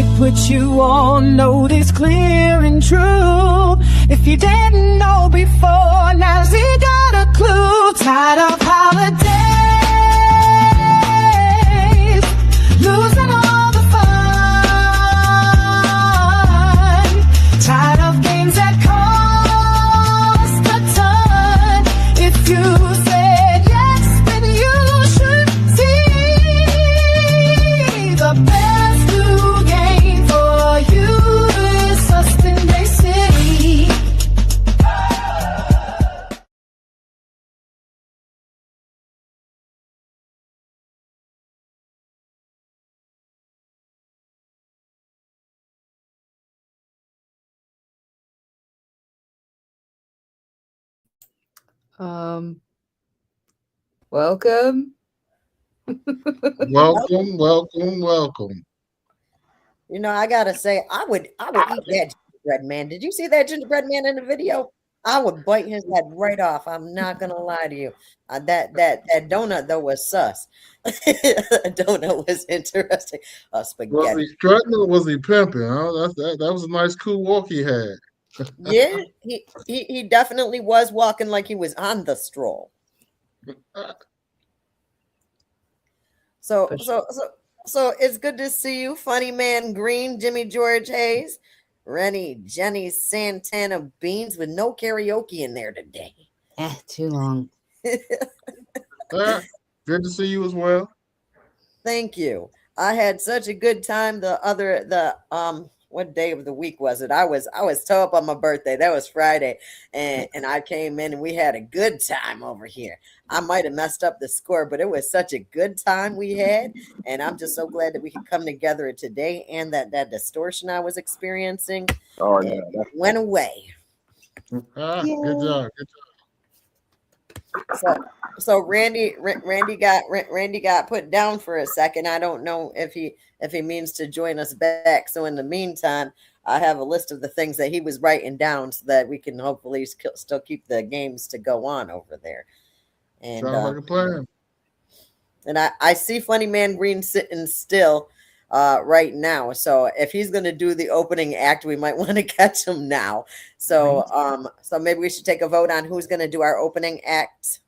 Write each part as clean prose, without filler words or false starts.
it puts you on notice, clear and true. If you didn't know before, now's you got a clue. Tired of holidays, losing all the fun. Tired of games that cost a ton. If you said yes, then you should see the best new game for you is Sunday City. Welcome. Welcome. You know, I gotta say, I would eat that gingerbread man. Did you see that gingerbread man in the video? I would bite his head right off. I'm not gonna lie to you. That donut though was sus. Donut was interesting. Spaghetti. Was he strutting or was he pimping? Huh? That was a nice cool walk he had. Yeah, he definitely was walking like he was on the stroll. So it's good to see you, Funny Man Green, Jimmy George Hayes, Rennie, Jenny Santana Beans with no karaoke in there today. Too long. Good to see you as well. Thank you. I had such a good time. What day of the week was it? I was toe up on my birthday. That was Friday. And I came in and we had a good time over here. I might have messed up the score, but it was such a good time we had. And I'm just so glad that we could come together today and that distortion I was experiencing went away. Good job. So Randy got put down for a second. I don't know if he means to join us back. So in the meantime, I have a list of the things that he was writing down so that we can hopefully still keep the games to go on over there. And sounds like a plan. And I see Funny Man Green sitting still right now. So if he's going to do the opening act, we might want to catch him now. So so maybe we should take a vote on who's going to do our opening act,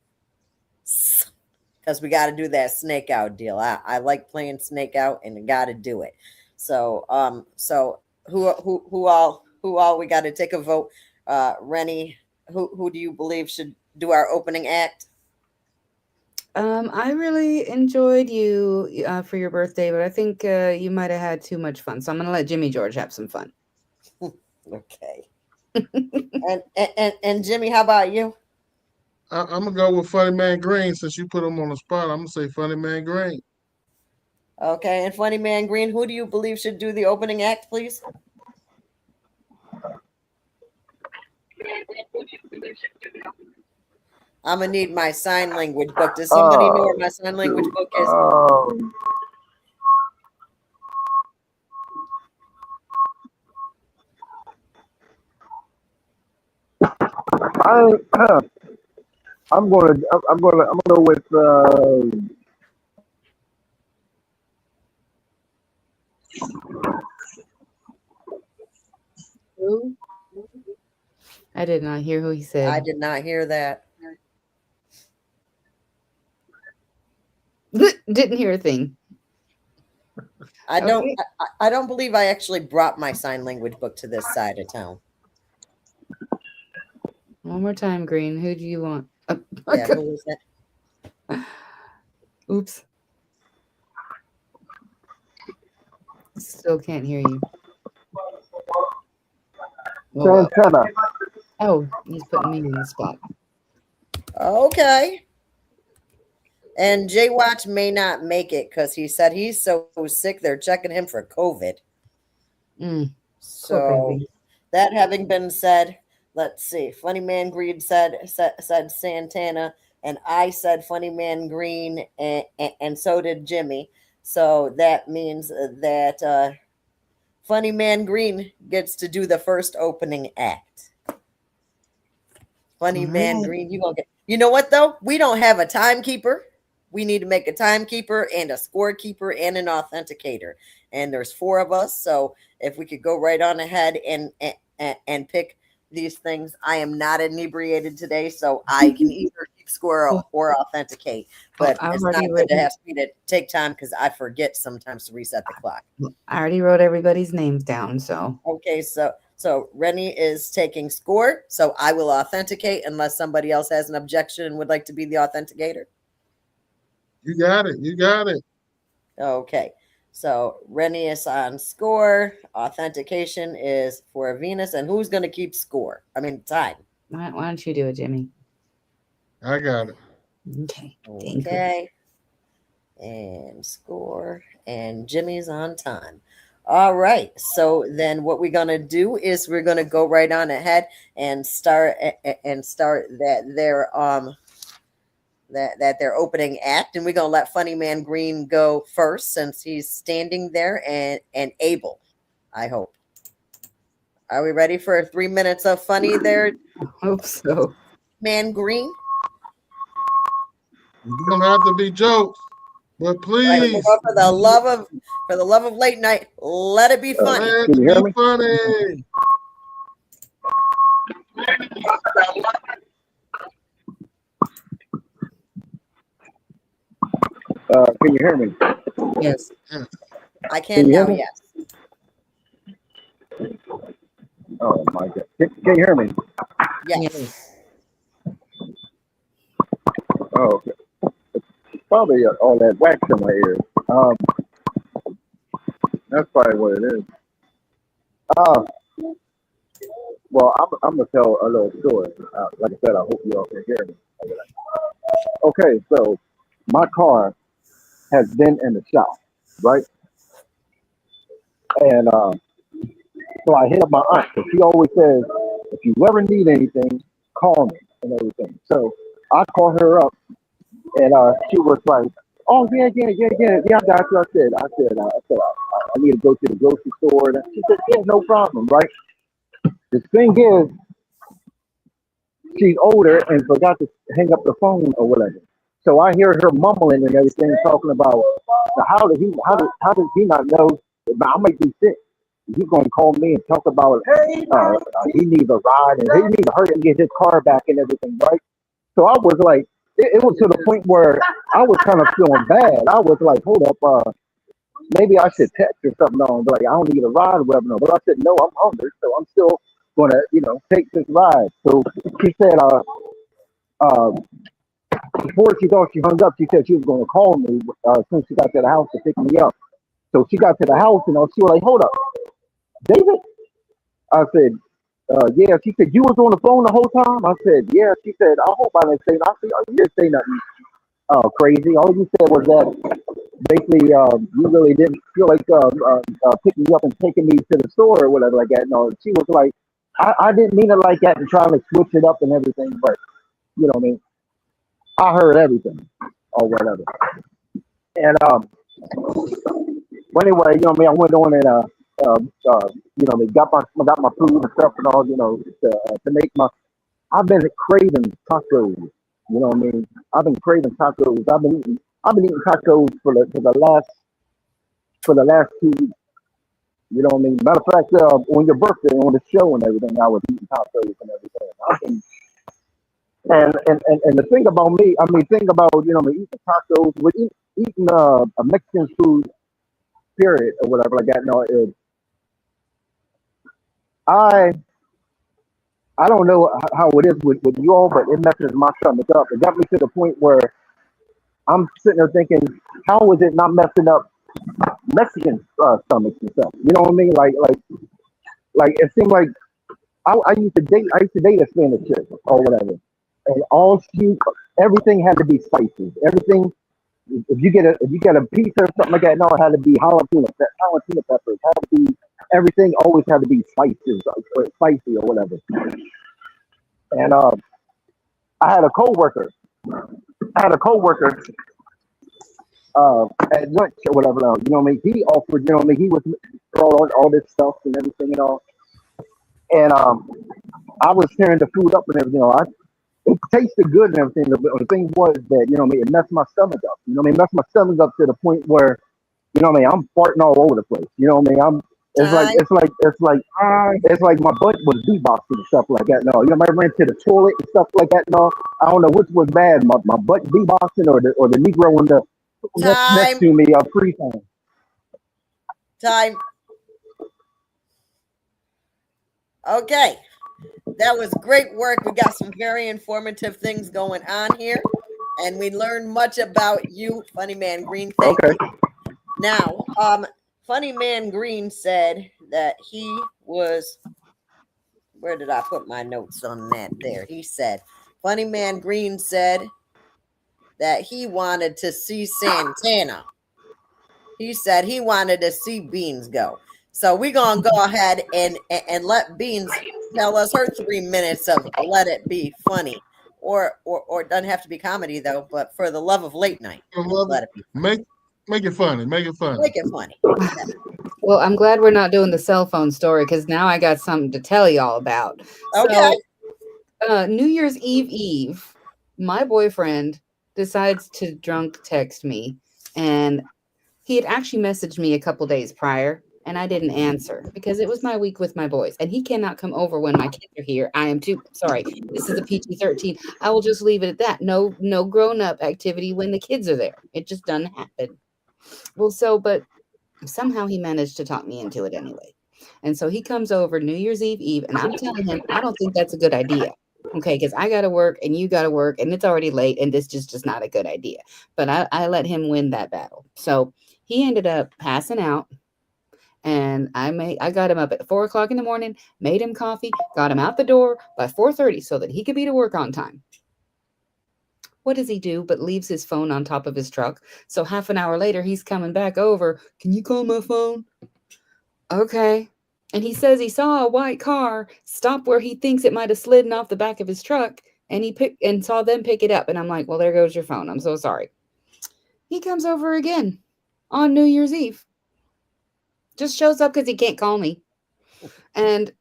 because we got to do that snake out deal. I like playing snake out, and we got to do it. So so who all we got to take a vote. Rennie, who do you believe should do our opening act? I really enjoyed you for your birthday, but I think you might have had too much fun. So I'm going to let Jimmy George have some fun. Okay. and Jimmy, how about you? I'm going to go with Funny Man Green since you put him on the spot. I'm going to say Funny Man Green. Okay, and Funny Man Green, who do you believe should do the opening act, please? I'm going to need my sign language book. Does somebody know where my sign language book is? I'm gonna go with Who? I did not hear who he said. I did not hear that. Didn't hear a thing. I don't believe I actually brought my sign language book to this side of town. One more time, Green. Who do you want? Yeah, who was that? Oops. Still can't hear you. Santana. Oh, he's putting me in the spot. Okay. And Jay Watch may not make it because he said he's so sick they're checking him for COVID. So that having been said, let's see. Funny Man Green said Santana, and I said Funny Man Green, and so did Jimmy. So that means that Funny Man Green gets to do the first opening act. Funny Man Green, you gonna get. You know what though? We don't have a timekeeper. we need to make a timekeeper and a scorekeeper and an authenticator. And there's 4 of us. So if we could go right on ahead and pick these things. I am not inebriated today, so I can either keep score or authenticate. But I've it's not already good to written. have me to take time because I forget sometimes to reset the clock. I already wrote everybody's names down. So Okay, so Rennie is taking score, so I will authenticate unless somebody else has an objection and would like to be the authenticator. You got it. You got it. Okay, so Rennie is on score. Authentication is for Venus, and who's going to keep score? I mean, time. why don't you do it, Jimmy? I got it. Okay. Thank you. Okay, and score, and Jimmy's on time. All right, so then what we're going to do is we're going to go right on ahead and start their opening act, and we're going to let Funny Man Green go first since he's standing there and able, I hope. Are we ready for 3 minutes of funny there, I hope so. Man Green? You don't have to be jokes, but Right, please, for the love of late night, let it be funny. let Can you hear it me? be funny. Can you hear me? Yes. I Can can you hear now, me? yes. Oh my God. Can you hear me? Yes. Oh, okay. It's probably all that wax in my ears. That's probably what it is. Uh, well, I'm gonna tell a little story. Like I said, I hope you all can hear me. Okay, so my car has been in the shop, right? And so I hit up my aunt because she always says, if you ever need anything, call me and everything. So I called her up and she was like, oh yeah, I got you. I need to go to the grocery store. And she said, yeah, no problem, right? The thing is, she's older and forgot to hang up the phone or whatever. So I hear her mumbling and everything, talking about how does he not know that I might be sick? He's going to call me and talk about he needs a ride and he needs to hurry and get his car back and everything, right? So I was like, it was to the point where I was kind of feeling bad. I was like, hold up, maybe I should text or something on, like I don't need a ride or whatever. No, but I said, no, I'm hungry, so I'm still gonna, take this ride. So she said, uh, before she thought she hung up, she said she was gonna call me as soon as she got to the house to pick me up. So she got to the house, and she was like, hold up, David? I said, yeah. She said, you was on the phone the whole time? I said, yeah. She said, I hope I didn't say nothing. I said, oh, you didn't say nothing crazy. All you said was that basically you really didn't feel like picking me up and taking me to the store or whatever like that. No, she was like, I didn't mean it like that and trying to switch it up and everything, but you know what I mean? I heard everything or whatever. And well, anyway, I went on and got my food and stuff and all, to make my. I've been craving tacos. You know what I mean? I've been craving tacos. I've been eating tacos for the last 2 weeks. You know what I mean? Matter of fact, on your birthday, on the show and everything, I was eating tacos and everything. And the thing about me, think about eating tacos, with eating a Mexican food, period, or whatever like that. No, I don't know how it is with you all, but it messes my stomach up. It got me to the point where I'm sitting there thinking, how is it not messing up Mexican stomachs and stuff? You know what I mean? Like it seemed like I used to date a Spanish chick or whatever, and everything had to be spicy. Everything. If you get a pizza or something like that, no, it had to be jalapeno peppers. It had to be everything. Always had to be spicy or whatever. And I had a coworker. At lunch or whatever. You know what I mean? He offered. You know what I mean? He was brought all this stuff and everything and all. And I was tearing the food up and everything. It tasted good and everything. The thing was that, it messed my stomach up. It messed my stomach up to the point where, I'm farting all over the place. It's like Time. it's like it's like it's like my butt was beatboxing and stuff like that. No, I ran to the toilet and stuff like that. No, I don't know which was bad, my butt beatboxing or the Negro in the next Time. to me freestyling. Time. Okay. That was great work. We got some very informative things going on here, and we learned much about you, Funny Man Green. Thank Okay. you. Now, Funny Man Green said that he was. Where did I put my notes on that? There. He said, Funny Man Green said that he wanted to see Santana. He said he wanted to see Beans go. So we're gonna go ahead and let Beans tell us her 3 minutes of let it be funny. Or doesn't have to be comedy though, but for the love of late night. Let it be funny. Make it funny. Make it funny. Make it funny. Well, I'm glad we're not doing the cell phone story because now I got something to tell y'all about. Okay. So, New Year's Eve, my boyfriend decides to drunk text me, and he had actually messaged me a couple days prior, and I didn't answer because it was my week with my boys, and he cannot come over when my kids are here. I am too sorry. This is a PG-13. I will just leave it at that. No grown-up activity when the kids are there. It just doesn't happen. Well, but somehow he managed to talk me into it anyway. And so he comes over New Year's Eve, and I'm telling him, I don't think that's a good idea. Okay, because I got to work and you got to work and it's already late and this just not a good idea. But I let him win that battle. So he ended up passing out, and I got him up at 4 o'clock in the morning, made him coffee, got him out the door by 4:30 so that he could be to work on time. What does he do but leaves his phone on top of his truck? So half an hour later, he's coming back over. Can you call my phone? Okay. And he says he saw a white car stop where he thinks it might have slidden off the back of his truck, and he saw them pick it up. And I'm like, well, there goes your phone. I'm so sorry. He comes over again on New Year's Eve. Just shows up because he can't call me. And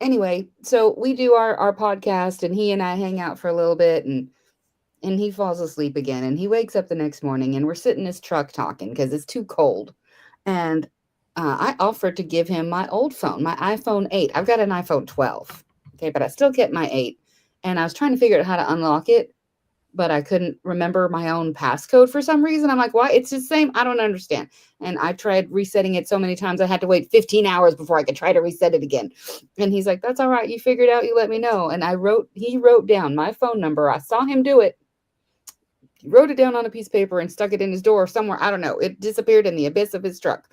anyway, so we do our podcast, and he and I hang out for a little bit, and he falls asleep again, and he wakes up the next morning, and we're sitting in his truck talking because it's too cold. And I offered to give him my old phone, my iPhone 8. I've got an iPhone 12, okay, but I still kept my 8. And I was trying to figure out how to unlock it, but I couldn't remember my own passcode for some reason. I'm like, why? It's the same. I don't understand. And I tried resetting it so many times, I had to wait 15 hours before I could try to reset it again. And he's like, that's all right. You figured it out. You let me know. And he wrote down my phone number. I saw him do it. He wrote it down on a piece of paper and stuck it in his door somewhere. I don't know. It disappeared in the abyss of his truck.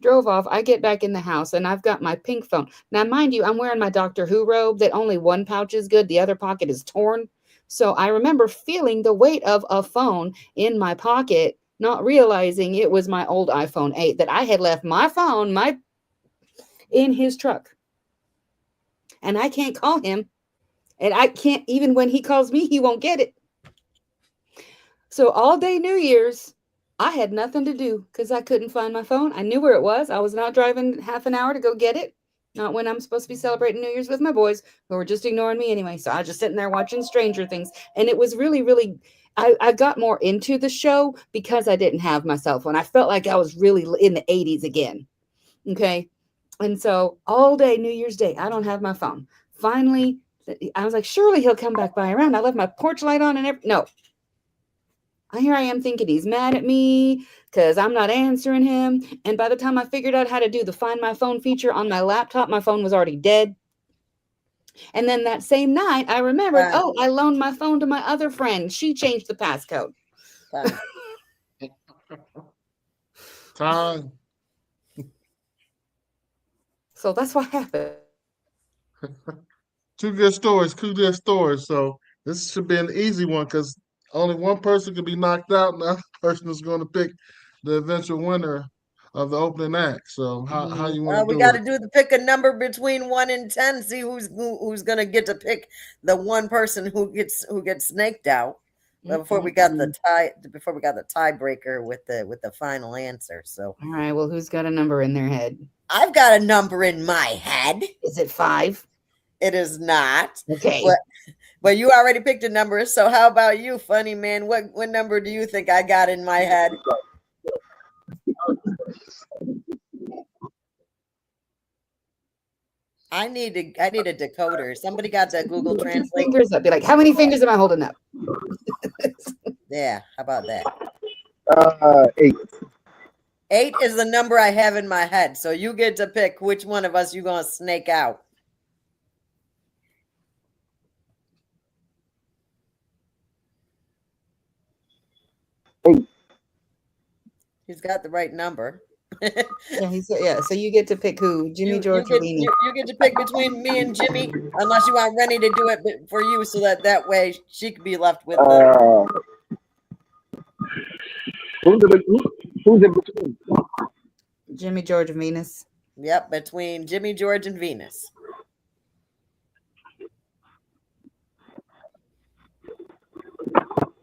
Drove off. I get back in the house, and I've got my pink phone. Now, mind you, I'm wearing my Doctor Who robe that only one pouch is good. The other pocket is torn. So I remember feeling the weight of a phone in my pocket, not realizing it was my old iPhone 8, that I had left my phone in his truck. And I can't call him. And I can't, even when he calls me, he won't get it. So all day New Year's, I had nothing to do because I couldn't find my phone. I knew where it was. I was not driving half an hour to go get it. Not when I'm supposed to be celebrating New Year's with my boys, who were just ignoring me anyway. So I was just sitting there watching Stranger Things. And it was really, really, I got more into the show because I didn't have my cell phone. I felt like I was really in the 80s again. Okay. And so all day, New Year's Day, I don't have my phone. Finally, I was like, surely he'll come back by around. I left my porch light on and no. Here I am thinking he's mad at me because I'm not answering him. And by the time I figured out how to do the Find My Phone feature on my laptop, my phone was already dead. And then that same night, I remembered, I loaned my phone to my other friend. She changed the passcode. Time. So that's what happened. Two good stories. So this should be an easy one because only one person can be knocked out, and the other person is going to pick the eventual winner of the opening act. So how you want to we do got it? to do the pick a number between 1 and 10. See who's going to get to pick the one person who gets snaked out. But before we got the tiebreaker with the final answer. So all right. Well, who's got a number in their head? I've got a number in my head. Is it 5? It is not. Okay. But you already picked a number, so how about you, funny man? What number do you think I got in my head? I need a decoder. Somebody got that Google Put your Translate? fingers up. Be like, how many fingers am I holding up? Yeah, how about that? 8. 8 is the number I have in my head. So you get to pick which one of us you gonna snake out. He's got the right number. Yeah, yeah. So you get to pick who, Jimmy, George, or Beanie. You get to pick between me and Jimmy, unless you want Rennie to do it for you, so that way she could be left with the. Who's in between? Jimmy, George, and Venus. Yep, between Jimmy, George, and Venus.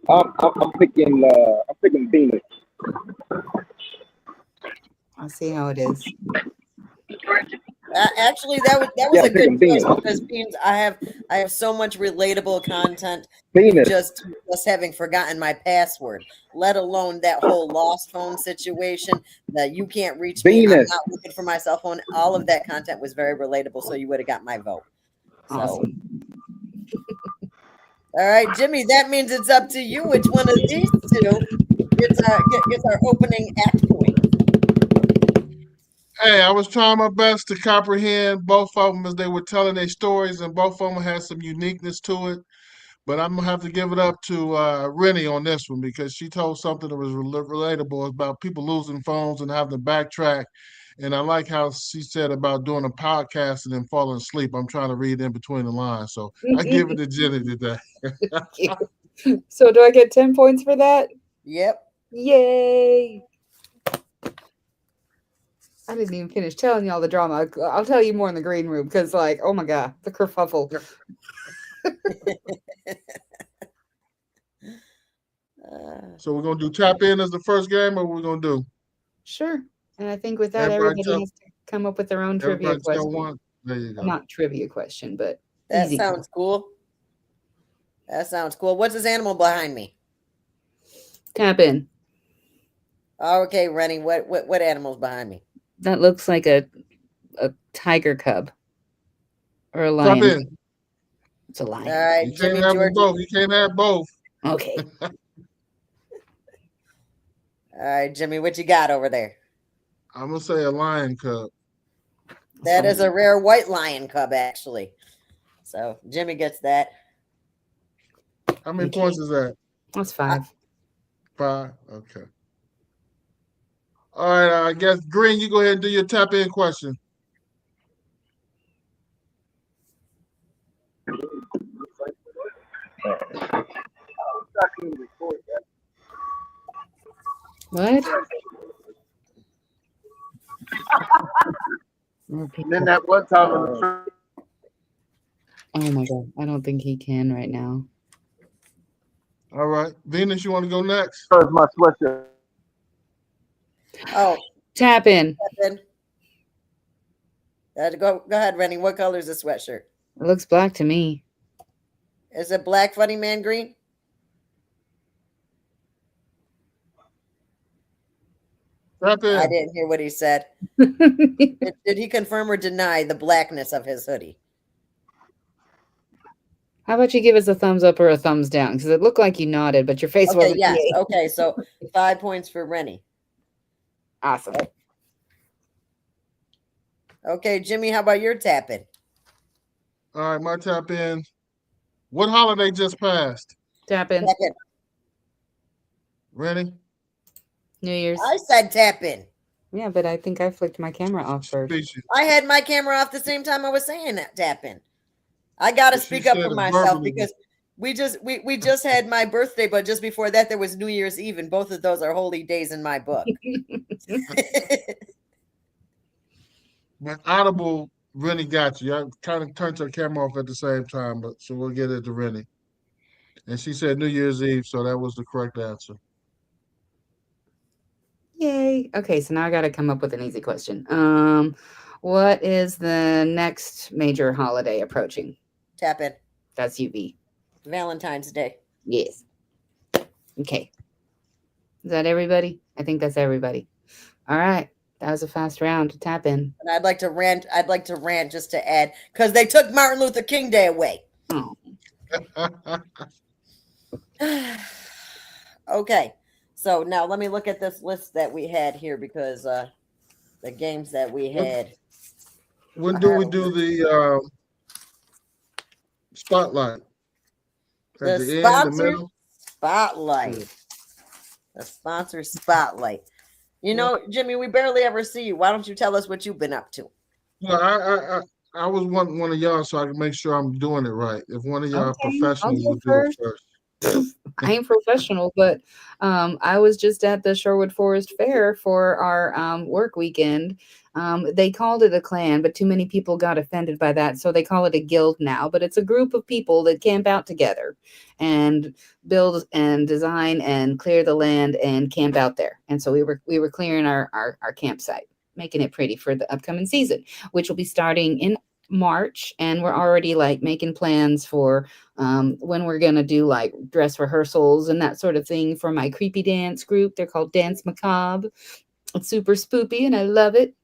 I'm picking Venus. I'll see how it is. Actually, that was Yeah, a good picking choice Venus. because Beans, I have so much relatable content. Venus. Just having forgotten my password, let alone that whole lost phone situation that you can't reach me. I'm Venus. not looking for my cell phone. All of that content was very relatable, so you would have got my vote. So, Awesome. all right, Jimmy, that means it's up to you. Which one of these two gets our opening act point? Hey, I was trying my best to comprehend both of them as they were telling their stories, and both of them had some uniqueness to it. But I'm gonna have to give it up to Rennie on this one because she told something that was relatable about people losing phones and having to backtrack. And I like how she said about doing a podcast and then falling asleep. I'm trying to read in between the lines, so I give it to Jenny today. So do I get 10 points for that? Yep. Yay! I didn't even finish telling y'all the drama. I'll tell you more in the green room because, like, oh my god, the kerfuffle. So we're gonna do tap in as the first game, or we're gonna do Sure. And I think with that, everybody everybody has to come up with their own trivia everybody tell question. one? There you go. Not trivia question, but That easy. sounds cool. That sounds cool. What's this animal behind me? Tap in. Okay, Rennie, what animal's behind me? That looks like a tiger cub or a lion. Tap in. It's a lion. All right, You Jimmy, can't have George. them both. You can't have both. Okay. All right, Jimmy, what you got over there? I'm gonna say a lion cub. That is a rare white lion cub, actually. So Jimmy gets that. How many Okay. points is that? That's 5. 5. Okay. All right. I guess Green, you go ahead and do your tap in question. What? And then that one time on the train. Oh my god, I don't think he can right now. All right. Venus, you want to go next? Where's my sweatshirt? Oh, Tap in. Kevin. Go ahead, Rennie. What color is the sweatshirt? It looks black to me. Is it black, funny man, green? Tap in. I didn't hear what he said. Did he confirm or deny the blackness of his hoodie? How about you give us a thumbs up or a thumbs down? Because it looked like you nodded, but your face Okay, wasn't. yes. yay. Okay, so 5 points for Rennie. Awesome. Okay, Jimmy, how about your tapping? All right, my tap in. What holiday just passed? Tap in. Tap in. Rennie? New Year's. I said tap in. Yeah, but I think I flicked my camera off first. Species. I had my camera off the same time I was saying that tap in. I gotta But she speak up said for it myself verbally. because we just had my birthday, but just before that there was New Year's Eve, and both of those are holy days in my book. But Audible, Rennie got you. I kind of turned her camera off at the same time, but so we'll get it to Rennie. And she said New Year's Eve, so that was the correct answer. Yay. Okay, so now I got to come up with an easy question. What is the next major holiday approaching? Tap in. That's UV. Valentine's Day. Yes. Okay. Is that everybody? I think that's everybody. All right. That was a fast round to tap in. And I'd like to rant. I'd like to rant just to add, because they took Martin Luther King Day away. Oh, Okay, so now let me look at this list that we had here, because the games that we had. When do we do the spotlight? At The the end, the sponsor middle? spotlight. The sponsor spotlight. You know, Jimmy, we barely ever see you. Why don't you tell us what you've been up to? Well, I was one of y'all, so I can make sure I'm doing it right. If one of y'all okay. I'll professionals go would do it first. first. I ain't professional, but I was just at the Sherwood Forest Fair for our work weekend. They called it a clan, but too many people got offended by that, so they call it a guild now. But it's a group of people that camp out together and build and design and clear the land and camp out there. And so we were clearing our campsite, making it pretty for the upcoming season, which will be starting in March, and we're already like making plans for when we're gonna do like dress rehearsals and that sort of thing for my creepy dance group. They're called Dance Macabre. It's super spoopy and I love it.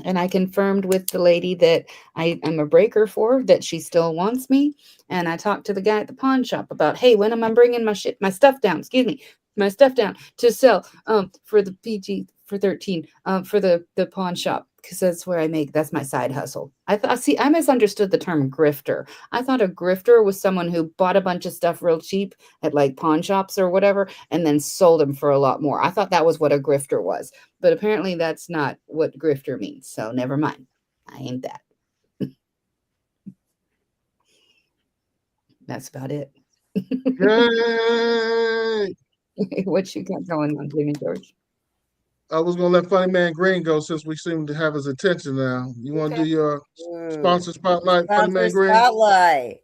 And I confirmed with the lady that I'm a breaker for, that she still wants me. And I talked to the guy at the pawn shop about, hey, when am I bringing my stuff down? Excuse me, my stuff down to sell for the PG-13 for the pawn shop, because that's my side hustle. I misunderstood the term grifter. I thought a grifter was someone who bought a bunch of stuff real cheap at like pawn shops or whatever and then sold them for a lot more. I thought that was what a grifter was, but apparently that's not what grifter means. So never mind. I ain't that. That's about it. Yay! What you got going on, Jimmy George? I was gonna let Funny Man Green go since we seem to have his attention now. You want to Okay. do your Ooh, sponsor spotlight, Funny sponsor Man Green? spotlight.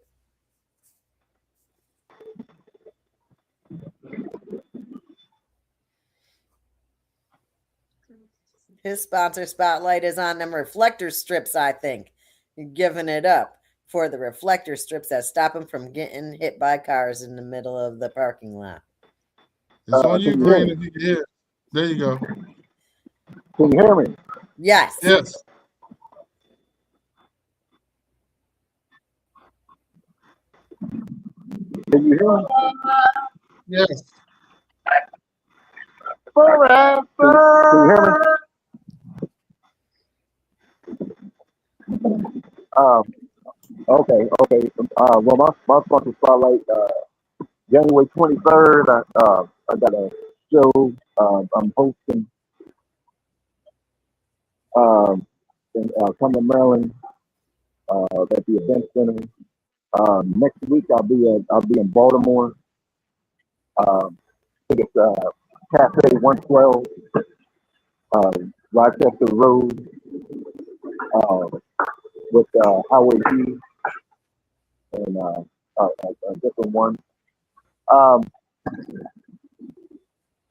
His sponsor spotlight is on them reflector strips, I think. You're giving it up for the reflector strips that stop him from getting hit by cars in the middle of the parking lot. It's on you, Can you hear Green, me? if you can hear. There you go. Can you hear me? Yes. Yes. Can you hear me? Yes. Can you hear me? Okay. Well, my sponsor spotlight, January 23rd, I got a show I'm hosting in Cumberland, Maryland, at the event center. Next week I'll be in Baltimore. Um, I think it's Cafe 112, Rochester Road, uh, with Howard G and a different one. Um,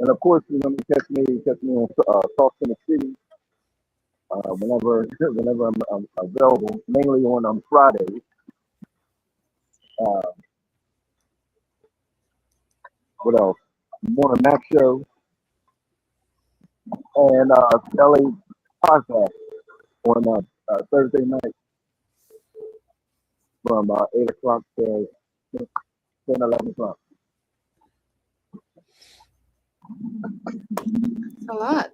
and of course, you know, catch me on Salt Center City whenever I'm available, mainly on Fridays. Uh, what else? Morning Mac Show and LA Podcast on Thursday night from 8 o'clock to 10, 11 o'clock. That's a lot.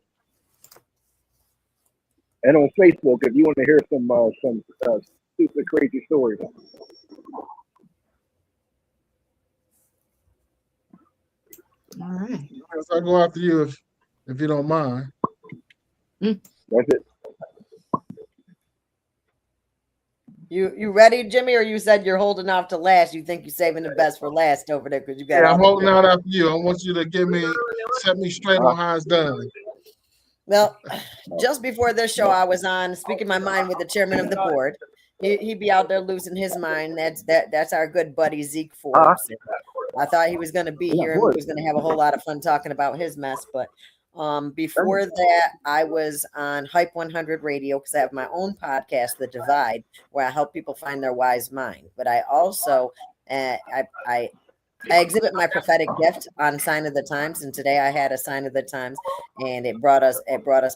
And on Facebook, if you want to hear some stupid, crazy stories. All right. I'll go after you if you don't mind. That's it. You ready, Jimmy, or you said you're holding off to last? You think you're saving the best for last over there because you got. Yeah, all I'm the holding good- out after you. I want you to set me straight on how it's done. Well, just before this show, I was on speaking my mind with the chairman of the board. He'd be out there losing his mind. That's our good buddy Zeke Forbes. I thought he was going to be here and we was going to have a whole lot of fun talking about his mess. But before that, I was on Hype 100 Radio because I have my own podcast, The Divide, where I help people find their wise mind. But I also I exhibit my prophetic gift on Sign of the Times, and today I had a Sign of the Times, and it brought us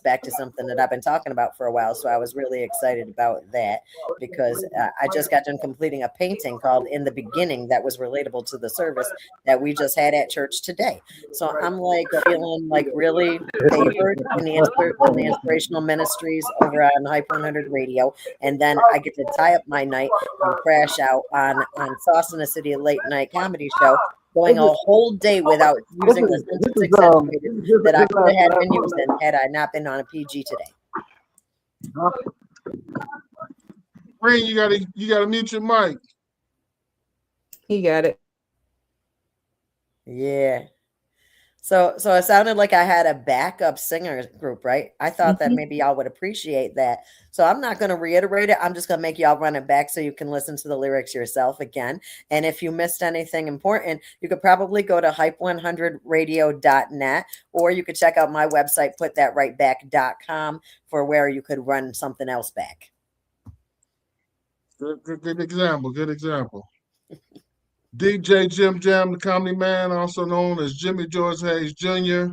back to something that I've been talking about for a while. So I was really excited about that because I just got done completing a painting called "In the Beginning" that was relatable to the service that we just had at church today. So I'm like feeling like really favored in the inspirational ministries over on Hype 100 Radio, and then I get to tie up my night and crash out on Sauce in the City, a late night comedy show, going a whole day without using the sentence accentuators that I could have been using had I not been on a PG today. Green, you gotta mute your mic. He got it. Yeah. So it sounded like I had a backup singer group, right? I thought that maybe y'all would appreciate that. So I'm not going to reiterate it. I'm just going to make y'all run it back so you can listen to the lyrics yourself again. And if you missed anything important, you could probably go to hype100radio.net, or you could check out my website, putthatrightback.com, for where you could run something else back. Good example. Good example. DJ Jim Jam, the comedy man, also known as Jimmy George Hayes Jr.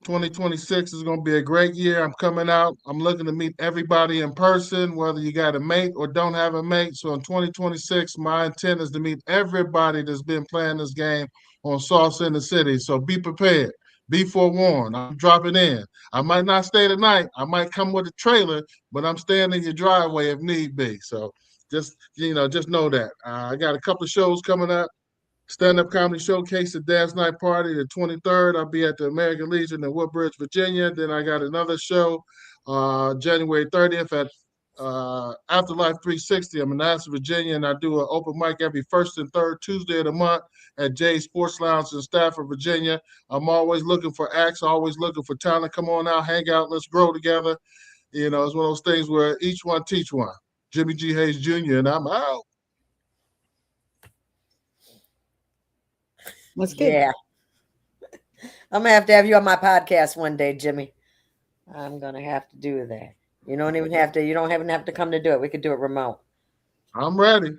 2026 is going to be a great year. I'm coming out. I'm looking to meet everybody in person, whether you got a mate or don't have a mate. So in 2026, my intent is to meet everybody that's been playing this game on Sauce in the City. So be prepared. Be forewarned. I'm dropping in. I might not stay tonight. I might come with a trailer, but I'm staying in your driveway if need be. So just know that. I got a couple of shows coming up. Stand-up comedy showcase at Dance Night Party the 23rd. I'll be at the American Legion in Woodbridge, Virginia. Then I got another show January 30th at Afterlife 360. I'm in Manassas, Virginia, and I do an open mic every first and third Tuesday of the month at Jay's Sports Lounge in Stafford, Virginia. I'm always looking for acts, always looking for talent. Come on out, hang out, let's grow together. You know, it's one of those things where each one teach one. Jimmy G. Hayes Jr., and I'm out. That's good. Yeah. I'm going to have you on my podcast one day, Jimmy. I'm going to have to do that. You don't even have to come to do it. We could do it remote. I'm ready.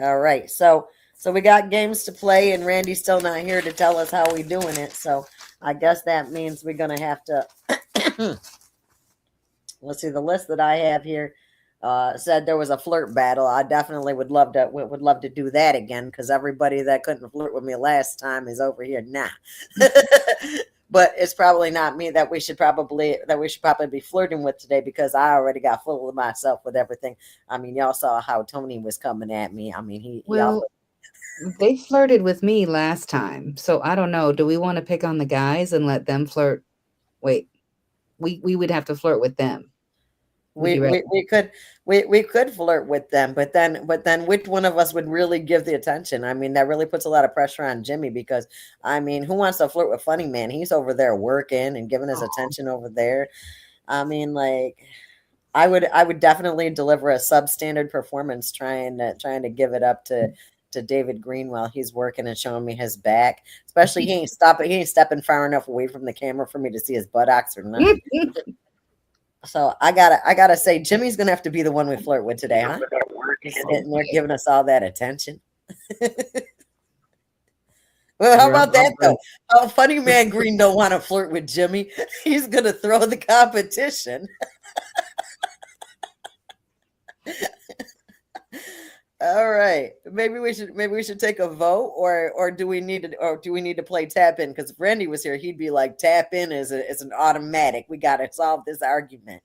All right. So we got games to play, and Randy's still not here to tell us how we doing it. So I guess that means we're going to have to let's see, the list that I have here said there was a flirt battle. I definitely would love to do that again, because everybody that couldn't flirt with me last time is over here now. But it's probably not me that we should probably be flirting with today, because I already got full of myself with everything. I mean, y'all saw how Tony was coming at me. I mean, they flirted with me last time, so I don't know. Do we want to pick on the guys and let them flirt? Wait, we would have to flirt with them. We could flirt with them, but then which one of us would really give the attention? I mean, that really puts a lot of pressure on Jimmy, because I mean, who wants to flirt with Funny Man? He's over there working and giving his attention over there. I mean, like, I would definitely deliver a substandard performance trying to give it up to David Green while he's working and showing me his back. Especially he ain't stepping far enough away from the camera for me to see his buttocks or nothing. So I gotta say, Jimmy's gonna have to be the one we flirt with today, huh? He's sitting there giving us all that attention. Well, how about that though? Oh, Funny Man Green don't want to flirt with Jimmy. He's gonna throw the competition. All right, maybe we should take a vote, or do we need to play tap in? Because if Randy was here, he'd be like, tap in is an automatic. We got to solve this argument.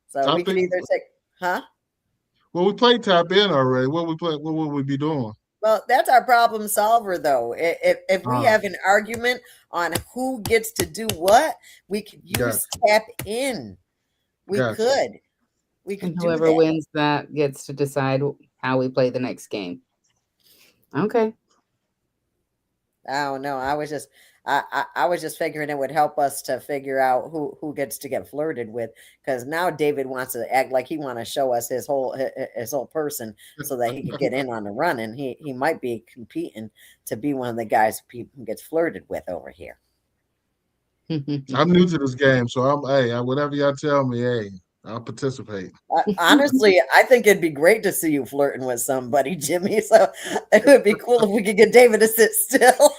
So we can either take, huh? Well, we played tap in already. What would we be doing? Well, that's our problem solver, though. If we have an argument on who gets to do what, we could use tap in. We could. And whoever wins that gets to decide how we play the next game. Okay. I don't know. I was just figuring it would help us to figure out who gets to get flirted with, because now David wants to act like he want to show us his whole person so that he could get in on the run, and he might be competing to be one of the guys who gets flirted with over here. I'm new to this game, so whatever y'all tell me, hey. I'll participate. Honestly, I think it'd be great to see you flirting with somebody, Jimmy. So it would be cool if we could get David to sit still.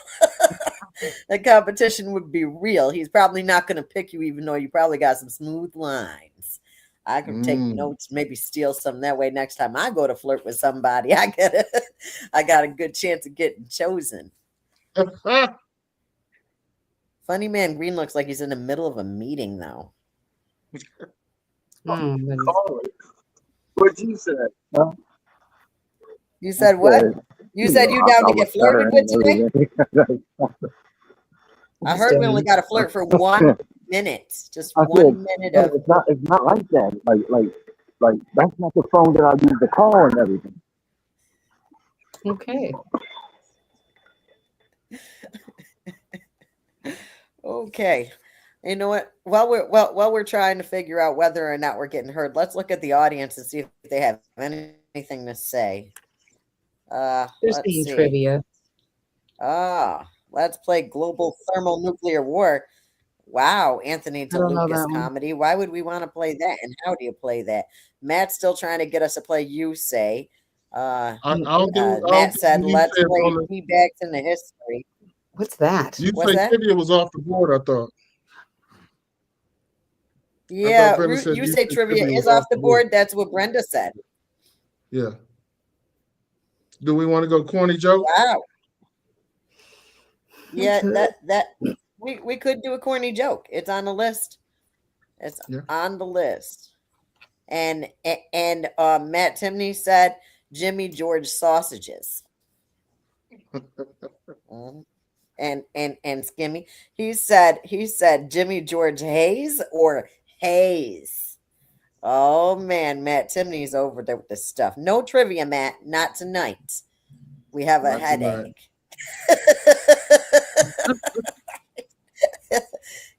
The competition would be real. He's probably not going to pick you, even though you probably got some smooth lines. I could take notes, maybe steal some that way. Next time I go to flirt with somebody, I got a good chance of getting chosen. Funny man Green looks like he's in the middle of a meeting though. What you said? Huh? You said what? You said you down to get flirted with today? I heard we only got to flirt for 1 minute. Just 1 minute of. It's not like that. Like that's not the phone that I use to call and everything. Okay. Okay. You know what? While we're trying to figure out whether or not we're getting heard, let's look at the audience and see if they have anything to say. There's being trivia. Let's play Global Thermonuclear War. Wow, Anthony DeLucas comedy. Why would we want to play that? And how do you play that? Matt's still trying to get us to play You Say. Matt said, let's play Feedbacks in the History. What's that? You say trivia was off the board, I thought. Yeah, you say trivia is off the board. That's what Brenda said. Yeah. Do we want to go corny joke? Wow. Yeah, that we could do a corny joke. It's on the list. It's on the list. And Matt Timney said Jimmy George sausages. And Skimmy. He said Jimmy George Hayes or Hayes. Oh man, Matt Timney's over there with this stuff. No trivia, Matt. Not tonight. We have a headache.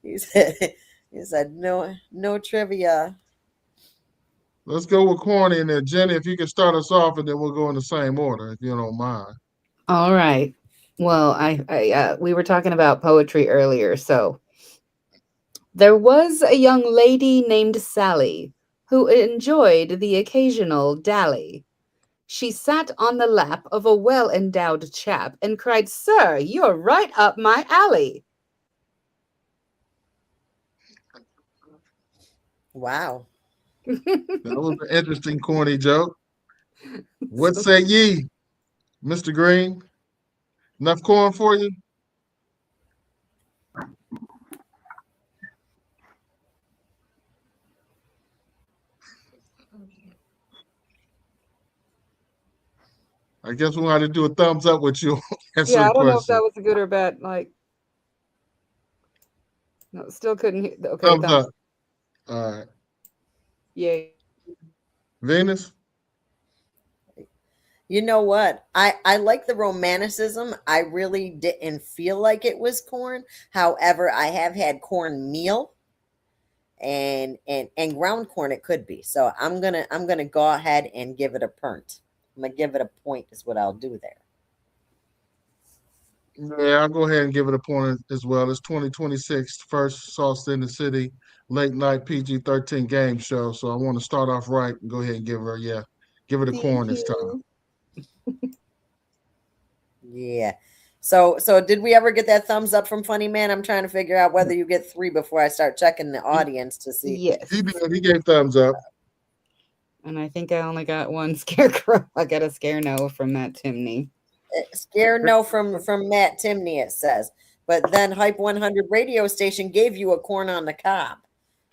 he said no trivia. Let's go with corny, and then Jenny, if you can start us off, and then we'll go in the same order, if you don't mind. All right. Well, I we were talking about poetry earlier, so there was a young lady named Sally who enjoyed the occasional dally. She sat on the lap of a well-endowed chap and cried, "Sir, you're right up my alley." Wow. That was an interesting corny joke. What say ye, Mr. Green? Enough corn for you? I guess we'll have to do a thumbs up with you. Yeah, I don't know if that was a good or bad. Like, no, still couldn't hear. Okay, thumbs up. All right. Yay. Venus? You know what? I like the romanticism. I really didn't feel like it was corn. However, I have had corn meal and ground corn it could be. So I'm gonna go ahead and give it a point. I'm gonna give it a point is what I'll do there. Yeah, I'll go ahead and give it a point as well. It's 2026 first Sauce in the City late night PG-13 game show. So I want to start off right and go ahead and give it a corn this time. Yeah. So did we ever get that thumbs up from Funny Man? I'm trying to figure out whether you get 3 before I start checking the audience to see. Yes. He did. He gave thumbs up. And I think I only got 1 scarecrow. I got a scare no from Matt Timney. Scare no from Matt Timney, it says. But then Hype 100 radio station gave you a corn on the cob.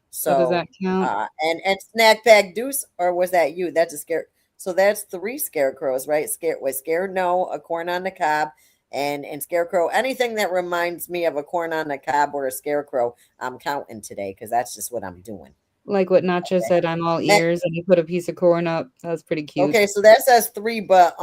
So does that count? And Snack Pack Deuce, or was that you? That's a scare. So that's 3 scarecrows, right? Scare no, a corn on the cob, and scarecrow. Anything that reminds me of a corn on the cob or a scarecrow, I'm counting today because that's just what I'm doing. Like what Nacho said, I'm all ears, and he put a piece of corn up. That's pretty cute. Okay, so that says 3, but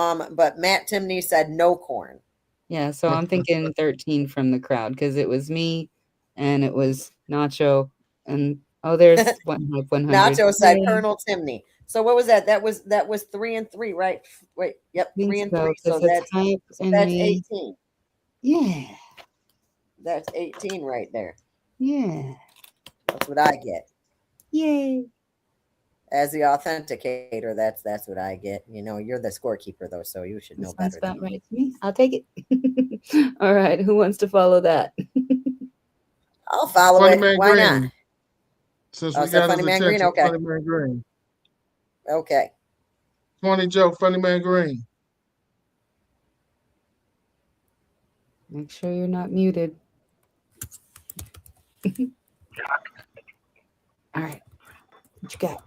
Matt Timney said no corn. Yeah, so I'm thinking 13 from the crowd because it was me, and it was Nacho, and there's 100. Nacho said Colonel Timney. So what was that? That was 3 and 3, right? Wait, yep, 3 and 3. So that's 18. Yeah, that's 18 right there. Yeah, that's what I get. Yay. As the authenticator, that's what I get. You know, you're the scorekeeper though, so you should That know sounds better than about me. right to me. I'll take it. All right. Who wants to follow that? I'll follow Funny it. Man Why not? Green. Since Oh, we so got his Funny Man Green. attention, Okay, Funny Man Green. okay. Funny joke, Funny Man Green. Make sure you're not muted. All right. What you got?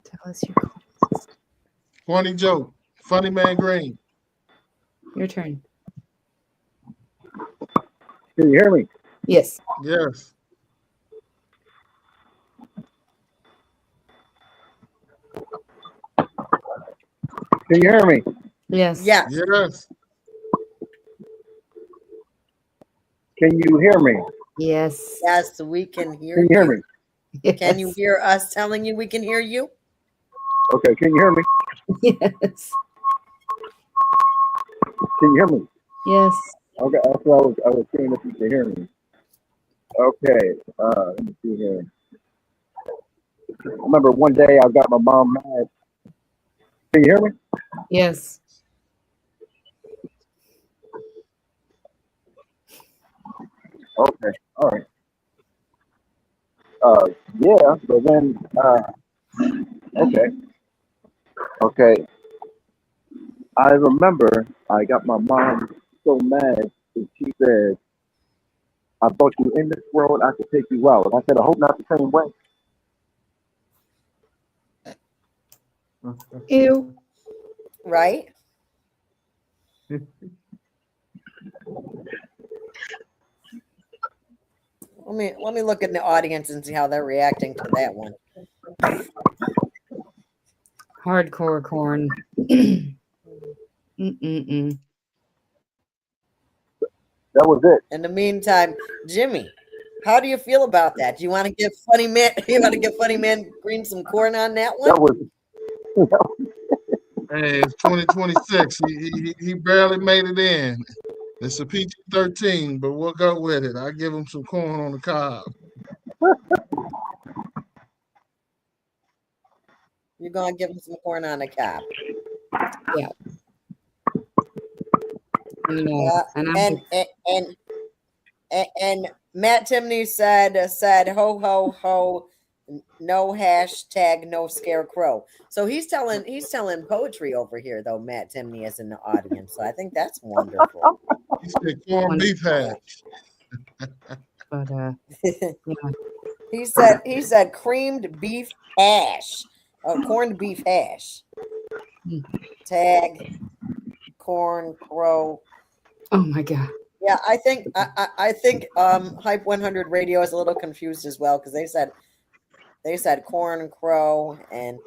Tell us your questions. Funny joke, Funny Man Green. Your turn. Can you hear me? Yes. Yes. Can you hear me? Yes. Yes, Yes. Can you hear me? Yes. yes, we can hear Can you hear you. me? Yes. Can you hear us telling you we can hear you? Okay, can you hear me? Yes. Can you hear me? Yes. Okay, that's what I was seeing if you can hear me. Okay, let me see here. I remember one day I got my mom mad. Can you hear me? Yes. Okay, all right. Yeah, but then, okay, okay. I remember I got my mom so mad that she said, I thought you were in this world, I could take you out. I said, I hope not the same way. Ew. Right? Let me look in the audience and see how they're reacting to that one. Hardcore corn. Mm-mm-mm. That was it. In the meantime, Jimmy, how do you feel about that? Do you want to give Funny Man you want to give Funny Man Green some corn on that one? That was, Hey, it's 2026. He barely made it in. It's a PG-13, but we'll go with it. I give him some corn on the cob. You're gonna give him some corn on the cob. Yeah. You know, Yeah, and I'm and and Matt Timney said ho ho ho, no hashtag no scarecrow. So he's telling poetry over here though. Matt Timney is in the audience, so I think that's wonderful. He said corn beef hash. but yeah. He said creamed beef hash, corned beef hash. Mm. Tag corn crow. Oh my god. Yeah, I think Hype 100 Radio is a little confused as well because they said corn crow and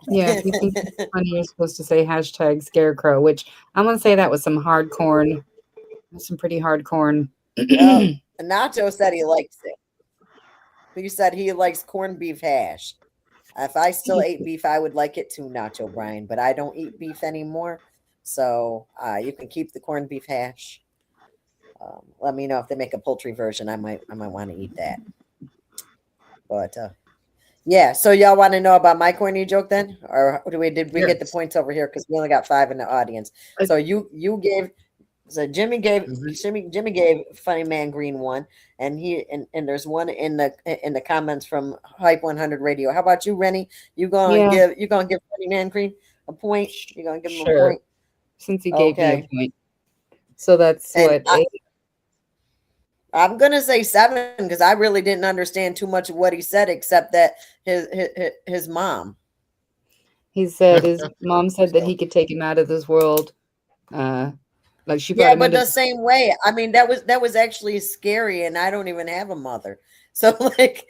Yeah, if you think it's funny, you're supposed to say hashtag scarecrow, which I'm gonna say that was some hard corn. Some pretty hard corn. well, Nacho said he likes it. He said he likes corned beef hash. If I still ate beef, I would like it too, Nacho Brian. But I don't eat beef anymore, so you can keep the corned beef hash. Let me know if they make a poultry version. I might want to eat that. But yeah, so y'all want to know about my corny joke then, or did we get the Yes. points over here because we only got 5 in the audience? So you gave. So Jimmy gave Jimmy gave Funny Man Green one, and there's one in the comments from Hype 100 Radio. How about you, Rennie? You gonna Yeah, give Funny Man Green a point? You gonna give him a sure. point? Since he gave me a Okay, point. So that's and what, 8? I'm gonna say 7 because I really didn't understand too much of what he said except that his mom. He said his mom said that he could take him out of this world. Like she brought Yeah, him but into the same way. I mean, that was actually scary, and I don't even have a mother, so like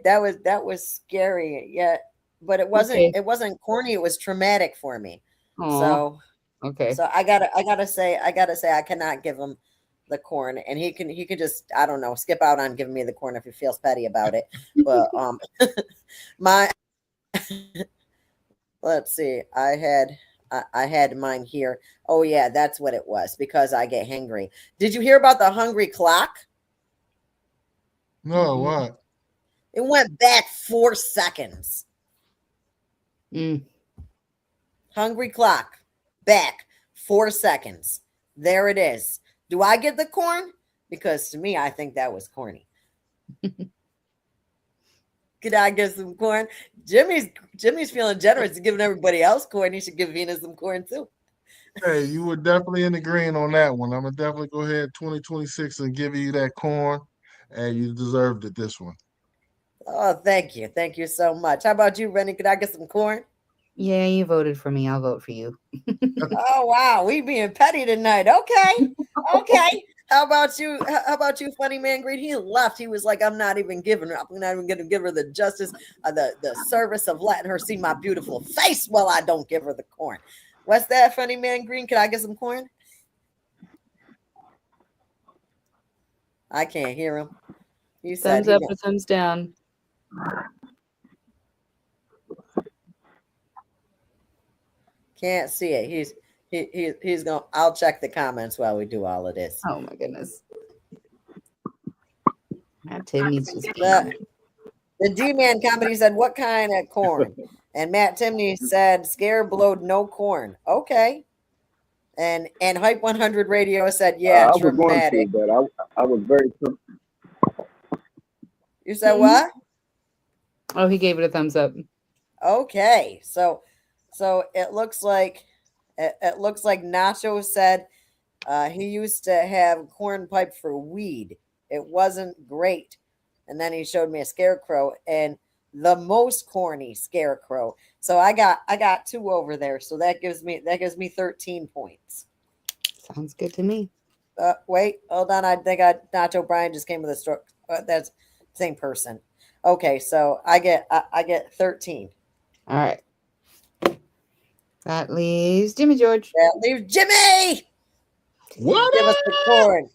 that was scary. Yeah, but okay. it wasn't corny. It was traumatic for me. Aw, So okay. I gotta say I cannot give him the corn, and he can just I don't know skip out on giving me the corn if he feels petty about it. But my let's see, I I had mine here. Oh yeah, that's what it was, because I get hangry. Did you hear about the hungry clock? No, what? It went back 4 seconds. Mm. Hungry clock, back 4 seconds. There it is. Do I get the corn? Because to me, I think that was corny. Could I get some corn? Jimmy's feeling generous and giving everybody else corn. He should give Venus some corn too. Hey, you were definitely in the green on that one. I'm gonna definitely go ahead 2026 and give you that corn, and you deserved it this one. Oh, thank you. Thank you so much. How about you, Rennie? Could I get some corn? Yeah, you voted for me. I'll vote for you. Oh wow, we being petty tonight. Okay. Okay. How about you? How about you, funny man Green? He left. He was like, I'm not even giving her. I'm not even gonna give her the justice, the service of letting her see my beautiful face while I don't give her the corn. What's that, funny man Green? Can I get some corn? I can't hear him. He said Thumbs up or thumbs down? can't see it. He's going. I'll check the comments while we do all of this. Oh my goodness. Matt Timmy's just The D-Man Company said, what kind of corn? And Matt Timney said, scare blowed no corn. Okay. And Hype 100 Radio said, yeah, I was going dramatic. to, but I was very. You said what? Oh, he gave it a thumbs up. Okay. So it looks like Nacho said he used to have corn pipe for weed. It wasn't great. And then he showed me a scarecrow and the most corny scarecrow. So I got 2 over there. So that gives me 13 points. Sounds good to me. Wait, hold on. I think Nacho Brian just came with a stroke. That's the same person. Okay, so I get 13. All right. That leaves Jimmy George. That leaves Jimmy. What? Give us the corn.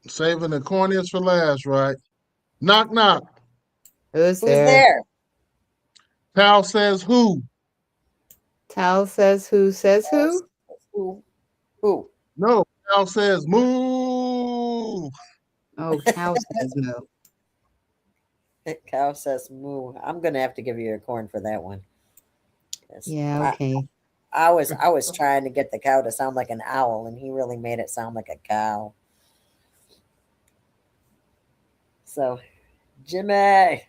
Saving the corniest for last, right? Knock knock. Who's Who's there? Pal says who? Tal says who says who? Who? No, Pal says moo. Oh, Cal says no. Cow says moo. I'm gonna have to give you a corn for that one. Yes. Yeah, okay. I was trying to get the cow to sound like an owl, and he really made it sound like a cow. So, Jimmy,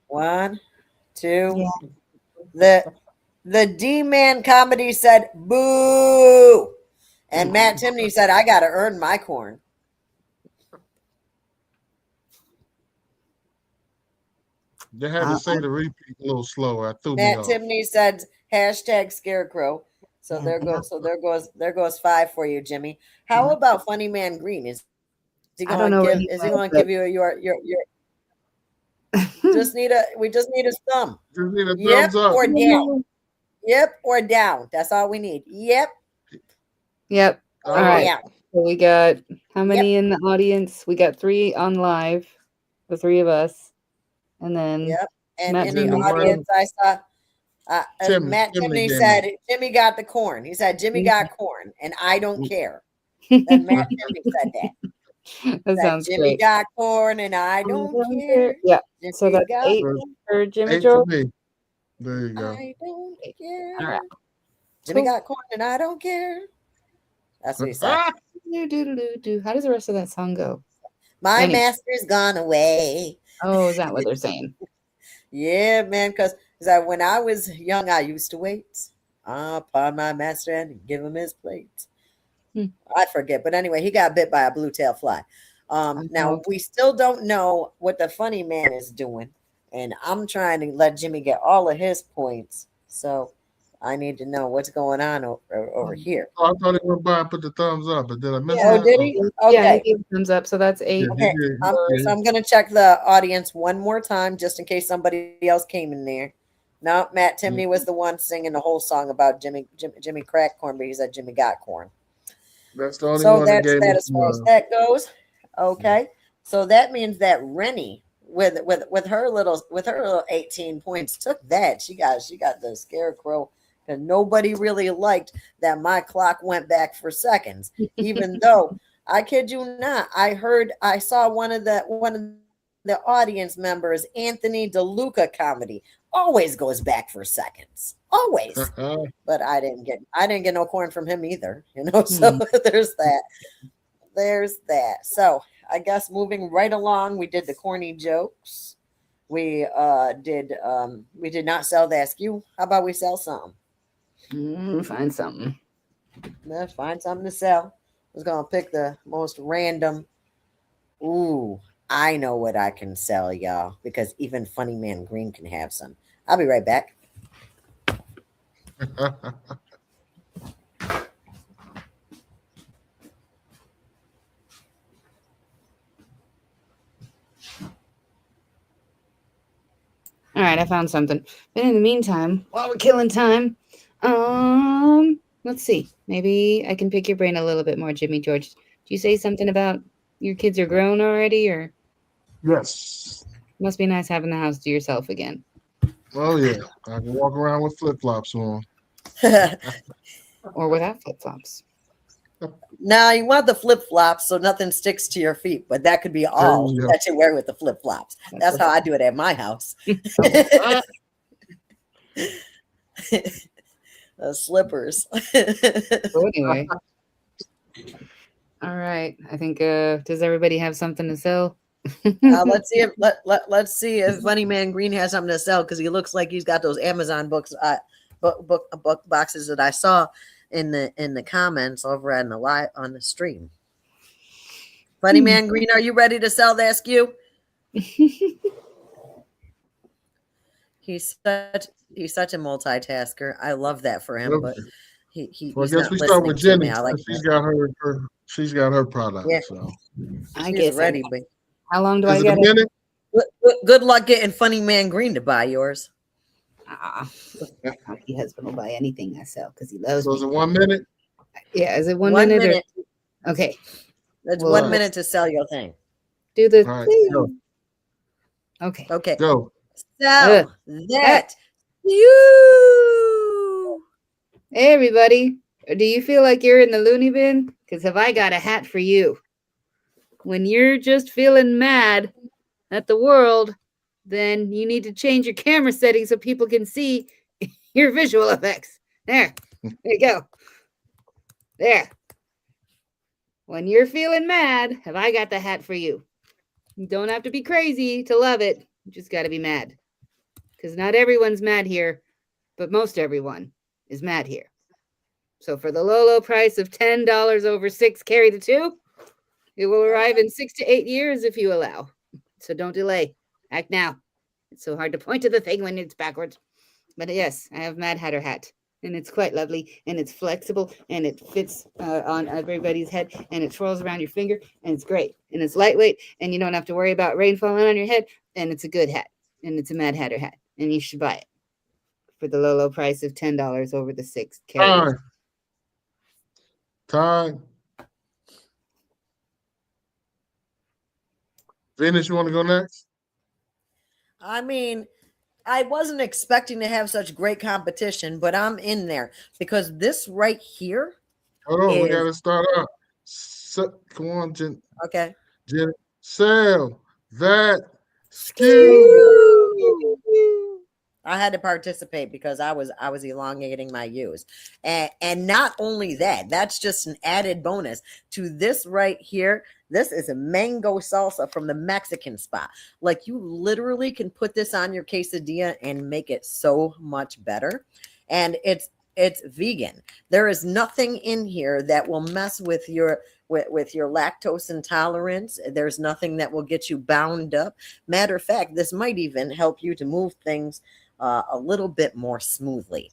1, 2. Yeah. The D-Man Comedy said boo, and Matt Timney said I got to earn my corn. They had to say the repeat a little slower. I threw me Matt off. Timney said hashtag scarecrow. So Yeah. there goes 5 for you, Jimmy. How about Funny Man Green? Is he I don't going know to what give? he Is he wants, going to but- give you your? We just need a thumb. Just need a Yep thumbs up. or down. Yep or down. That's all we need. Yep. Yep. All All right. Yeah. So we got how many in the audience? We got 3 on live, the 3 of us, and then Yep. And Matt in the Timney. audience, I saw Matt Timney Timney gave said Jimmy got the corn. He said Jimmy got corn, and I don't care. that And Matt Timney said that. sounds Jimmy great. got corn, and I don't care. Yeah. Jimmy So that's got 8 corn, for Jimmy 8 for George. me. There you go. I don't care. All right. Jimmy Cool. got corn, and I don't care. That's what he said. Ah, Do. How does the rest of that song go? My Anyway. master's gone away. Oh, is that what they're saying? Yeah, man, because when I was young, I used to wait upon my master and give him his plate. I forget. But anyway, he got bit by a blue tail fly. Now, we still don't know what the funny man is doing. And I'm trying to let Jimmy get all of his points. So I need to know what's going on over here. I thought he went by and put the thumbs up, but did I miss Oh, that? did he? Yeah, Okay. he gave a thumbs up. So that's 8. Yeah, Okay. he did. So I'm going to check the audience one more time just in case somebody else came in there. No, Matt Timney was the one singing the whole song about Jimmy cracked corn, but he said Jimmy got corn. That's the only So one that that's gave that me as far as some, that goes. Okay. So that means that Rennie with her little 18 points took that. She got the scarecrow And nobody really liked that my clock went back for seconds, even though I kid you not, I saw one of the audience members, Anthony DeLuca comedy, always goes back for seconds. Always. But I didn't get no corn from him either, so there's that. There's that. So I guess moving right along, we did the corny jokes. We did not sell the SKU. How about we sell something? Find something. Let's find something to sell. I was gonna pick the most random. Ooh, I know what I can sell, y'all, because even Funny Man Green can have some. I'll be right back. All right, I found something. But in the meantime, while we're killing time, let's see. Maybe I can pick your brain a little bit more, Jimmy George. Did you say something about your kids are grown already, or? Yes. Must be nice having the house to yourself again. Oh yeah, I can walk around with flip flops on. Or without flip flops. Now you want the flip flops so nothing sticks to your feet, but that could be all that you wear with the flip flops. That's how I do it at my house. Slippers. So anyway. All right. I think does everybody have something to sell? Let's see if Funny Man Green has something to sell, because he looks like he's got those Amazon books book boxes that I saw in the comments over on the stream. Funny Man Green, are you ready to sell the SKU? He's such a multitasker. I love that for him, but Well, I guess we start with Jenny. Like she's got her product. Yeah. So I guess ready. But how long do is I it a get? minute? Good luck getting Funny Man Green to buy yours. My husband will buy anything I sell because he loves So me. is it 1 minute? Yeah, is it one minute? Or... Okay. That's Well, 1 minute to sell your thing. Do the All right, thing. go. Okay. Go. Sell that. You. Hey, everybody. Do you feel like you're in the loony bin? Because have I got a hat for you? When you're just feeling mad at the world, then you need to change your camera settings so people can see your visual effects. There you go. There. When you're feeling mad, have I got the hat for you? You don't have to be crazy to love it. You just got to be mad. Because not everyone's mad here, but most everyone is mad here. So for the low price of $10 over 6, carry the 2. It will arrive in 6 to 8 years if you allow. So don't delay. Act now. It's so hard to point to the thing when it's backwards. But yes, I have Mad Hatter hat. And it's quite lovely. And it's flexible. And it fits on everybody's head. And it twirls around your finger. And it's great. And it's lightweight. And you don't have to worry about rain falling on your head. And it's a good hat. And it's a Mad Hatter hat. And you should buy it. For the low price of $10 over the 6. Time. Venus, you want to go next? I mean, I wasn't expecting to have such great competition, but I'm in there because this right here. Hold on, we got to start up. Come on, Jen. Okay. Jen, sell that SKU. I had to participate because I was elongating my U's. And not only that, that's just an added bonus to this right here. This is a mango salsa from the Mexican spot. Like, you literally can put this on your quesadilla and make it so much better. And it's vegan. There is nothing in here that will mess with your lactose intolerance. There's nothing that will get you bound up. Matter of fact, this might even help you to move things a little bit more smoothly.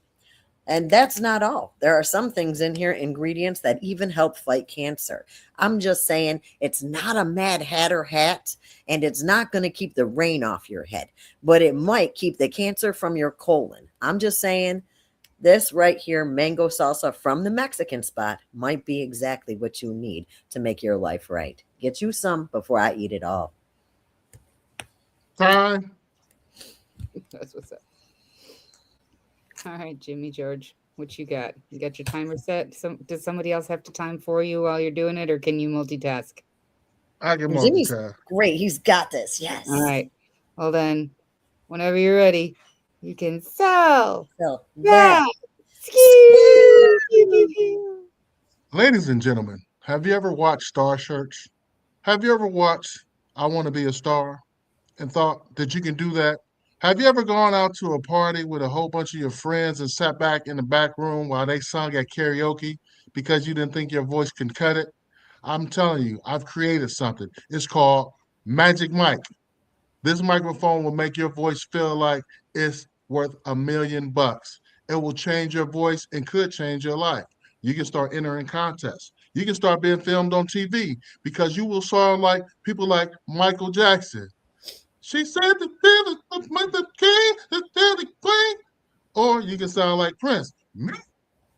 And that's not all. There are some things in here, ingredients that even help fight cancer. I'm just saying, it's not a Mad Hatter hat, and it's not going to keep the rain off your head, but it might keep the cancer from your colon. I'm just saying, this right here, mango salsa from the Mexican spot, might be exactly what you need to make your life right. Get you some before I eat it all. Time. That's what's up. All right, Jimmy George. What you got? You got your timer set? Does somebody else have to time for you while you're doing it, or can you multitask? I can Jimmy's multitask. great. He's got this. Yes. All right. Well then, whenever you're ready, you can sell So that that. skew. Ladies and gentlemen, have you ever watched Star Search? Have you ever watched I Want to Be a Star and thought that you can do that? Have you ever gone out to a party with a whole bunch of your friends and sat back in the back room while they sung at karaoke because you didn't think your voice can cut it? I'm telling you, I've created something. It's called Magic Mike. This microphone will make your voice feel like it's worth $1,000,000. It will change your voice and could change your life. You can start entering contests. You can start being filmed on TV because you will sound like people like Michael Jackson. She said the feeling of the king, the queen. Or you can sound like Prince. Me,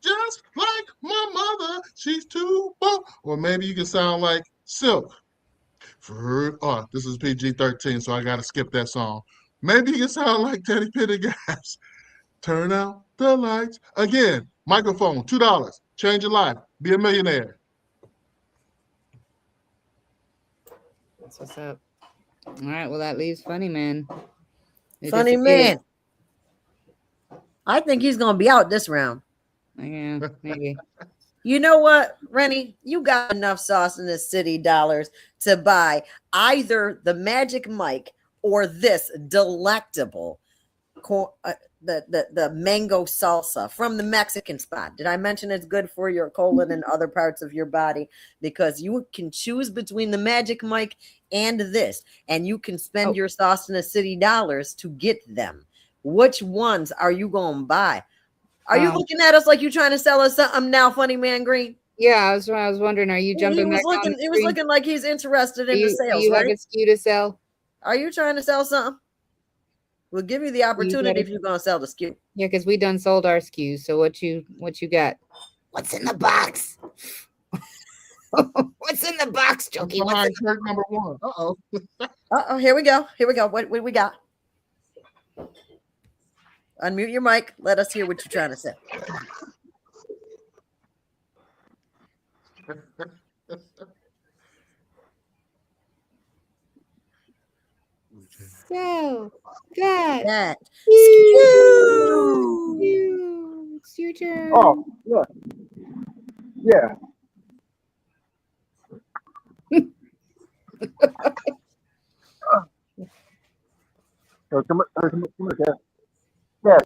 just like my mother, she's too bold. Or maybe you can sound like Silk. Oh, this is PG-13, so I got to skip that song. Maybe you can sound like Teddy Pendergrass. Turn out the lights. Again, microphone, $2. Change your life. Be a millionaire. That's what's up. All right. Well, that leaves Funny Man. It Funny disappeared. man. I think he's gonna be out this round. Yeah, maybe. You know what, Rennie? You got enough sauce in this city dollars to buy either the Magic Mike or this delectable the mango salsa from the Mexican spot. Did I mention it's good for your colon and other parts of your body? Because you can choose between the Magic Mike and this, and you can spend your sauce in the city dollars to get them. Which ones are you going to buy? Are you looking at us like you're trying to sell us something now, Funny Man Green? Yeah, I was wondering, are you jumping back on the He was looking like he's interested in the sales, do you right? have a skew to sell? Are you trying to sell something? We'll give you the opportunity if you're going to sell the skew. Yeah, because we done sold our skews. So what you got? What's in the box? What's in the box, Jokey? Behind shirt number 1. Uh-oh. Uh-oh, here we go. What we got? Unmute your mic. Let us hear what you're trying to say. So that Skew. it's your turn. Oh, yeah. Yeah. Come here. Yeah.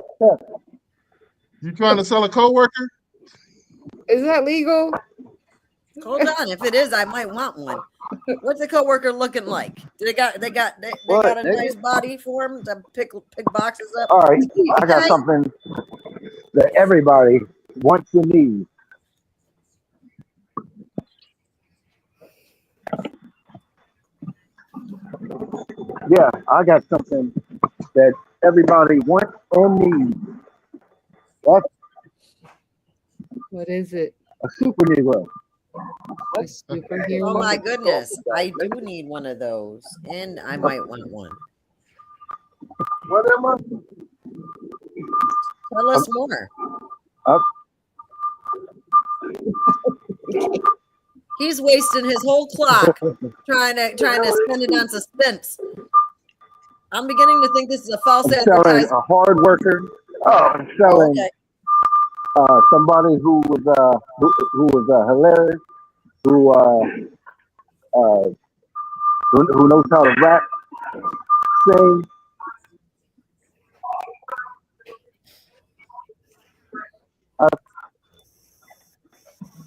You trying to sell a coworker? Is that legal? Hold on. If it is, I might want one. What's the coworker looking like? They got a nice body for him to pick boxes up. All right. I got something that everybody wants and needs. Yeah, I got something that everybody wants and needs. That's What is it? a super Negro. A superhero? Oh my goodness. I do need one of those. And I might want one. What am I? Tell us more. He's wasting his whole clock trying to spend it on suspense. I'm beginning to think this is a false I'm selling advertisement. a hard worker. I'm selling somebody who was hilarious, who knows how to rap, sing.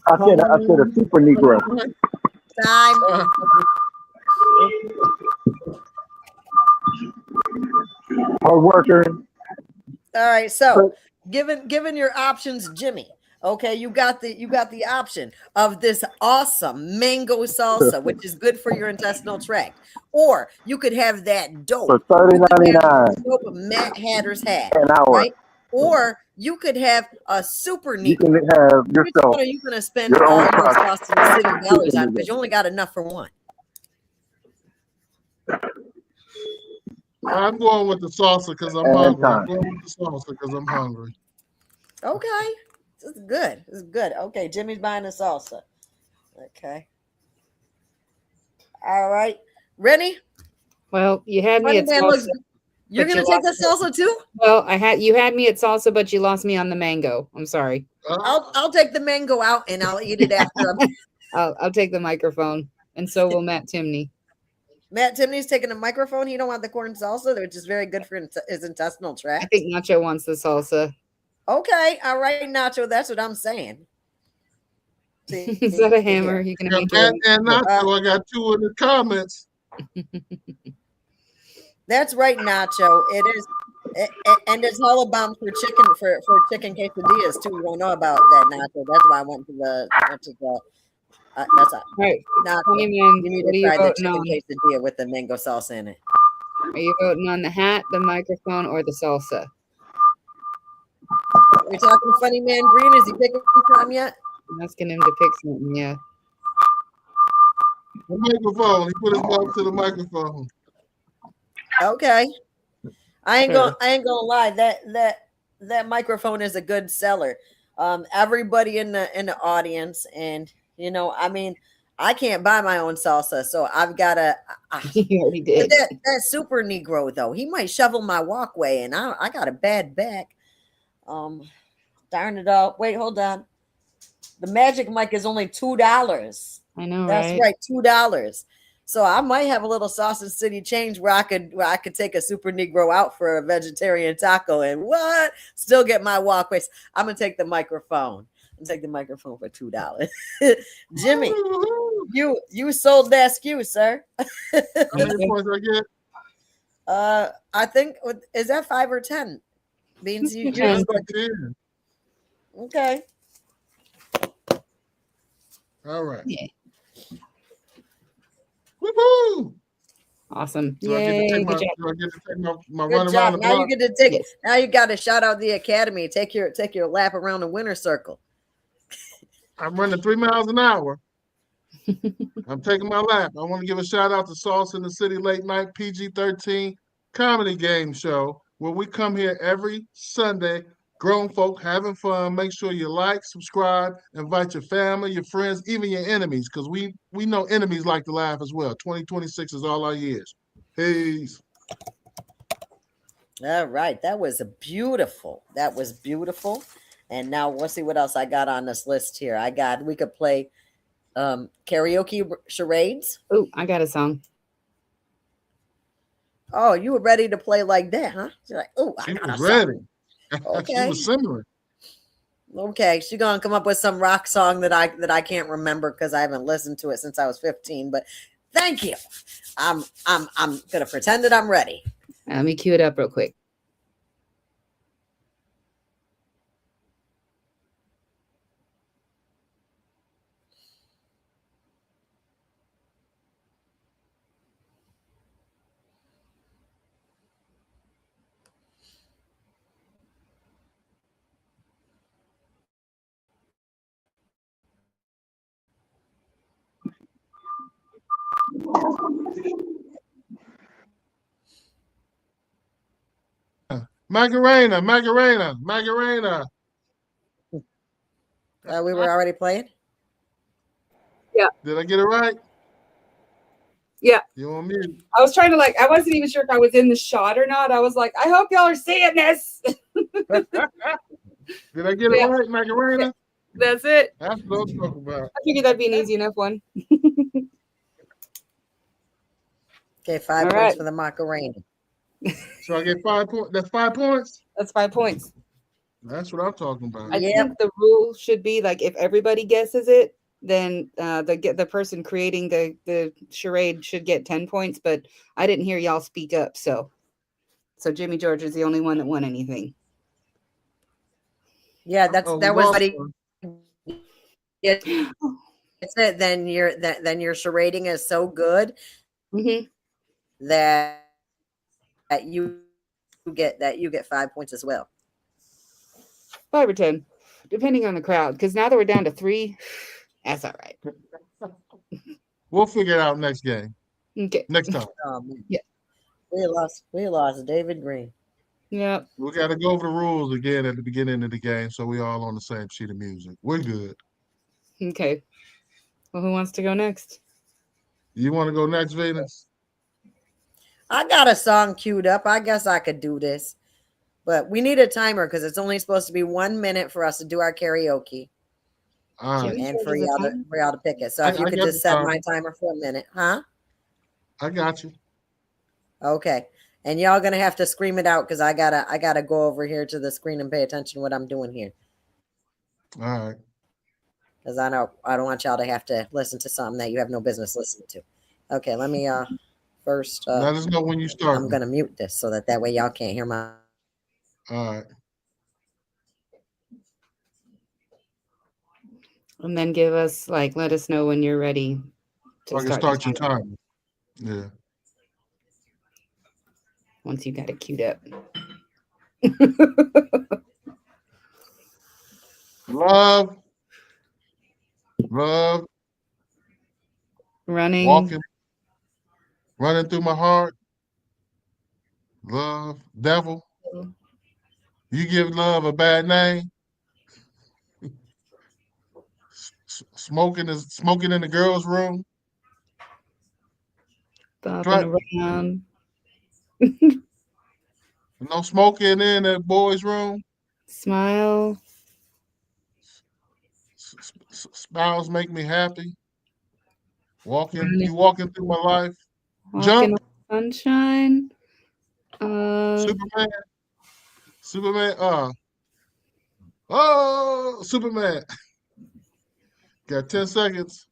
I said a super Negro. Time. Hard worker. All right, so given your options, Jimmy. Okay, you got the option of this awesome mango salsa, which is good for your intestinal tract, or you could have that dope For $30.99 dope Matt Hatter's hat, an hour. right? Or you could have a super neat. You can have Which yourself. one are you going to spend your all own your product. sauce in the city dollars on? Because you only got enough for one. I'm going with the salsa because I'm And hungry. time. I'm going with the salsa because I'm hungry. Okay. is good. This is good. Okay, Jimmy's buying a salsa. Okay. All right. Rennie, Well, you had me Funny at Man salsa, looks. You're but you gonna take lost the salsa too? well, you had me at salsa, but you lost me on the mango. I'm sorry. I'll take the mango out and I'll eat it after. I'll take the microphone, and so will Matt Timney. Matt Timney's taking a microphone. He don't want the corn salsa, which is very good for his intestinal I tract. think Nacho wants the salsa. Okay, all right, Nacho. That's what I'm saying. See, Is that a hammer? here. You're gonna Yeah, make Matt it. and Nacho, I got two in the comments. That's right, Nacho. It is, and it's all about for chicken quesadillas too. You don't know about that, Nacho. That's why I went to the. That's All right, Nacho. Funny Man, You need what to are you try the voting chicken on? quesadilla with the mango salsa in it. Are you voting on the hat, the microphone, or the salsa? We're talking Funny Man Green. Is he picking from yet? I'm asking him to pick something. Yeah. The microphone. He put his mouth to the microphone. Okay. I ain't Sure. gonna lie. That microphone is a good seller. Everybody in the audience, and I mean, I can't buy my own salsa, so I've got to. You already did. That super Negro though, he might shovel my walkway, and I got a bad back. Darn it all. Wait, hold on. The magic mic is only $2. I know, That's right? right, $2. So I might have a little Sausage City change where I could take a super Negro out for a vegetarian taco and still get my walkways. I'm gonna take the microphone. Take the microphone for $2. Jimmy, you sold that SKU, sir. How many points I get? I think is that 5 or 10? Means you 10. scored. 10. Okay. All right. Yeah. Woohoo! Awesome. Do I get to Yay. take Good job. my Good run around job. the Now you block? get to take. Yes. Now you got to shout out the academy. Take your lap around the winner circle. I'm running 3 miles an hour. I'm taking my lap. I want to give a shout out to Sauce in the City Late Night PG-13 comedy game show where we come here every Sunday. Grown folk having fun. Make sure you like, subscribe, invite your family, your friends, even your enemies, because we know enemies like to laugh as well. 2026 is all our years. Peace. All right, that was beautiful. That was beautiful. And now we'll see what else I got on this list here. We could play karaoke charades. Oh, I got a song. Oh, you were ready to play like that, huh? You're like, oh, I She got was a ready. song. She Okay. was simmering. Okay, she's gonna come up with some rock song that I can't remember because I haven't listened to it since I was 15. But thank you. I'm gonna pretend that I'm ready. Let me cue it up real quick. Macarena, Macarena, Macarena. We were already playing. Did I get it right? Yeah. You on mute. I was trying to I wasn't even sure if I was in the shot or not. I was like, I hope y'all are seeing this. Did I get it right, Macarena? That's it. That's what I'm talking about. I figured that'd be an easy enough one. Okay, 5 All points right. for the Macarena. So I get 5 points. That's 5 points. That's 5 points. That's what I'm talking about. I think the rule should be if everybody guesses it, then the person creating the charade should get 10 points. But I didn't hear y'all speak up, so Jimmy George is the only one that won anything. Yeah, that was lost buddy. one. It's it. Then your charading is so good that you get 5 points as well. 5 or 10, depending on the crowd. Because now that we're down to 3, that's all right. We'll figure it out next game. Okay. Next time. Yeah. We lost David Green. Yep. We got to go over the rules again at the beginning of the game, so we all on the same sheet of music. We're good. Okay. Well, who wants to go next? You want to go next, Venus? I got a song queued up. I guess I could do this. But we need a timer because it's only supposed to be 1 minute for us to do our karaoke. All right. Jimmy And for charges a y'all to pick it. So if you I could got just the set timer. my timer for a minute, huh? I got you. Okay. And y'all gonna have to scream it out because I gotta go over here to the screen and pay attention to what I'm doing here. All right. Because I don't want y'all to have to listen to something that you have no business listening to. Okay, let me first Let us know when you start. I'm gonna mute this so that way y'all can't hear my. All right. And then give us let us know when you're ready to So I can start. start your timer. Yeah. Once you got it queued up. Love. Love. Running. Running through my heart. Love. Devil. You give love a bad name. Smoking in the girls' room. Bopping around. No smoking in the boys' room. Smile. Smiles make me happy. Running. You walking through my life. Walking Jump. on sunshine. Superman. Oh, Superman. Got 10 seconds.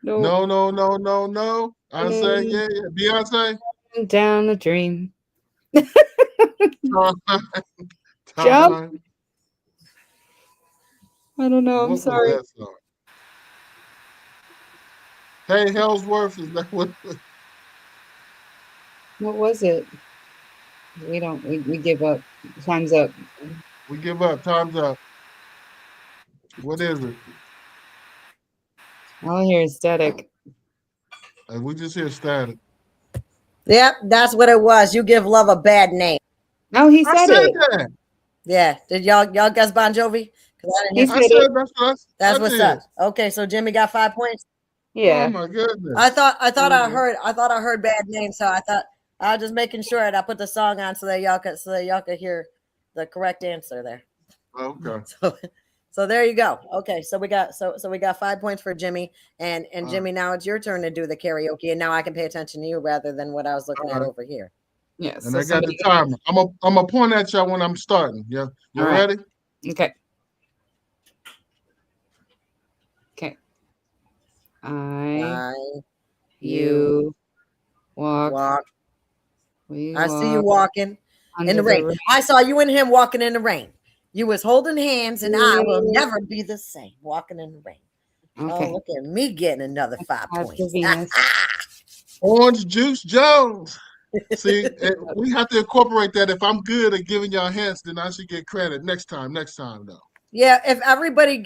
Nope. No. I say, yeah. Beyonce. Down the dream. Time. Jump. I don't know. I'm What sorry. was that song? Hey, Hellsworth, is that what? What was it? We give up. Time's up. We give up. Time's up. What is it? All I hear is static. We just hear static. Yep, that's what it was. You give love a bad name. No, he I said said it. that. Yeah. Did y'all guess Bon Jovi? He I said said it. That's I what's did. up. Okay, so Jimmy got 5 points. Oh Yeah. my goodness. I thought I heard bad name, so I thought I was just making sure that I put the song on so that y'all could hear the correct answer there. Okay. So there you go. Okay, so we got 5 points for Jimmy, and Jimmy, now it's your turn to do the karaoke, and now I can pay attention to you rather than what I was looking at over here. Yeah. And I got the timer. I'm gonna point at y'all when I'm starting. Yeah. You ready? Okay. Okay. You walk. I see you walking in the rain. rain. I saw you and him walking in the rain. You was holding hands, and I will never be the same. Walking in the rain. Okay. Oh, look at me getting another 5 points. Orange Juice Jones. See, we have to incorporate that. If I'm good at giving y'all hints, then I should get credit next time though. Yeah, if everybody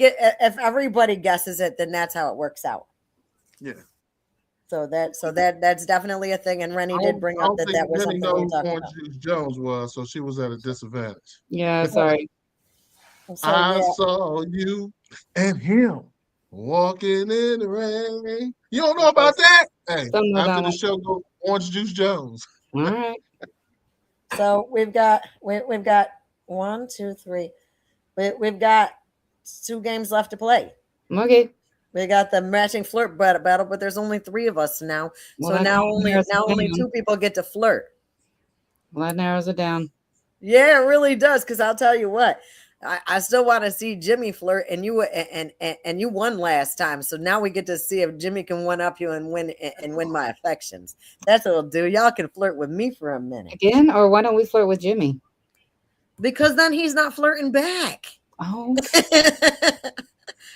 guesses it, then that's how it works out. Yeah. So that's definitely a thing. And Rennie did bring up that was something we were talking Orange about. Juice Jones was, so she was at a disadvantage. Yeah, sorry. I saw you and him walking in the rain. You don't know about that? Hey, after the show, go Orange Juice Jones. All right. So we've got 1, 2, 3. We've got 2 games left to play. Okay. We got the matching flirt battle, but there's only 3 of us now. Well, so now only 2 people get to flirt. Well, that narrows it down. Yeah, it really does. Because I'll tell you what, I still want to see Jimmy flirt, and you won last time. So now we get to see if Jimmy can one up you and win my affections. That's what it'll do. Y'all can flirt with me for a minute again, or why don't we flirt with Jimmy? Because then he's not flirting back. Oh.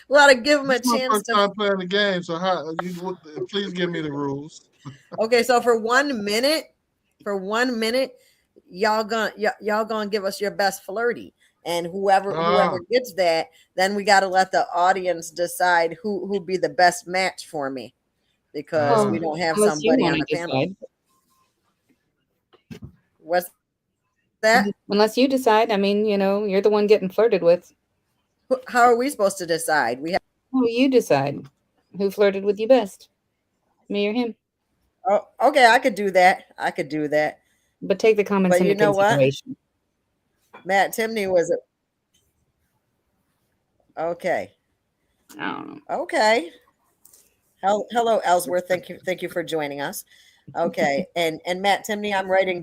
We ought to give him a chance. My first time playing the game, so please give me the rules. Okay, so for 1 minute, y'all gonna give us your best flirty, and whoever gets that, then we got to let the audience decide who'd be the best match for me, because we don't have somebody on the panel. that? Unless you decide. I mean, you're the one getting flirted with. How are we supposed to decide? We have. Oh, you decide who flirted with you best, me or him. Oh, okay. I could do that. I could do that. But take the comments But you into know what? consideration. Matt Timney was okay. I don't know. Okay. Hello, Ellsworth. Thank you for joining us. Okay, and Matt Timney, I'm writing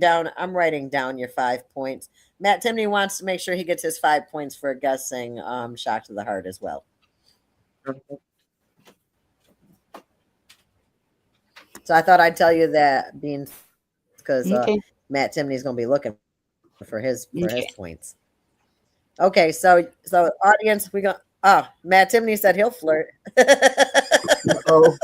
down your 5 points. Matt Timney wants to make sure he gets his 5 points for guessing shock to the heart as well. So I thought I'd tell you that, Beans, because Okay. Matt Timney's going to be looking for his Okay. points. Okay, so audience, we got Matt Timney said he'll flirt. Oh,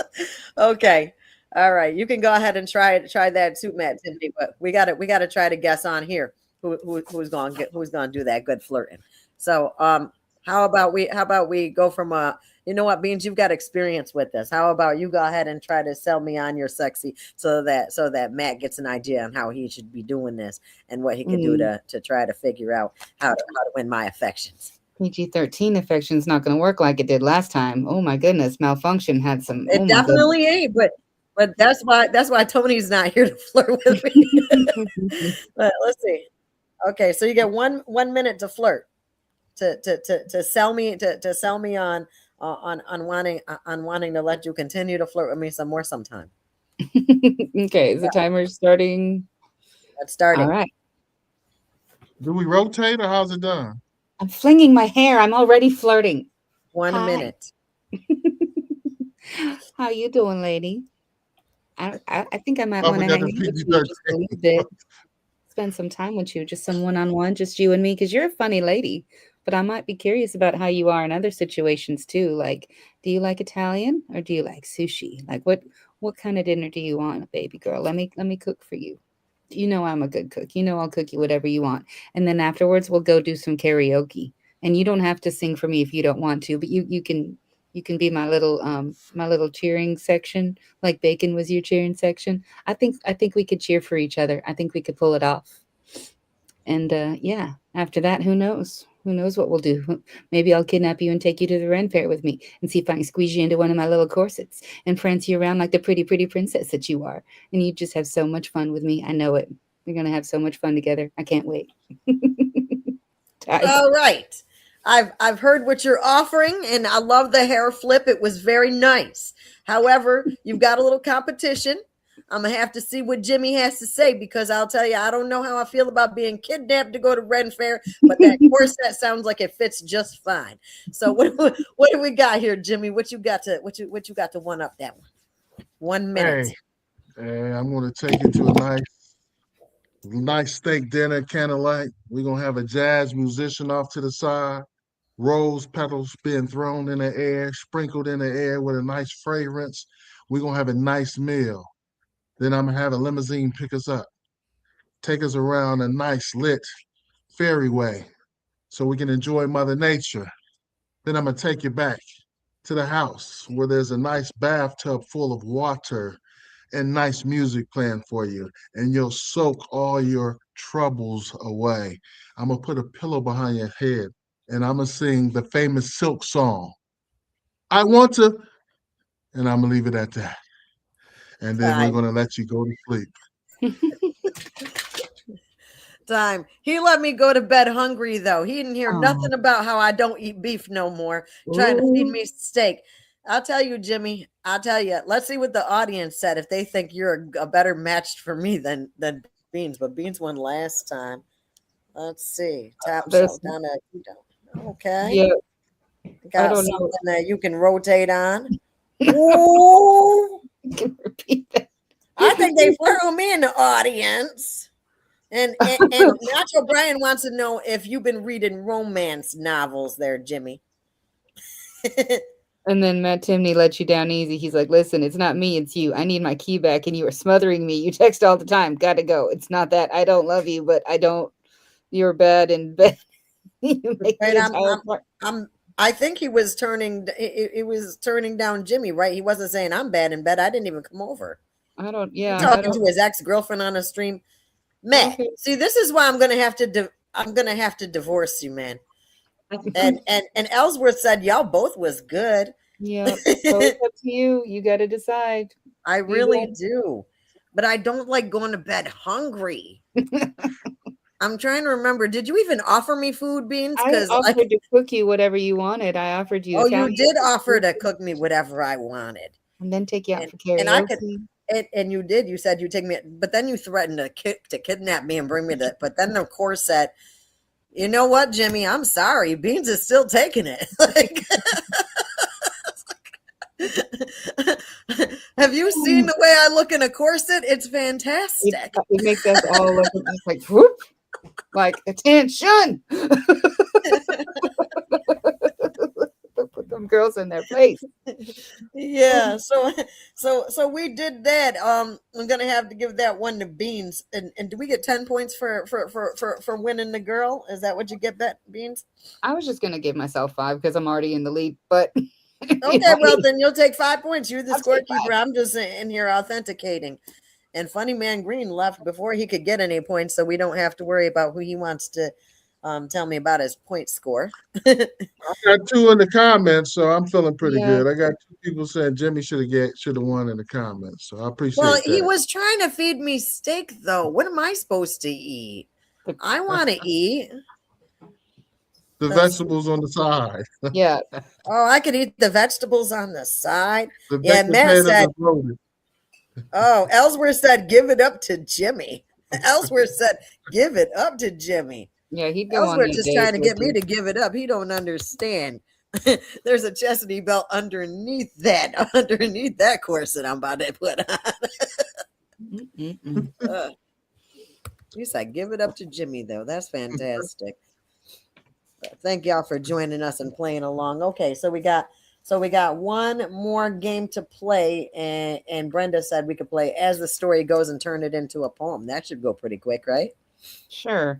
Okay. All right. You can go ahead and try that too, Matt Timney, but we got to try to guess on here who's going to do that good flirting. So, how about we go from you know what, Beans, you've got experience with this. How about you go ahead and try to sell me on your sexy so that Matt gets an idea on how he should be doing this and what he can do to try to figure out how to win my affections. PG-13 affection's not going to work like it did last time. Oh my goodness, malfunction had some. It Oh my definitely ain't, but that's why Tony's not here to flirt with me. But let's see. Okay, so you get 1 minute to flirt, to sell me on wanting to let you continue to flirt with me some more sometime. Okay, is the timer starting? That's starting. All right. Do we rotate or how's it done? I'm flinging my hair. I'm already flirting. 1 Hi. minute. How you doing, lady? I think I might Oh, want we to got hang the out with you just a little bit. Spend some time with you, just some one-on-one, just you and me, because you're a funny lady. But I might be curious about how you are in other situations too. Like, do you like Italian or do you like sushi? Like, what kind of dinner do you want, baby girl? Let me cook for you. You know I'm a good cook. You know I'll cook you whatever you want. And then afterwards we'll go do some karaoke. And you don't have to sing for me if you don't want to, but you can be my little cheering section, like Bacon was your cheering section. I think we could cheer for each other. I think we could pull it off. And yeah, after that, who knows? Who knows what we'll do? Maybe I'll kidnap you and take you to the Ren Fair with me and see if I can squeeze you into one of my little corsets and prance you around like the pretty, pretty princess that you are. And you just have so much fun with me. I know it. We're going to have so much fun together. I can't wait. All right. I've heard what you're offering, and I love the hair flip. It was very nice. However, you've got a little competition. I'm gonna have to see what Jimmy has to say, because I'll tell you, I don't know how I feel about being kidnapped to go to Ren Fair, but that corset sounds like it fits just fine. So what do we got here, Jimmy? What you got to one up that one? 1 minute. Hey, I'm gonna take you to a nice steak dinner, candlelight. We're gonna have a jazz musician off to the side, rose petals being thrown in the air, sprinkled in the air with a nice fragrance. We're gonna have a nice meal. Then I'm gonna have a limousine pick us up, take us around a nice lit ferryway so we can enjoy Mother Nature. Then I'm gonna take you back to the house where there's a nice bathtub full of water and nice music playing for you, and you'll soak all your troubles away. I'm gonna put a pillow behind your head and I'm gonna sing the famous Silk song. I want to, and I'm gonna leave it at that. And then we're Time. gonna let you go to sleep. Time. He let me go to bed hungry, though. He didn't hear Oh. nothing about how I don't eat beef no more. Trying to feed me steak. I'll tell you, Jimmy. I'll tell you. Let's see what the audience said, if they think you're a better match for me than Beans. But Beans won last time. Let's see. Top shelf down at okay. Yeah. Got I don't something know. that you can rotate on. Ooh. You can repeat that. I think they flirt with me in the audience. And Nacho Brian wants to know if you've been reading romance novels there, Jimmy. And then Matt Timney let you down easy. He's like, listen, it's not me, it's you. I need my key back, and you are smothering me. You text all the time. Gotta go. It's not that I don't love you, but you're bad in bed. You make the entire part. I think he was turning down Jimmy, right? He wasn't saying I'm bad in bed. I didn't even come over. I don't, yeah. Talking to his ex-girlfriend on a stream. Matt, Okay. see, this is why I'm gonna have to divorce you, man. And Ellsworth said y'all both was good. Yep. So it's up to you. You got to decide. I You really got- do. But I don't like going to bed hungry. I'm trying to remember. Did you even offer me food, Beans? I Because offered to cook you whatever you wanted. I offered you oh, you Italian did offer food to cook me whatever I wanted. and then take you out And for and I could karaoke. and you did. You said you take me, but then you threatened to kidnap me and bring me to. But then of course said, you know what, Jimmy? I'm sorry. Beans is still taking it. Like, have you seen the way I look in a corset? It's fantastic. It makes us all look just like whoop, like attention. Put them girls in their place. Yeah, so we did that. I'm gonna have to give that one to Beans. And do we get 10 points for winning the girl? Is that what you get, bet Beans? I was just gonna give myself 5 because I'm already in the lead, but Okay, well then you'll take 5 points. You're the I'll take scorekeeper. I'm just in here authenticating. And Funny Man Green left before he could get any points, so we don't have to worry about who he wants to tell me about his point score. I got 2 in the comments, so I'm feeling pretty Yeah. good. I got 2 people saying Jimmy should have won in the comments, so I appreciate Well, that. he was trying to feed me steak, though. What am I supposed to eat? I want to eat. The vegetables on the side. yeah. Oh, I could eat the vegetables on the side. The Yeah, baked Matt potatoes said, is loaded. oh, Ellsworth said, give it up to Jimmy. Ellsworth said, give it up to Jimmy. Yeah, he'd go on Ellsworth that just date trying to with get me you. to give it up. He don't understand. There's a chastity belt underneath that corset I'm about to put on. Mm-mm-mm. You said, give it up to Jimmy, though. That's fantastic. Thank y'all for joining us and playing along. Okay, so we got one more game to play, and Brenda said we could play As the Story Goes and turn it into a poem. That should go pretty quick, right? Sure.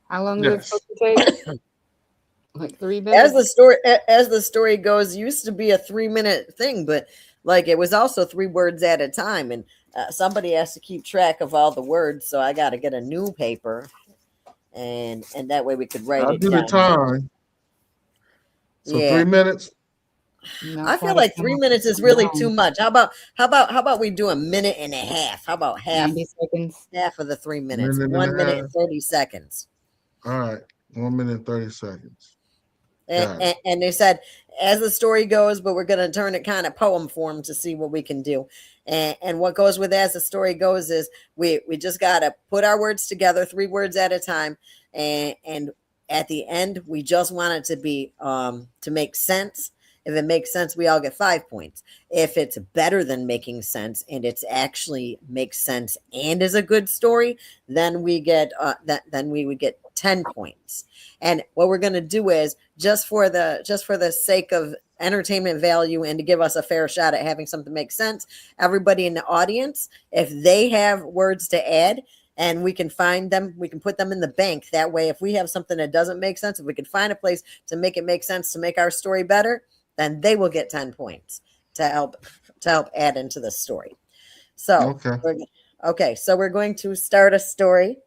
How long is it Yes. supposed to take? Like 3 minutes? As the story goes used to be a 3-minute thing, but like it was also 3 words at a time, and somebody has to keep track of all the words, so I got to get a new paper, and that way we could write I'll it do the down. time. So Yeah. 3 minutes. No, I feel quite like a 3 time. minutes is really Long. too much. How about we do a minute and a half? How about half 90 seconds. of the 3 minutes? Minute and a 1 minute half. and 30 seconds. All right. 1 minute and 30 seconds. And they said, as the story goes, but we're going to turn it kind of poem form to see what we can do. And what goes with as the story goes is we just got to put our words together, 3 words at a time. And at the end, we just want it to be to make sense. If it makes sense, we all get 5 points. If it's better than making sense and it's actually makes sense and is a good story, then we get then we would get 10 points. And what we're going to do is just for the sake of entertainment value and to give us a fair shot at having something make sense, everybody in the audience, if they have words to add and we can find them, we can put them in the bank. That way, if we have something that doesn't make sense, if we can find a place to make it make sense, to make our story better, then they will get 10 points to help add into the story. So, so we're going to start a story.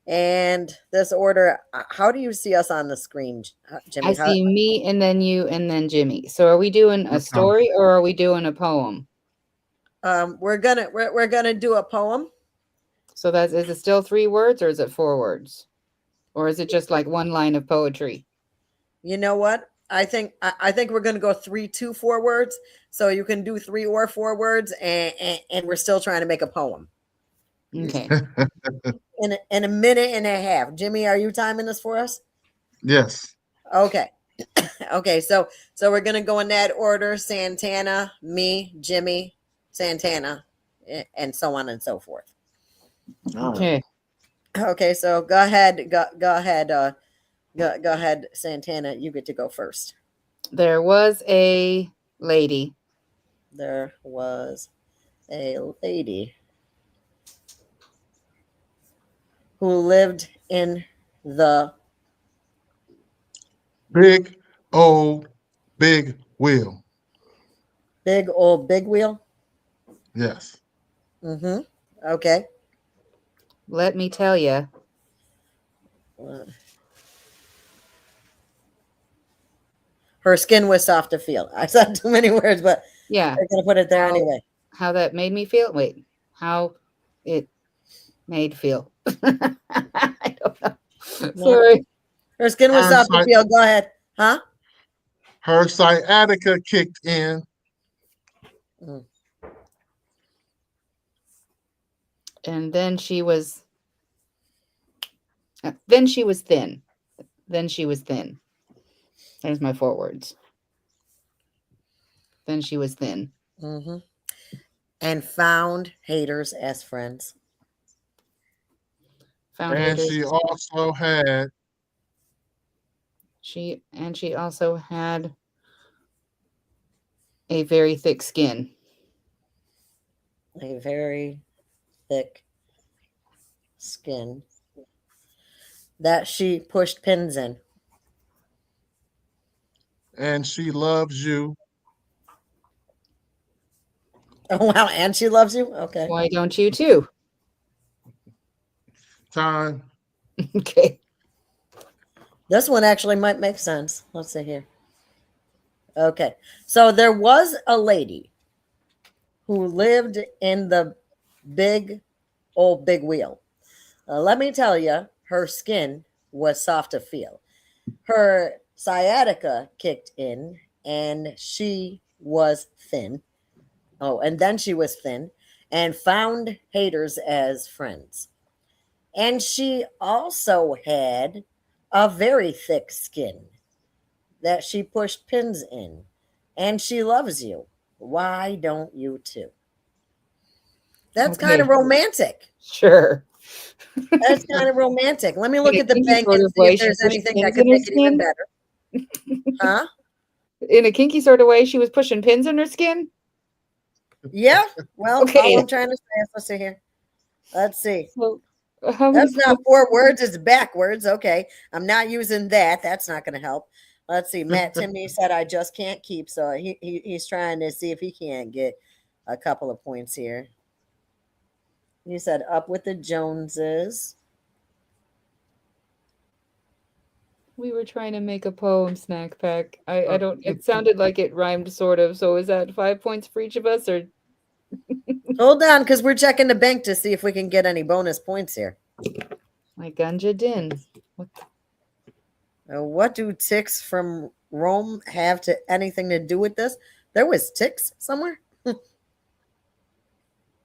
And this order, how do you see us on the screen, Jimmy? I see me and then you and then Jimmy. So are we doing a story or are we doing a poem? We're gonna do a poem. So is it still 3 words or is it 4 words? Or is it just like 1 line of poetry? You know what? I think we're gonna go 3 to 4 words. So you can do 3 or 4 words, and we're still trying to make a poem. Okay. In a minute and a half. Jimmy, are you timing this for us? Yes. Okay. Okay, so we're gonna go in that order: Santana, me, Jimmy, Santana, and so on and so forth. Okay. Okay, so go ahead, go ahead, Santana. You get to go first. There was a lady. There was a lady who lived in the big old big wheel. Big old big wheel. Yes. Mm-hmm. Okay. let me tell you. Her skin was soft to feel. I said too many words, but Yeah. we're gonna put it there How- anyway. How that made me feel? Wait, how it made feel? I don't know. No. Sorry. Her skin was Her soft to sci- feel. Go ahead. Huh? her sciatica kicked in, Mm. And then she was. Then she was thin. Then she was thin. There's my 4 words. Then she was thin. Mm-hmm. And found haters as friends. Found and haters. she also had She also had a very thick skin. A very thick skin that she pushed pins in. and she loves you. Oh wow, and she loves you? Okay. Why don't you too? Time. Okay. This one actually might make sense. Let's see here. Okay. So there was a lady who lived in the big old big wheel. Let me tell you, her skin was soft to feel. Her sciatica kicked in and she was thin. Oh, and then she was thin and found haters as friends. And she also had a very thick skin that she pushed pins in. And she loves you. Why don't you too? That's kind of Okay. romantic. Sure. That's kind of romantic. Let me look In a at the kinky bank sort and of see if way, she there's pushed anything that pins could in her make it even skin. better. Huh? In a kinky sort of way, she was pushing pins in her skin. Yeah. Well, Okay. all I'm trying to say is, let's see here. Let's see. So, how many That's not 4 words. It's backwards. Okay. I'm not using that. That's not going to help. Let's see. Matt Timney said, I just can't keep. So he's trying to see if he can't get a couple of points here. He said, up with the Joneses. We were trying to make a poem snack pack. I don't. It sounded like it rhymed, sort of. So is that 5 points for each of us, or Hold on, because we're checking the bank to see if we can get any bonus points here. my ganja din? What do ticks from Rome have to anything to do with this? There was ticks somewhere.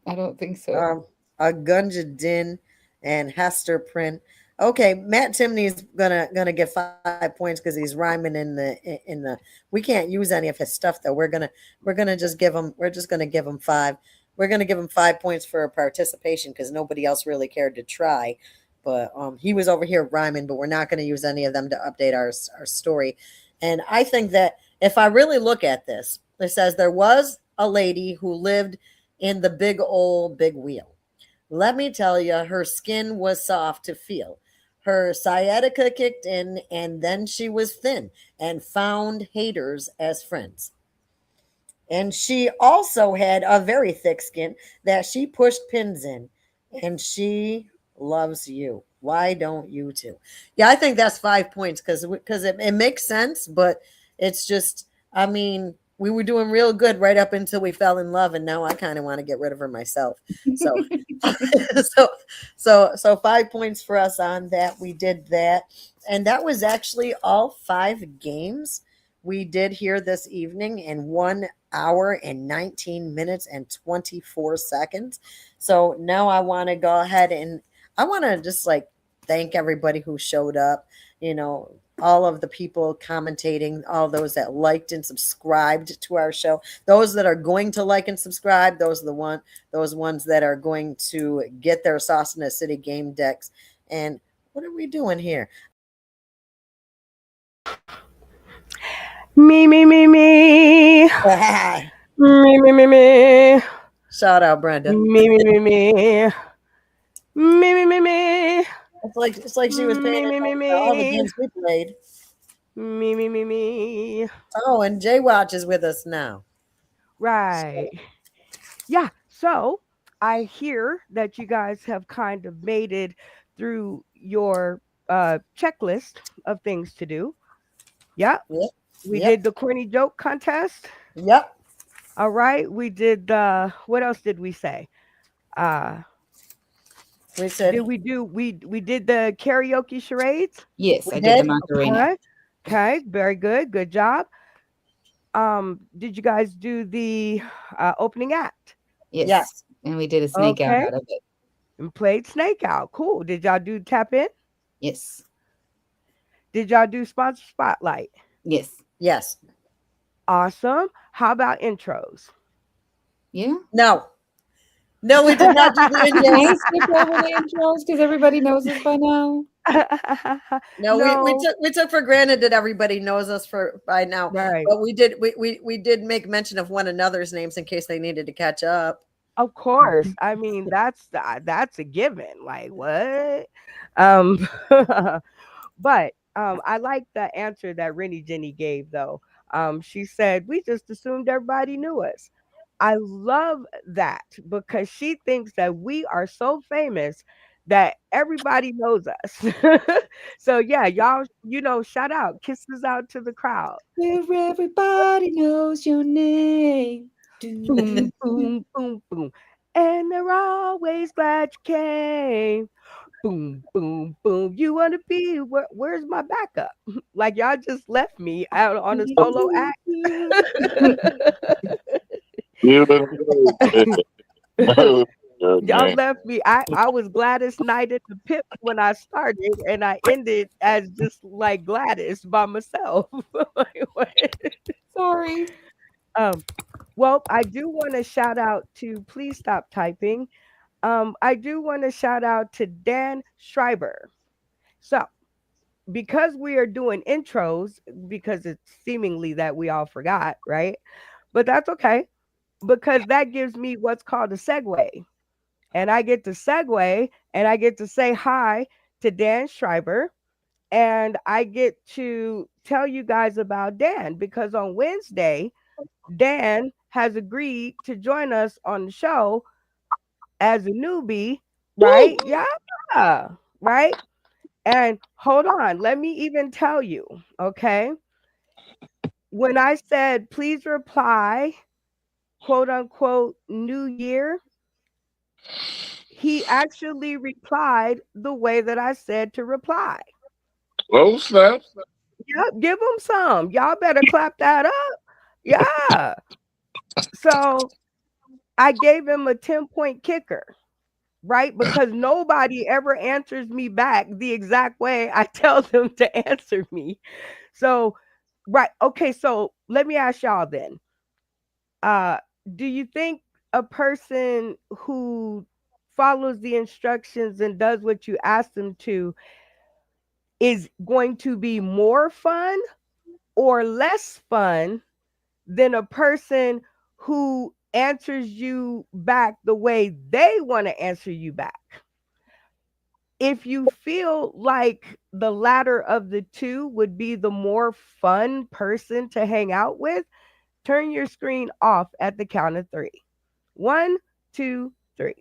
I don't think so. A Gunja Din and Hester Print. Okay, Matt Timney's gonna get 5 points because he's rhyming in the. We can't use any of his stuff though. We're gonna just give him. We're just gonna give him 5. We're gonna give him 5 points for participation because nobody else really cared to try. But he was over here rhyming, but we're not going to use any of them to update our story. And I think that if I really look at this, it says there was a lady who lived in the big old big wheel. Let me tell you, her skin was soft to feel. Her sciatica kicked in, and then she was thin and found haters as friends. And she also had a very thick skin that she pushed pins in, and she loves you. Why don't you too? Yeah, I think that's 5 points because it makes sense, but it's just, I mean, we were doing real good right up until we fell in love, and now I kind of want to get rid of her myself. So, so 5 points for us on that. We did that, and that was actually all 5 games we did here this evening in 1 hour and 19 minutes and 24 seconds. So now I want to go ahead and I want to just like thank everybody who showed up, all of the people commentating, all those that liked and subscribed to our show, those that are going to like and subscribe, those ones that are going to get their Sauce in the City game decks. And what are we doing here? Me. Me. Shout out, Brenda. Me. It's like she was paying attention to all the games we played. Me. Oh, and Jay Watch is with us now. Right. Yeah. So I hear that you guys have kind of made it through your checklist of things to do. Yeah, Yep. we Yep. did the corny joke contest. Yep. All right, we did the what else did we say? Uh We did said we did the karaoke charades? Yes, we I did the did. Macarena. Okay. Okay, very good. Good job. Did you guys do the opening act? Yeah. Yes, and we did a snake out Okay. out of it. And played Snake Out. Cool. Did y'all do tap in? Yes, Did y'all do sponsor spotlight? yes, Yes. Awesome. How about intros? yeah. No. No, we did not do the We intros. can't skip over the intros because everybody knows us by now. No, we No. took for granted that everybody knows us for by now. Right. But we did make mention of one another's names in case they needed to catch up. Of course. I mean, that's a given. Like what? Um but I like the answer that Rennie Jenny gave though. She said we just assumed everybody knew us. I love that because she thinks that we are so famous that everybody knows us. So yeah, y'all, shout out, kisses out to the crowd. Where everybody knows your name. Do, do, Boom, do. boom, boom, boom. And they're always glad you came. Boom, boom, boom. You want to be where's my backup? Like y'all just left me out on a solo act. You look good. Oh, good, Y'all man. left me. I was Gladys Knight at the Pips when I started, and I ended as just like Gladys by myself. Like, what? Sorry. um, well, I do want to shout out to please stop typing. I do want to shout out to Dan Schreiber. So because we are doing intros, because it's seemingly that we all forgot, right? But that's okay because that gives me what's called a segue. And I get to segue and I get to say hi to Dan Schreiber. And I get to tell you guys about Dan because on Wednesday, Dan has agreed to join us on the show as a newbie, right? Yeah, right. And hold on, let me even tell you, okay? When I said, please reply, quote unquote, new year, he actually replied the way that I said to reply. Oh, snap. Yep, give him some. Y'all better clap that up. Yeah. So I gave him a 10-point kicker, right? Because nobody ever answers me back the exact way I tell them to answer me. So, right. Okay. So let me ask y'all then. Uh, do you think a person who follows the instructions and does what you ask them to is going to be more fun or less fun than a person who answers you back the way they want to answer you back? If you feel like the latter of the two would be the more fun person to hang out with, turn your screen off at the count of three. One, two, three.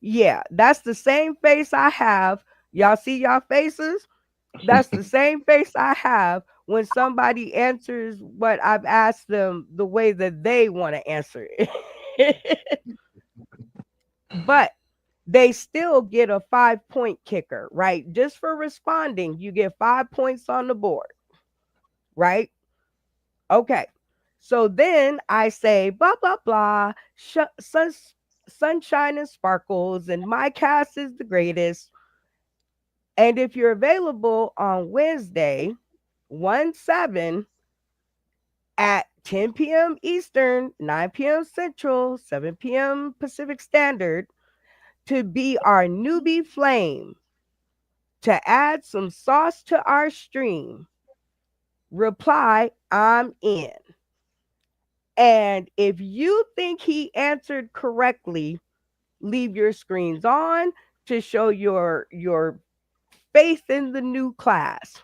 Yeah, that's the same face I have. Y'all see y'all faces? That's the same face I have when somebody answers what I've asked them the way that they want to answer it. But they still get a 5-point kicker, right? Just for responding, you get 5 points on the board, right? Okay. So then I say, blah, blah, blah, sunshine and sparkles, and my cast is the greatest. And if you're available on Wednesday, 1/7 at 10 p.m. Eastern, 9 p.m. Central, 7 p.m. Pacific Standard, to be our newbie flame, to add some sauce to our stream, reply, I'm in. And if you think he answered correctly, leave your screens on to show your faith in the new class.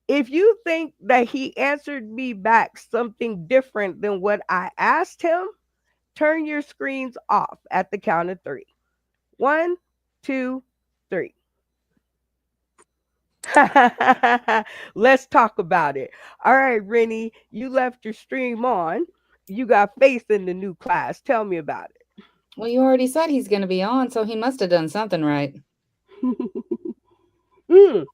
If you think that he answered me back something different than what I asked him, turn your screens off at the count of three. One, two, three. Let's talk about it. All right, Rennie, you left your stream on. You got faith in the new class. Tell me about Well, you already said he's going to be on, so he must have done something right. it. Mm,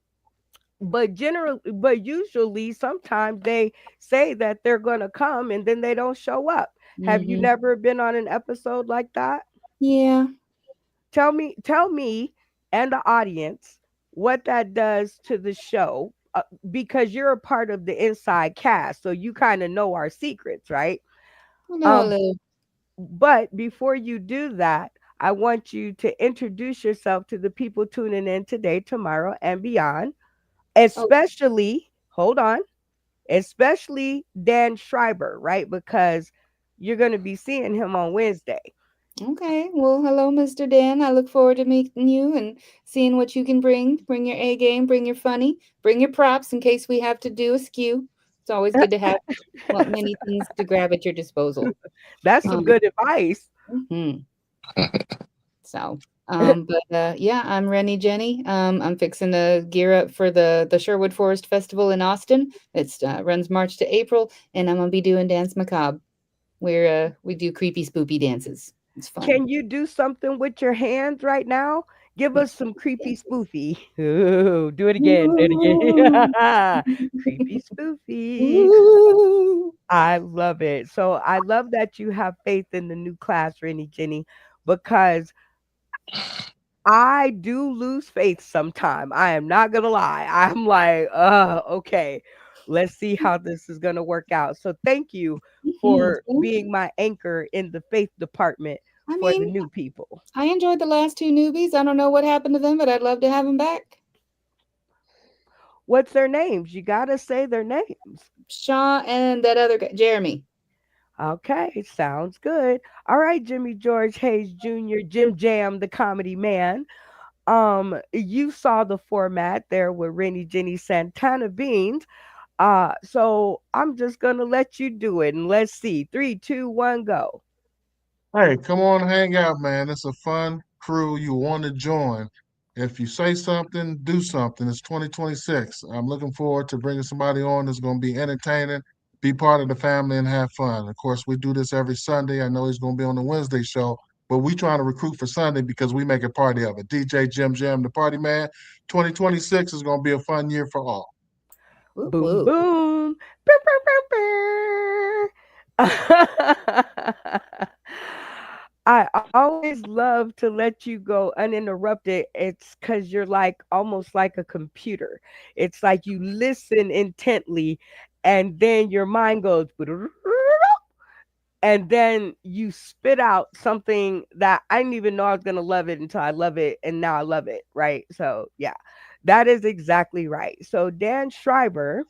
but usually, sometimes they say that they're going to come and then they don't show up. Have you Hmm. never been on an episode like that? Yeah. Tell me, and the audience what that does to the show, because you're a part of the inside cast, so you kind of know our secrets, right? I know a Um, little. but before you do that, I want you to introduce yourself to the people tuning in today, tomorrow, and beyond. Oh, Especially, hold on, especially Dan Schreiber, right? Because you're going to be seeing him on Wednesday. okay. Well, hello, Mr. Dan. I look forward to meeting you and seeing what you can bring. Bring your A game, bring your funny, bring your props in case we have to do a skew. It's always good to have many things to grab at your disposal. That's some Um, good advice. mhm. So, yeah, I'm Rennie Jenny. I'm fixing to gear up for the Sherwood Forest Festival in Austin. It's runs March to April, and I'm gonna be doing Dance Macabre, where we do creepy, spoopy dances. It's fun. Can you do something with your hands right now? Give us some creepy spoofy. Ooh, do it again. Do it Ooh. again. Creepy spoofy. Ooh. I love it. So I love that you have faith in the new class, Rennie Jenny, because I do lose faith sometime. I am not gonna lie. I'm like, okay, let's see how this is gonna work out. So thank you Mhm. for being my anchor in the faith department I for the mean, new people. I enjoyed the last two newbies. I don't know what happened to them, but I'd love to have them back. What's their names? You gotta say their names. Shaw and that other guy, Jeremy. Okay, sounds good. All right, Jimmy George Hayes Jr., Jim Jam, the comedy man. You saw the format there with Rennie Jenny Santana Beans. So I'm just gonna let you do it and let's see. Three, two, one, go. Hey, come on, hang out, man. It's a fun crew you want to join. If you say something, do something. It's 2026. I'm looking forward to bringing somebody on that's going to be entertaining, be part of the family, and have fun. Of course, we do this every Sunday. I know he's going to be on the Wednesday show, but we trying to recruit for Sunday because we make a party of it. DJ Jim Jam, the party man. 2026 is going to be a fun year for all. Whoop Boom, whoop. boom. Brr, brr, brr, brr. I always love to let you go uninterrupted. It's because you're like almost like a computer. It's like you listen intently and then your mind goes, and then you spit out something that I didn't even know I was going to love it until I love it. And now I love it. Right. So, yeah, that is exactly right. So, Dan Schreiber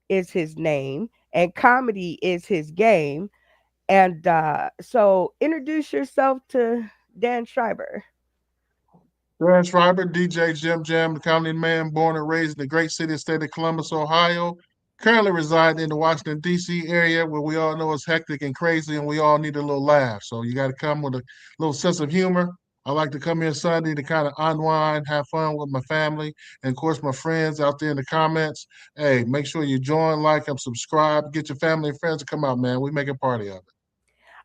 is his name and comedy is his game. And so introduce yourself to Dan Schreiber. Dan Schreiber, DJ Jim Jam, the comedy man, born and raised in the great city and state of Columbus, Ohio. Currently reside in the Washington, D.C. area where we all know it's hectic and crazy and we all need a little laugh. So you got to come with a little sense of humor. I like to come here Sunday to kind of unwind, have fun with my family, and of course my friends out there in the comments. Hey, make sure you join, like, and subscribe. Get your family and friends to come out, man. We make a party of it.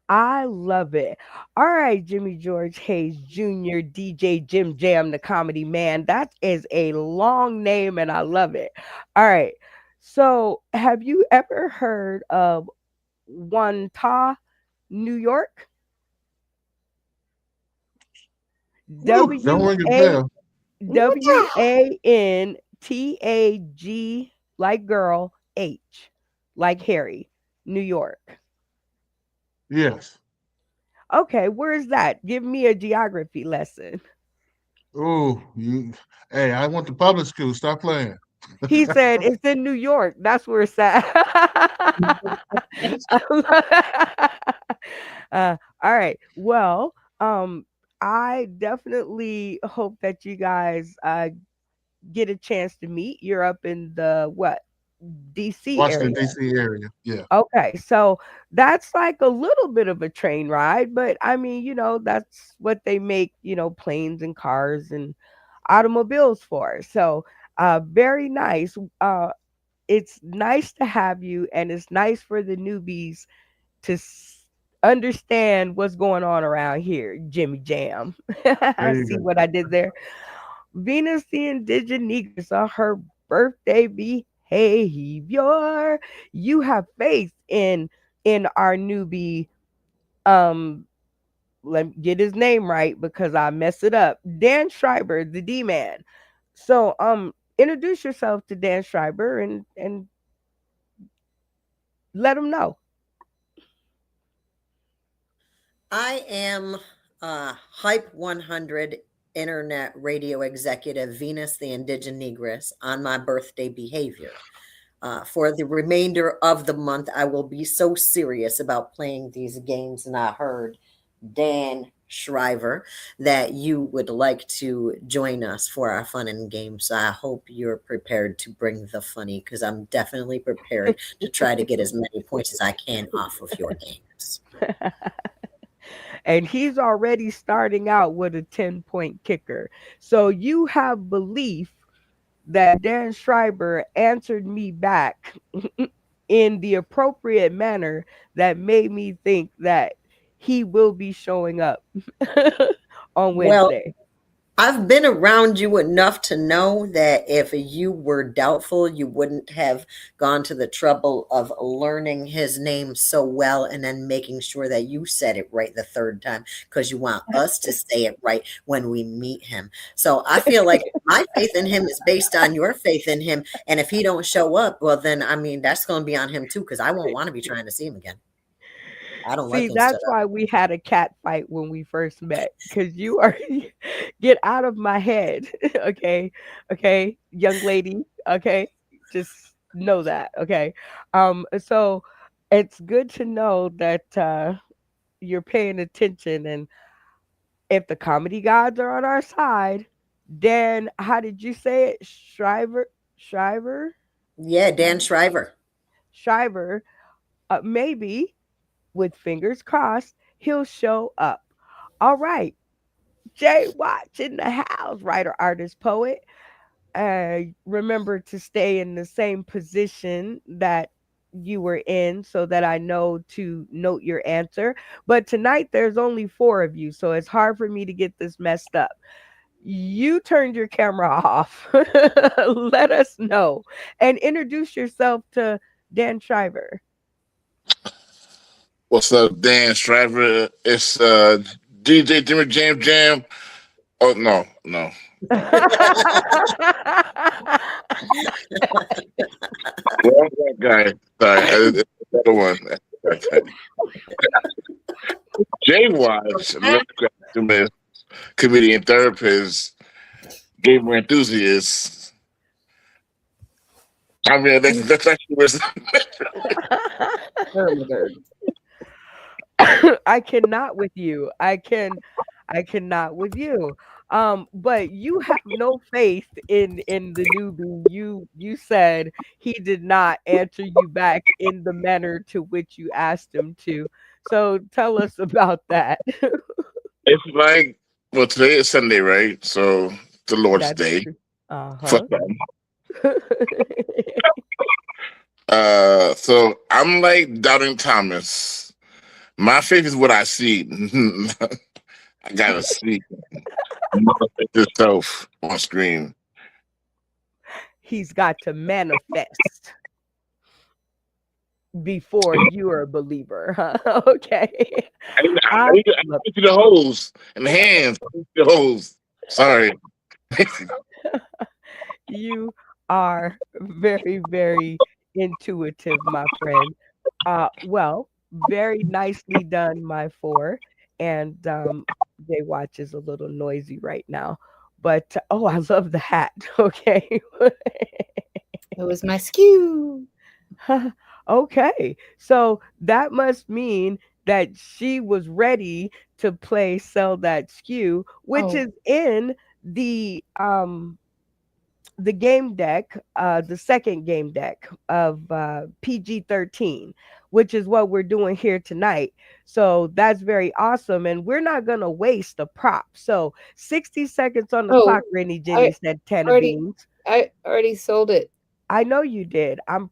I love it. All right, Jimmy George Hayes Jr., DJ Jim Jam, the comedy man. That is a long name and I love it. All right. So, have you ever heard of Wantagh, New York? Woo, don't W ring a A bell. WANTAG like girl, H like Harry, New York. Yes. Okay, where is that? Give me a geography lesson. Ooh, you. Hey, I went to public school. Stop playing. He said it's in New York. That's where it's at. All right. Well, I definitely hope that you guys get a chance to meet. You're up in the what? DC Washington area. D.C. area. Yeah. Okay, so that's like a little bit of a train ride, but I mean, that's what they make, planes and cars and automobiles for. So, very nice. It's nice to have you, and it's nice for the newbies to understand what's going on around here, Jimmy Jam. There you See go. what I did there? Venus the Indigenous on her birthday behavior. You have faith in our newbie. Um, let me get his name right because I mess it up. Dan Schreiber, the D man. So introduce yourself to Dan Schreiber and let him know. I am Hype 100 Internet Radio Executive Venus the Indigenous on my birthday behavior. For the remainder of the month, I will be so serious about playing these games. And I heard Dan Shriver that you would like to join us for our fun and games. So I hope you're prepared to bring the funny because I'm definitely prepared to try to get as many points as I can off of your games. And he's already starting out with a 10-point kicker. So you have belief that Dan Schreiber answered me back in the appropriate manner that made me think that he will be showing up on Well, Wednesday. I've been around you enough to know that if you were doubtful, you wouldn't have gone to the trouble of learning his name so well and then making sure that you said it right the third time because you want us to say it right when we meet him. So I feel like my faith in him is based on your faith in him. And if he don't show up, well, then I mean that's going to be on him too because I won't want to be trying to see him again. I don't like See, getting stood that's up. why we had a cat fight when we first met. Because you are get out of my head. Okay. Okay. Young lady. Okay. Just know that. Okay. So it's good to know that you're paying attention, and if the comedy gods are on our side, then how did you say it? Shriver? Yeah, Dan Shriver? Shriver. Shriver, maybe with fingers crossed, he'll show up. All right. Jay Watch in the house, writer, artist, poet. Remember to stay in the same position that you were in so that I know to note your answer. But tonight there's only four of you, so it's hard for me to get this messed up. You turned your camera off. Let us know and introduce yourself to Dan Shriver. What's up, Dan Stryver? It's DJ Jimmy Jam Jam. Oh no, no. Wrong guy. Sorry, it's the other one. Jay Watts, lyrical activist, comedian, therapist, gamer enthusiast. I mean, that's actually what's I cannot with you. I cannot with you. But you have no faith in the newbie. You said he did not answer you back in the manner to which you asked him to. So tell us about that. It's like, well, today is Sunday, right? So the Lord's That is Day true. for Uh-huh. some. So I'm like doubting Thomas. My faith is what I see. I gotta see manifest itself on screen. He's got to manifest before you're a believer, huh? Okay. I I need to, I love need to see the holes and the hands. I need to see the holes. Sorry. you are very, very intuitive, my friend. Well, very nicely done, my four. And Jay Watch is a little noisy right now. But oh, I love the hat. Okay. It was my skew. Okay. So that must mean that she was ready to play Sell That Skew, which Oh. is in the the game deck, the second game deck of PG-13, which is what we're doing here tonight. So that's very awesome. And we're not going to waste a prop. So 60 seconds on the Oh, clock, Rennie Jenny said Tana already, Beans. I already sold it. I know you did. I'm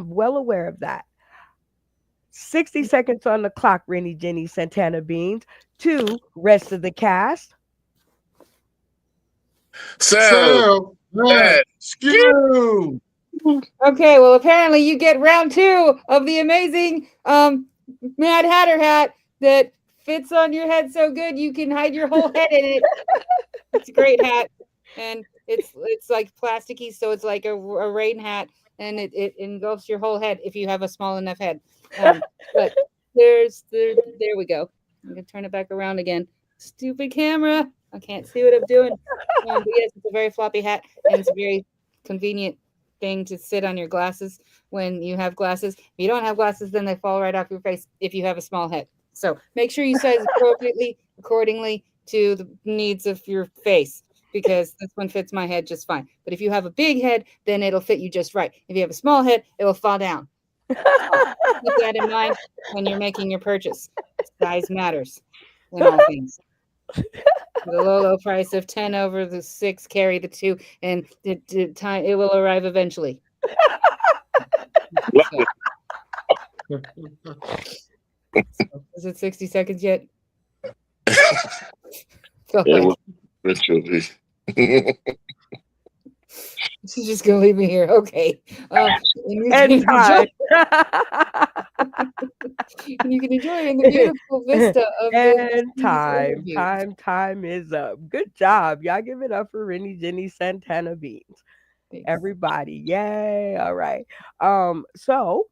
well aware of that. 60 seconds on the clock, Rennie Jenny Santana Beans. 2, rest of the cast. So That skew. Okay, well, apparently you get round 2 of the amazing Mad Hatter hat that fits on your head so good you can hide your whole head in it. It's a great hat, and it's like plasticky, so it's like a rain hat, and it engulfs your whole head if you have a small enough head. But there we go. I'm gonna turn it back around again. Stupid camera. I can't see what I'm doing. But yes, it's a very floppy hat, and it's a very convenient thing to sit on your glasses when you have glasses. If you don't have glasses, then they fall right off your face if you have a small head. So make sure you size appropriately accordingly to the needs of your face, because this one fits my head just fine. But if you have a big head, then it'll fit you just right. If you have a small head, it will fall down. So keep that in mind when you're making your purchase. Size matters in all things. The low price of 10 over the 6, carry the 2, and the time it will arrive eventually. So, is it 60 seconds yet? Go it ahead. will eventually. She's just gonna leave me here. Okay. And time. You can enjoy it in the beautiful vista of And the time is up. Good job. Y'all give it up for Rennie Jenny Santana Beans. Thanks. Everybody. Yay. All right. So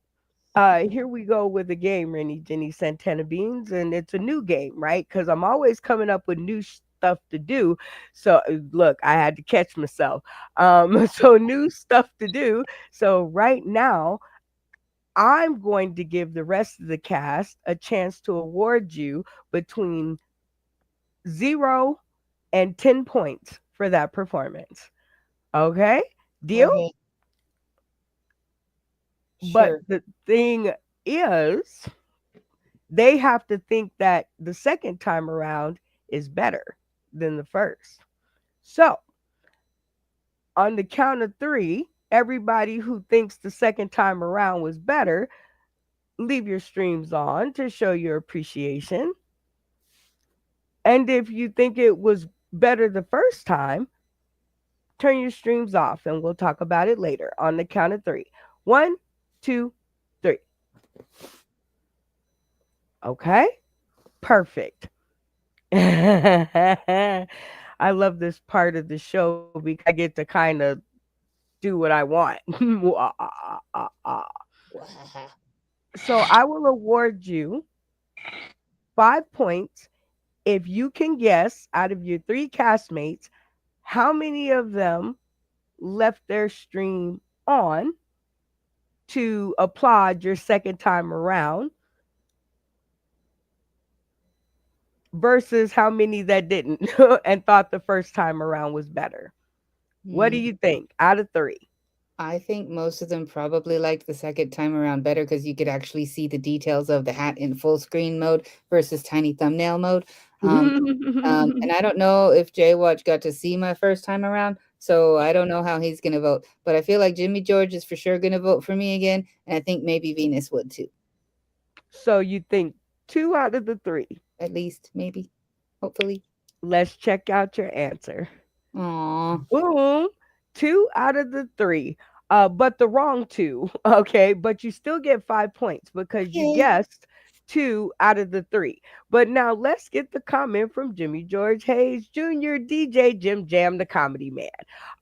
here we go with the game, Rennie Jenny Santana Beans, and it's a new game, right? Because I'm always coming up with new stuff to do. So look, I had to catch myself. So new stuff to do. So right now, I'm going to give the rest of the cast a chance to award you between 0 and 10 points for that performance. Okay? Deal? Okay. But Sure. the thing is, they have to think that the second time around is better than the first. So, on the count of 3, everybody who thinks the second time around was better, leave your streams on to show your appreciation. And if you think it was better the first time, turn your streams off and we'll talk about it later on the count of 3. 1, 2, 3. Okay? Perfect. I love this part of the show because I get to kind of do what I want. So I will award you 5 points if you can guess out of your 3 castmates how many of them left their stream on to applaud your second time around versus how many that didn't and thought the first time around was better. What do you think out of 3? I think most of them probably liked the second time around better because you could actually see the details of the hat in full screen mode versus tiny thumbnail mode. And I don't know if Jay Watch got to see my first time around, so I don't know how he's going to vote. But I feel like Jimmy George is for sure going to vote for me again, and I think maybe Venus would too. So you think 2 out of the 3? At least, maybe, hopefully. Let's check out your answer. Aw. Boom. 2 out of the 3. But the wrong 2. Okay. But you still get 5 points because you Yay. guessed 2 out of the 3. But now let's get the comment from Jimmy George Hayes Jr., DJ Jim Jam, the comedy man.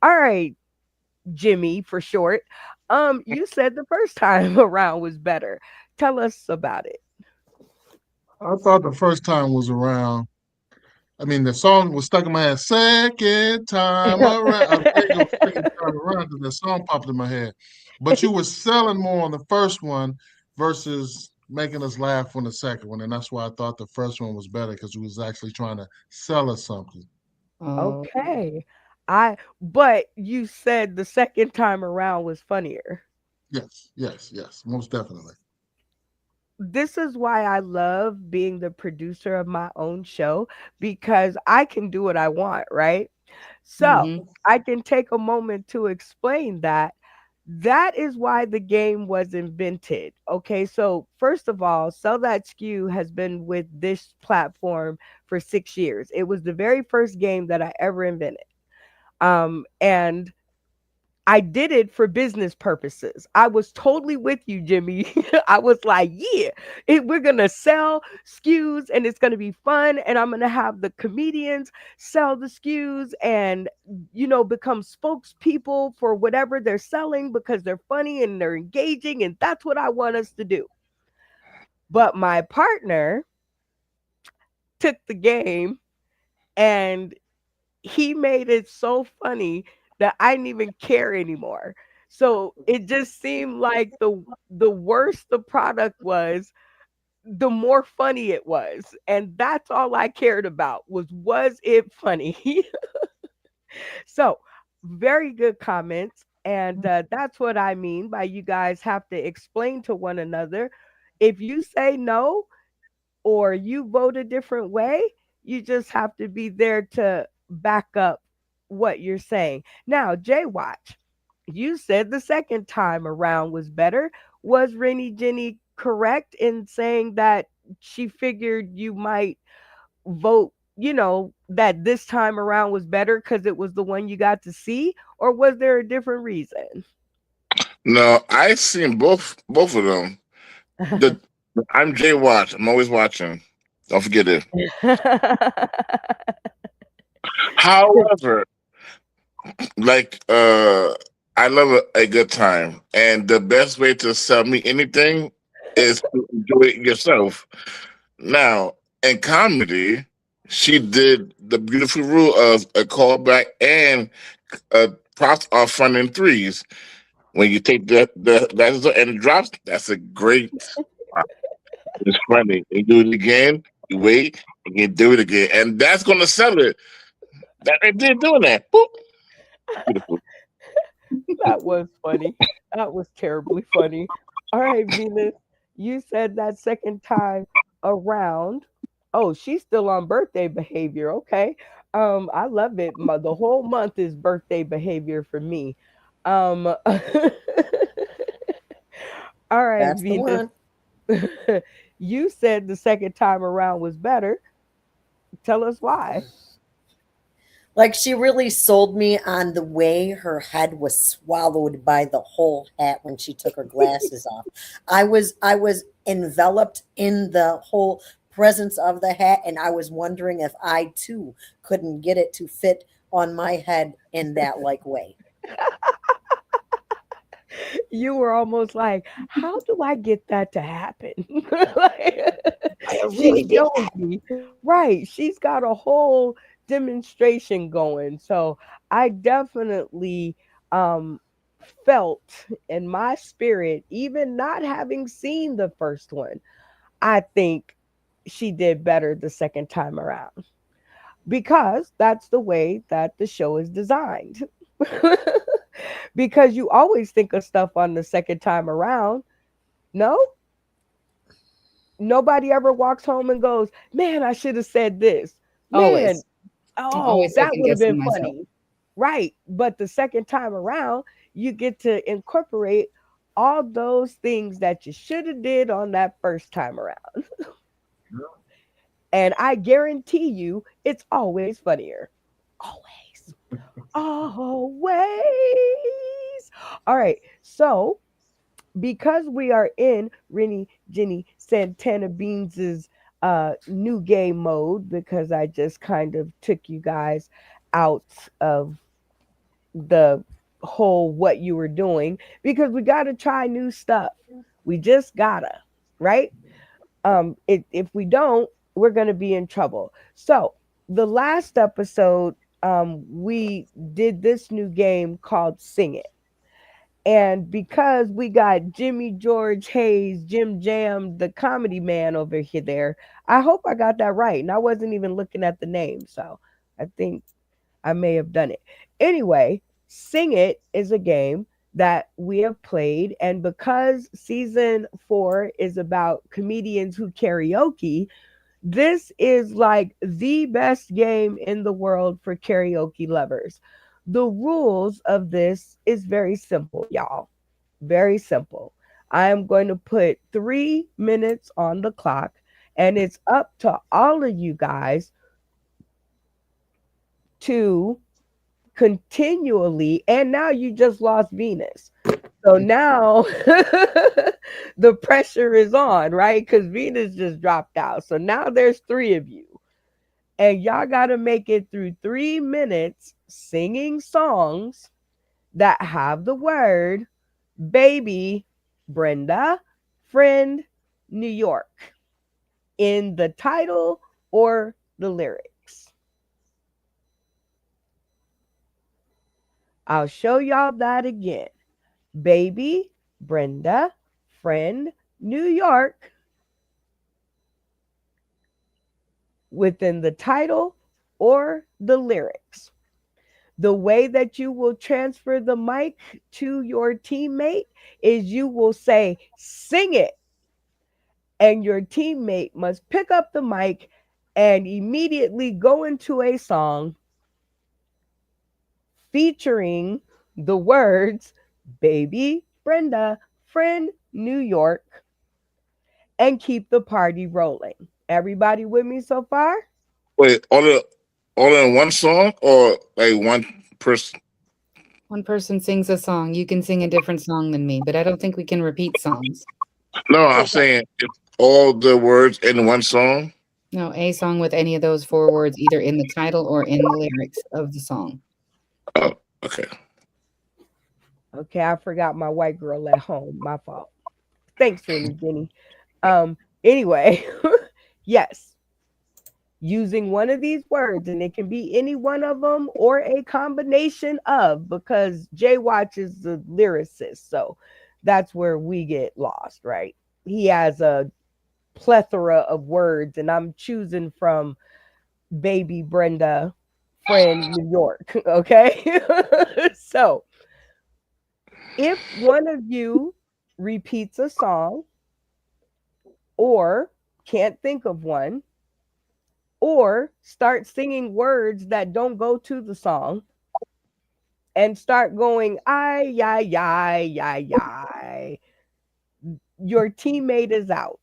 All right, Jimmy for short. You said the first time around was better. Tell us about it. I thought the first time was around. I mean, the song was stuck in my head. Second time around. I can't go second time around because that song popped in my head. But you were selling more on the first one versus making us laugh on the second one. And that's why I thought the first one was better because we was actually trying to sell us something. Oh. Okay. But you said the second time around was funnier. Yes, yes, yes, most definitely. This is why I love being the producer of my own show because I can do what I want, right? So Mm-hmm. I can take a moment to explain that. That is why the game was invented. Okay, so first of all, Sell That Skew has been with this platform for 6 years. It was the very first game that I ever invented. And I did it for business purposes. I was totally with you, Jimmy. I was like, yeah, we're going to sell SKUs and it's going to be fun. And I'm going to have the comedians sell the SKUs and, become spokespeople for whatever they're selling because they're funny and they're engaging. And that's what I want us to do. But my partner took the game and he made it so funny that I didn't even care anymore. So it just seemed like the worse the product was, the more funny it was. And that's all I cared about was it funny? So very good comments. And that's what I mean by you guys have to explain to one another. If you say no, or you vote a different way, you just have to be there to back up what you're saying. Now, Jay Watch, you said the second time around was better. Was Rennie Jenny correct in saying that she figured you might vote, that this time around was better because it was the one you got to see? Or was there a different reason? No, I seen both of them. The I'm Jay Watch. I'm always watching. Don't forget it. However, like I love a good time, and the best way to sell me anything is to enjoy it yourself. Now, in comedy, she did the beautiful rule of a callback and props are fun in threes. When you take the and it drops, that's a great. It's funny. You do it again, you wait, and you do it again, and that's gonna sell it. That they did doing that. Boop. Beautiful. That was funny. That was terribly funny. All right, Venus, you said that second time around. Oh, she's still on birthday behavior. Okay. I love it. The whole month is birthday behavior for me. All right, That's the Venus. one. You said the second time around was better. Tell us why. Like she really sold me on the way her head was swallowed by the whole hat when she took her glasses off. I was enveloped in the whole presence of the hat, and I was wondering if I too couldn't get it to fit on my head in that like way. You were almost like, how do I get that to happen? Like, I she really did. showed me, right? She's got a whole demonstration going. So I definitely um, felt in my spirit, even not having seen the first one, I think she did better the second time around because that's the way that the show is designed. Because you always think of stuff on the second time around. No, nobody ever walks home and goes, "Man, I should have said this." Man, Always. I'm oh, always that second would have guessing been myself. funny. Right. But the second time around, you get to incorporate all those things that you should have did on that first time around. And I guarantee you it's always funnier. Always. Always. All right. So because we are in Rennie Jenny Santana Beans's new game mode, because I just kind of took you guys out of the whole what you were doing, because we got to try new stuff. We just gotta, right? If we don't, we're gonna be in trouble. So the last episode, we did this new game called Sing It. And because we got Jimmy George Hayes, Jim Jam, the comedy man over here there, I hope I got that right. And I wasn't even looking at the name, so I think I may have done it. Anyway, Sing It is a game that we have played. And because season 4 is about comedians who karaoke, this is like the best game in the world for karaoke lovers. The rules of this is very simple, y'all. Very simple. I am going to put 3 minutes on the clock, and it's up to all of you guys to continually, and now you just lost Venus. So now the pressure is on, right? Because Venus just dropped out. So now there's three of you. And y'all got to make it through 3 minutes singing songs that have the word baby, Brenda, friend, New York in the title or the lyrics. I'll show y'all that again. Baby, Brenda, friend, New York within the title or the lyrics. The way that you will transfer the mic to your teammate is you will say, sing it. And your teammate must pick up the mic and immediately go into a song featuring the words baby, Brenda, friend, New York, and keep the party rolling. Everybody with me so far? Wait, all in one song or like one person? One person sings a song. You can sing a different song than me, but I don't think we can repeat songs. No, I'm saying it's all the words in one song. No, a song with any of those four words either in the title or in the lyrics of the song. Oh, okay. Okay, I forgot my white girl at home. My fault. Thanks, Rennie Jenny. Anyway, yes, using one of these words, and it can be any one of them or a combination of, because Jay Watch is the lyricist, so that's where we get lost, right? He has a plethora of words, and I'm choosing from baby, Brenda, friend, New York. Okay. So if one of you repeats a song or can't think of one, or start singing words that don't go to the song and start going, ay, ay, ay, ay, ay, your teammate is out.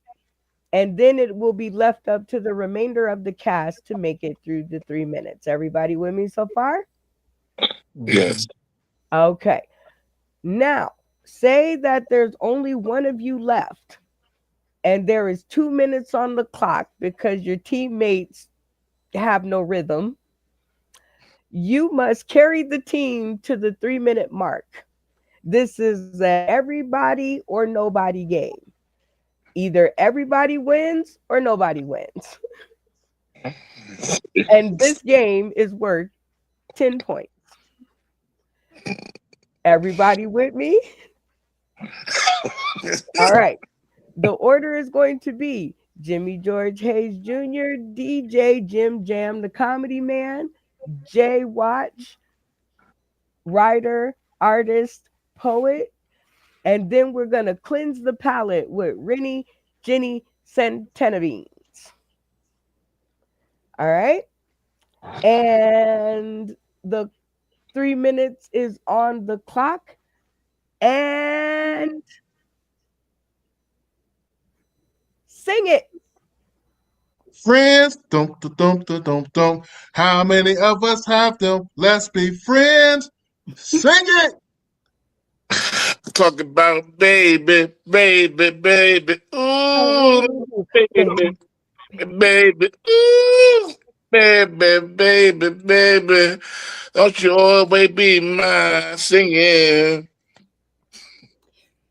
And then it will be left up to the remainder of the cast to make it through the 3 minutes. Everybody with me so far? Yes. Okay. Now, say that there's only one of you left and there is 2 minutes on the clock because your teammates have no rhythm. You must carry the team to the 3 minute mark. This is a everybody or nobody game. Either everybody wins or nobody wins. And this game is worth 10 points. Everybody with me? All right. The order is going to be Jimmy George Hayes Jr., DJ Jim Jam, the comedy man, Jay Watch, writer, artist, poet, and then we're going to cleanse the palate with Rennie Jenny Centenavines. All right. And the 3 minutes is on the clock. And sing it. Friends, dum dum dum dum dum dum. How many of us have them? Let's be friends. Sing it. Talk about baby, baby, baby. Ooh, Oh, baby, baby. Ooh, baby, baby, baby. Don't you always be mine singing.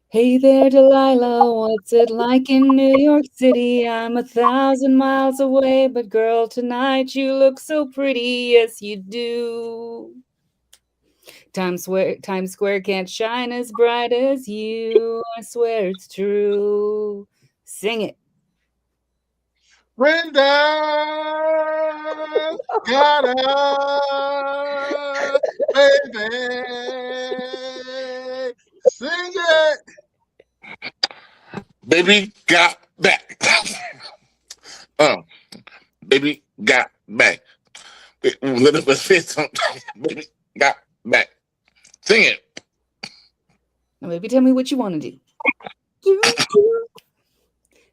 Hey there, Delilah, what's it like in New York City? I'm 1,000 miles away, but girl, tonight you look so pretty. Yes, you do. Times Square can't shine as bright as you. I swear it's true. Sing it. Brenda, gotta baby. Sing it. Baby got back. uh, baby got back. Let us say something. Baby got back. Sing it. Now, baby, tell me what you want to do. Do, do.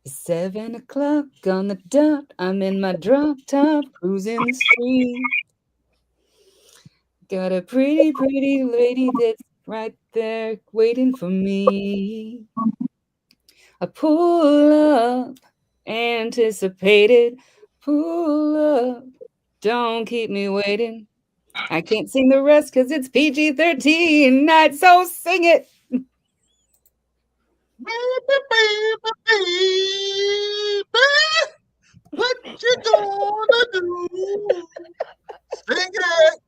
7 o'clock on the dot. I'm in my drop top, cruising the street. Got a pretty, pretty lady that's right there waiting for me. I pull up, anticipated. Pull up, don't keep me waiting. I can't sing the rest because it's PG-13 night, so sing it. Baby, baby, baby. What you gonna do? Sing it.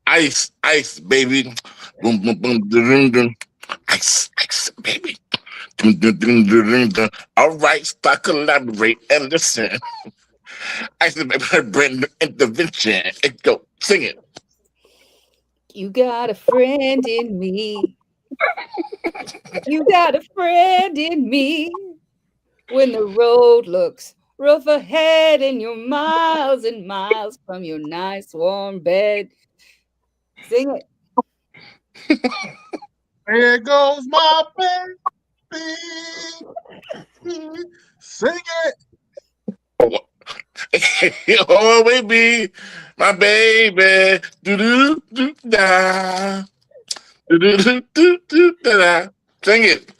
Ice, ice, baby. Boom, boom, boom, dun, dun. Ice, ice, baby. Dun, dun, dun, dun, dun, dun. All right, start collaborate and listen. Ice, baby, bring the intervention. And go, sing it. You got a friend in me. You got a friend in me. When the road looks rough ahead and you're miles and miles from your nice warm bed, sing it. There goes my baby. Sing it. You'll always be my baby. Do do do da. Do do do do do da. Sing it.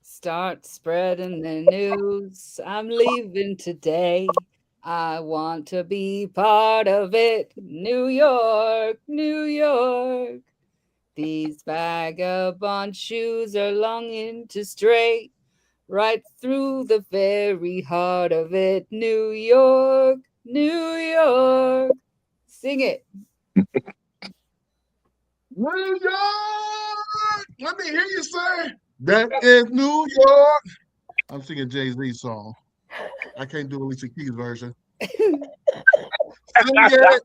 Start spreading the news. I'm leaving today. I want to be part of it. New York, New York. These vagabond shoes are longing to stray right through the very heart of it. New York, New York. Sing it. New York. Let me hear you say. That is New York. I'm singing Jay-Z song. I can't do Alicia Keys version. Sing it.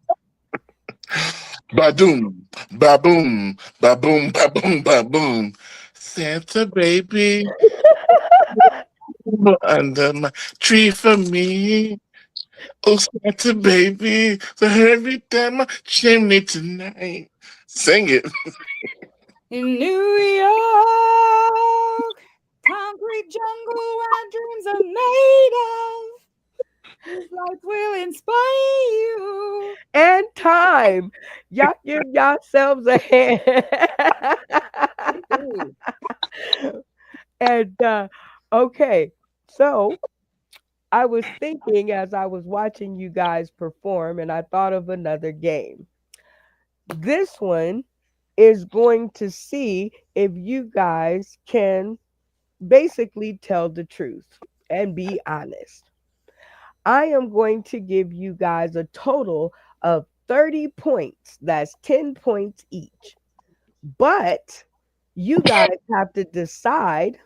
Ba-doom, ba-boom, ba-boom, ba-boom, ba-boom. Santa baby under my tree for me. Oh, Santa baby, so every time my chimney tonight. Sing it. In New York, concrete jungle where dreams are made of. These lights will inspire you. And time. Y'all give yourselves a hand. Ooh. And okay, so I was thinking as I was watching you guys perform, and I thought of another game. This one is going to see if you guys can basically tell the truth and be honest. I am going to give you guys a total of 30 points. That's 10 points each. But you guys have to decide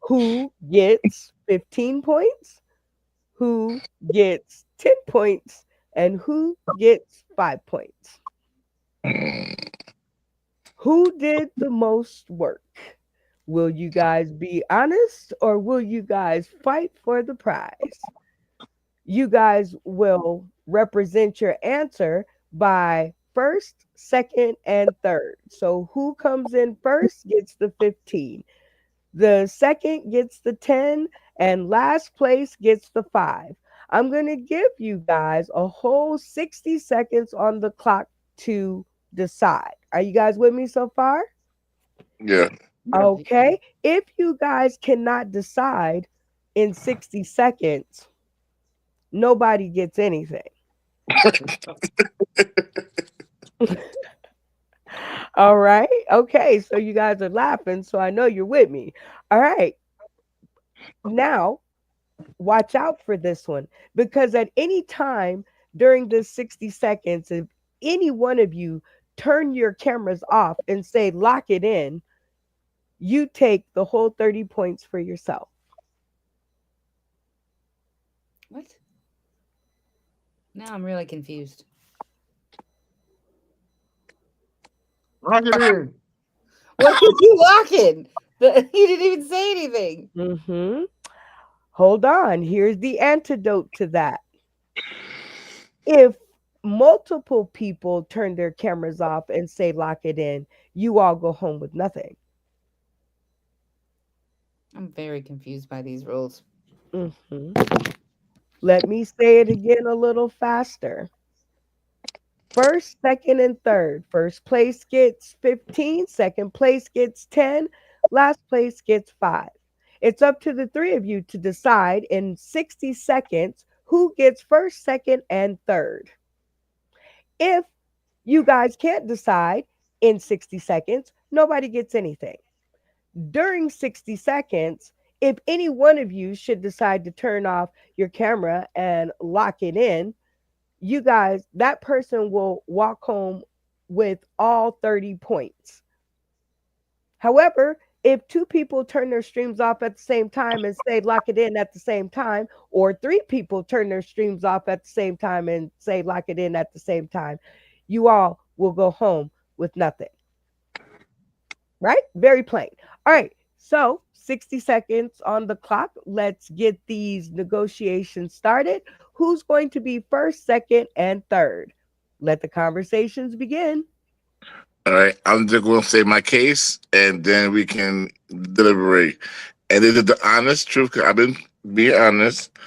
who gets 15 points, who gets 10 points, and who gets 5 points. Who did the most work? Will you guys be honest or will you guys fight for the prize? You guys will represent your answer by first, second, and third. So who comes in first gets the 15. The second gets the 10, and last place gets the 5. I'm going to give you guys a whole 60 seconds on the clock to decide. Are you guys with me so far? Yeah. Okay. If you guys cannot decide in 60 seconds, nobody gets anything. All right. Okay. So you guys are laughing. So I know you're with me. All right. Now, watch out for this one because at any time during this 60 seconds, if any one of you turn your cameras off and say lock it in, you take the whole 30 points for yourself. What? Now I'm really confused. Lock it in. What did you lock in? He didn't even say anything. Mm-hmm. Hold on. Here's the antidote to that. If multiple people turn their cameras off and say lock it in, you all go home with nothing. I'm very confused by these rules. Hmm. Let me say it again a little faster. First, second, and third. First place gets 15, second place gets 10, last place gets 5. It's up to the three of you to decide in 60 seconds who gets first, second, and third. If you guys can't decide in 60 seconds, nobody gets anything. During 60 seconds, if any one of you should decide to turn off your camera and lock it in, you guys, that person will walk home with all 30 points. However, if two people turn their streams off at the same time and say lock it in at the same time, or three people turn their streams off at the same time and say lock it in at the same time, you all will go home with nothing. Right? Very plain. All right. So 60 seconds on the clock. Let's get these negotiations started. Who's going to be first, second, and third? Let the conversations begin. All right, I'm just going to say my case, and then we can deliberate. And this is the honest truth. 'Cause I've been being honest.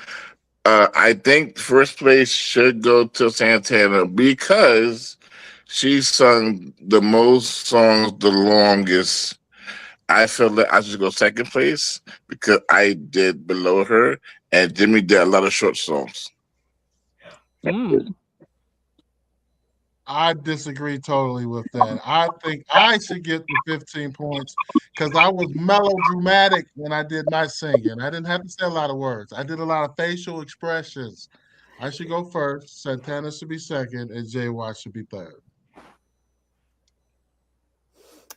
I think first place should go to Santana because she sung the most songs the longest. I feel that I should go second place because I did below her, and Jimmy did a lot of short songs. Mm. I disagree totally with that. I think I should get the 15 points because I was melodramatic when I did my singing. I didn't have to say a lot of words. I did a lot of facial expressions. I should go first. Santana should be second, and Jay Watt should be third.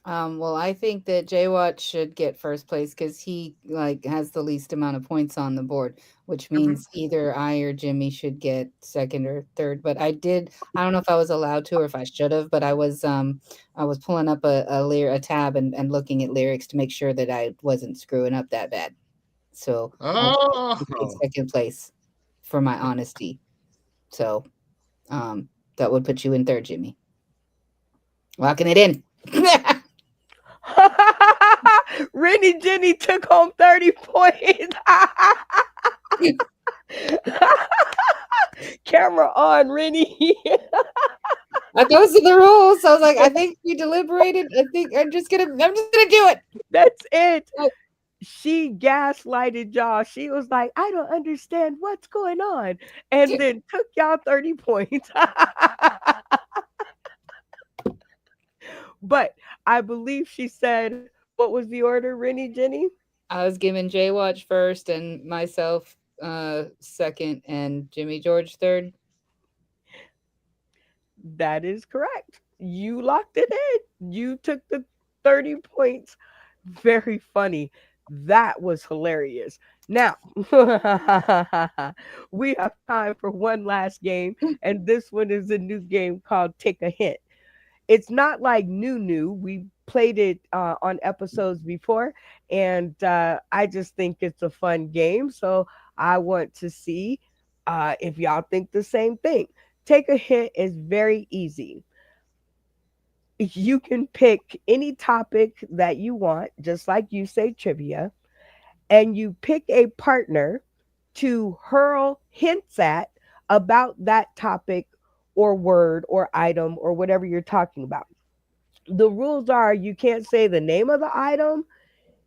Well, I think that Jaywatch should get first place because he like has the least amount of points on the board, which Mhm. means either I or Jimmy should get second or third. But I don't know if I was allowed to or if I should have, but I was pulling up a tab and looking at lyrics to make sure that I wasn't screwing up that bad. So I take Oh, second place for my honesty. So that would put you in third, Jimmy. Locking it in. Rennie Jenny took home 30 points. Camera on, Rennie. Those are the rules. So I was like, I think we deliberated. I think I'm just gonna do it. That's it. Oh, She gaslighted y'all. She was like, I don't understand what's going on. And then took y'all 30 points. But I believe she said, what was the order, Rennie Jenny? I was giving Jay Watch first and myself second and Jimmy George third. That is correct. You locked it in. You took the 30 points. Very funny. That was hilarious. Now, we have time for one last game, and this one is a new game called Take a Hint. It's not like new. We played it on episodes before, and I just think it's a fun game. So I want to see if y'all think the same thing. Take a hint is very easy. You can pick any topic that you want, just like you say trivia, and you pick a partner to hurl hints at about that topic or word or item or whatever you're talking about. The rules are you can't say the name of the item,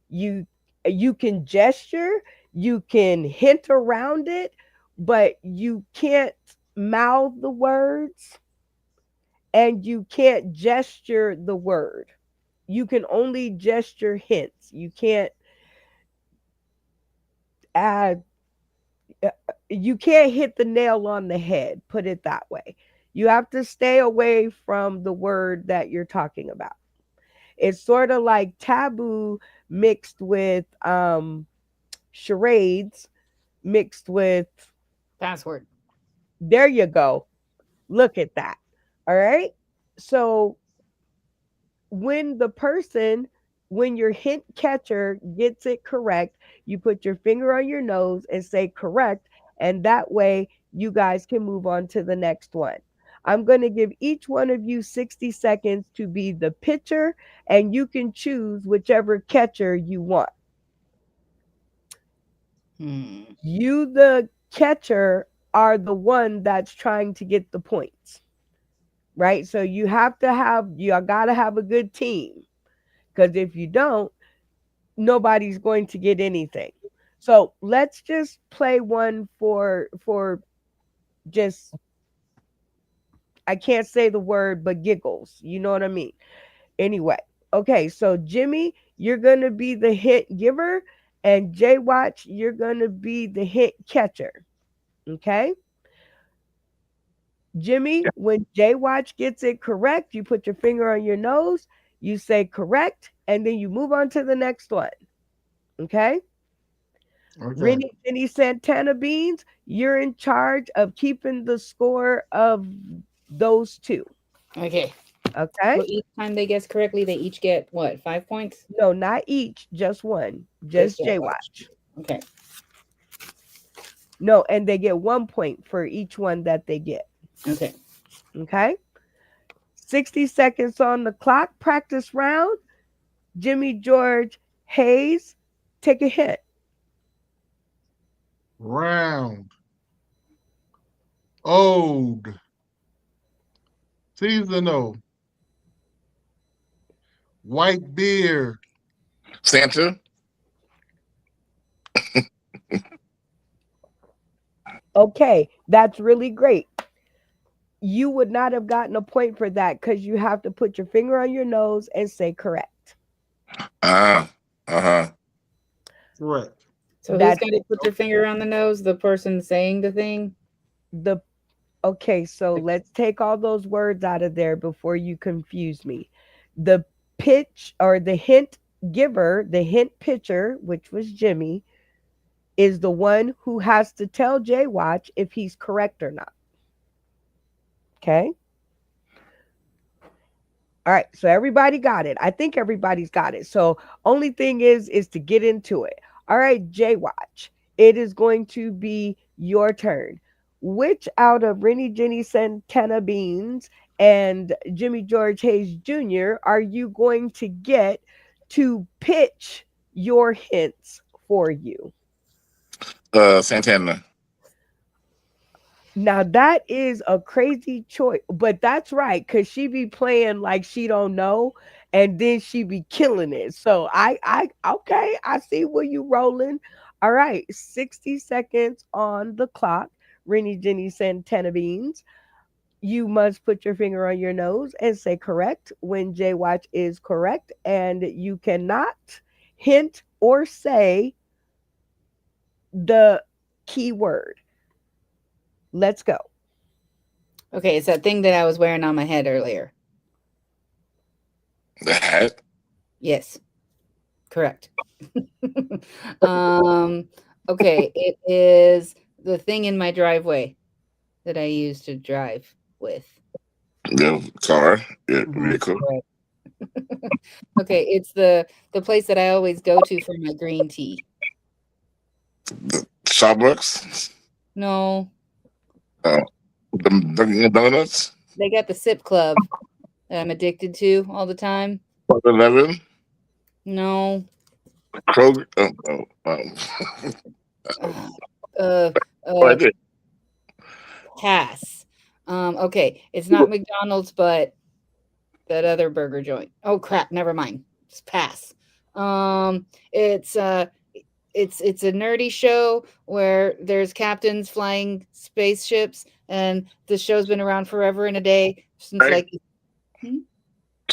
you you can gesture, you can hint around it, but you can't mouth the words and you can't gesture the word. You can only gesture hints. You can't add you can't hit the nail on the head, put it that way. You have to stay away from the word that you're talking about. It's sort of like taboo mixed with charades mixed with Password. there you go. Look at that. All right. So when the person, when your hint catcher gets it correct, you put your finger on your nose and say correct, and that way you guys can move on to the next one. I'm going to give each one of you 60 seconds to be the pitcher, and you can choose whichever catcher you want. Hmm. You, the catcher, are the one that's trying to get the points, right? So you got to have a good team, because if you don't, nobody's going to get anything. So let's just play one for just, I can't say the word, but giggles. You know what I mean? Anyway, okay, so Jimmy, you're gonna be the hit giver, and Jay Watch, you're gonna be the hit catcher. Okay? Jimmy, when Jay Watch gets it correct, you put your finger on your nose, you say correct, and then you move on to the next one. Okay? Okay. Rennie Jenny Santana Beans, you're in charge of keeping the score of those two. Okay. Okay? So each time they guess correctly, they each get what? 5 points? No, not each, just one. Just Just J Jay Watch. Watch. Okay. No, and they get 1 point for each one that they get. Okay. Okay? 60 seconds on the clock. Practice round. Jimmy George Hayes, take a hit. Round. Old. Seasonal. White beard. Santa. Okay, that's really great. You would not have gotten a point for that because you have to put your finger on your nose and say correct. Ah. Uh-huh. Correct. So who's That's got to put their finger on the nose? The person saying the thing? the okay, so let's take all those words out of there before you confuse me. The pitch or the hint giver, the hint pitcher, which was Jimmy, is the one who has to tell Jay Watch if he's correct or not. Okay? All right, so everybody got it. I think everybody's got it. So only thing is to get into it. All right, Jay Watch. It is going to be your turn. Which out of Rennie Jenny Santana Beans and Jimmy George Hayes Jr. are you going to get to pitch your hints for you? Santana. Now that is a crazy choice, but that's right, cause she be playing like she don't know, and then she be killing it. So okay, I see where you rolling. All right, 60 seconds on the clock. Rennie Jenny Santana Beans. You must put your finger on your nose and say correct when J Watch is correct, and you cannot hint or say the key word. Let's go. Okay, it's that thing that I was wearing on my head earlier. The hat. Yes. Correct. Okay, it is the thing in my driveway that I use to drive with. The car. Your Mhm, vehicle. correct. Okay, it's the place that I always go to for my green tea. The Starbucks. No, Oh, the Dunkin' Donuts. they got the sip club that I'm addicted to all the time. 11. No. Kroger. Uh, uh, Oh, I uh, did. pass. Okay, it's not McDonald's, but that other burger joint. Oh crap, never mind. Just pass. It's it's a nerdy show where there's captains flying spaceships, and the show's been around forever and a day since Right. like hmm?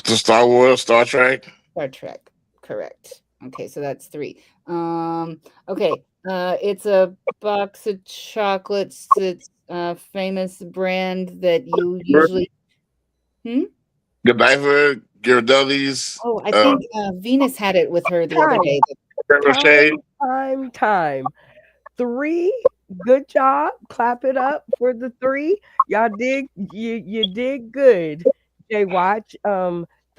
The Star Wars, Star Trek. Star Trek. Correct. Okay, so that's 3. Okay, it's a box of chocolates. It's a famous brand that you usually. Hmm? Godiva, Ghirardelli's, Oh, I think Venus had it with her the other Time, day. Rocher. time. 3. Good job. Clap it up for the 3. Y'all did you did good. Jay Watch.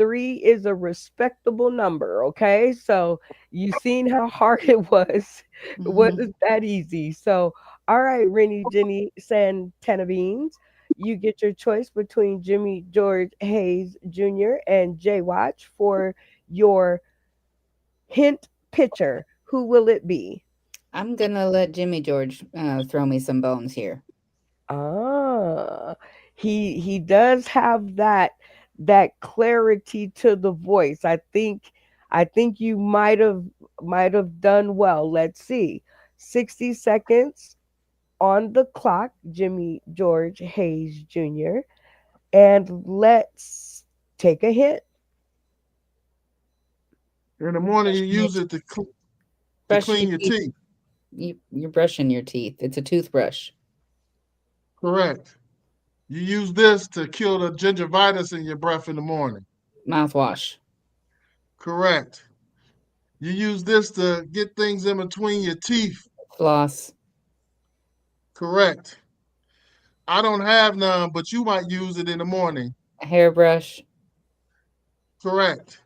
3 is a respectable number. Okay, so you seen how hard it was. It Mhm. wasn't that easy. So, all right, Rennie, Jenny, Santana Beans, you get your choice between Jimmy George Hayes Jr. and Jay Watch for your hint pitcher. Who will it be? I'm gonna let Jimmy George throw me some bones here. Ah, he does have that clarity to the voice. I think you might have done well. Let's see. 60 seconds on the clock, Jimmy George Hayes Jr. And let's take a hit. In the morning, you Brushing your use it to brushing clean your your teeth. teeth. You're brushing your teeth. It's a toothbrush. Correct. You use this to kill the gingivitis in your breath in the morning. Mouthwash. Correct. You use this to get things in between your teeth. Floss. Correct. I don't have none, but you might use it in the morning. A hairbrush. Correct.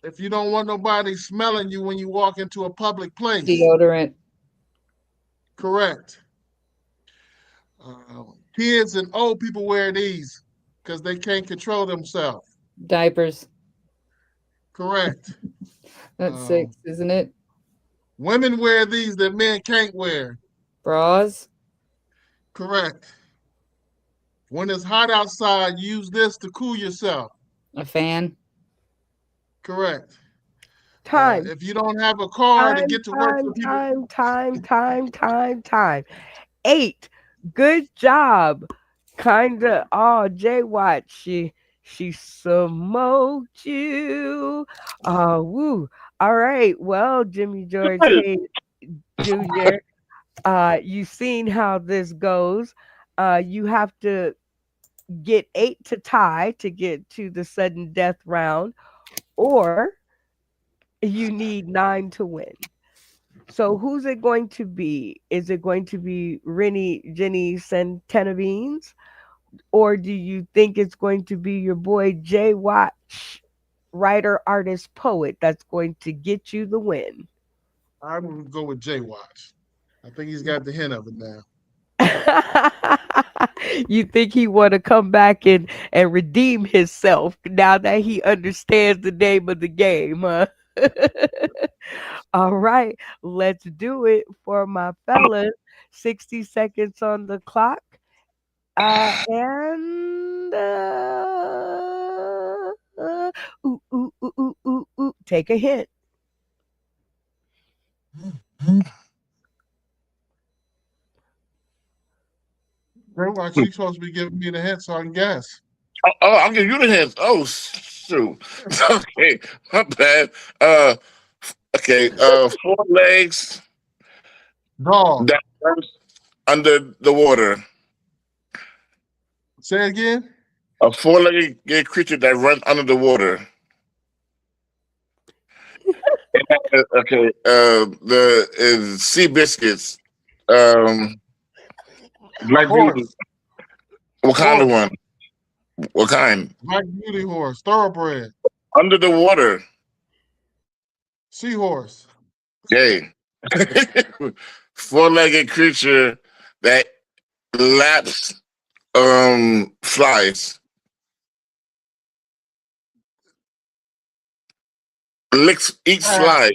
If you don't want nobody smelling you when you walk into a public place. Deodorant. Correct. Kids and old people wear these because they can't control themselves. Diapers. Correct. That's 6, isn't it? Women wear these that men can't wear. Bras. Correct. When it's hot outside, use this to cool yourself. A fan. Correct. Time. If you don't have a car to Time, get to work, time, some people. time, time, time, time, time. 8. Good job. Kinda. Oh, Jay Watt, she smoked you. Oh, woo. All right. Well, Jimmy George Hayes Jr. You've seen how this goes. You have to get 8 to tie to get to the sudden death round, or you need 9 to win. So who's it going to be? Is it going to be Rennie, Jenny, Santana Beans? Or do you think it's going to be your boy Jay Watch, writer, artist, poet, that's going to get you the win? I'm gonna go with Jay Watch. I think he's got the hint of it now. You think he want to come back and redeem himself now that he understands the name of the game, huh? All right, let's do it for my fellas. 60 seconds on the clock. And take a hint. Jay Watch, you supposed to be giving me the hint so I can guess. I'll give you the hints. Oh, shoot. Okay, my bad. Okay, 4 legs Dog. that runs under the water. Say it again. A 4-legged creature that runs under the water. Okay, the is sea biscuits. Black Beauty. Horse. What kind of Horse. one? What kind? Black Beauty horse. Thoroughbred. Under the water. Seahorse. Yay. 4-legged creature that laps flies. Eats fly.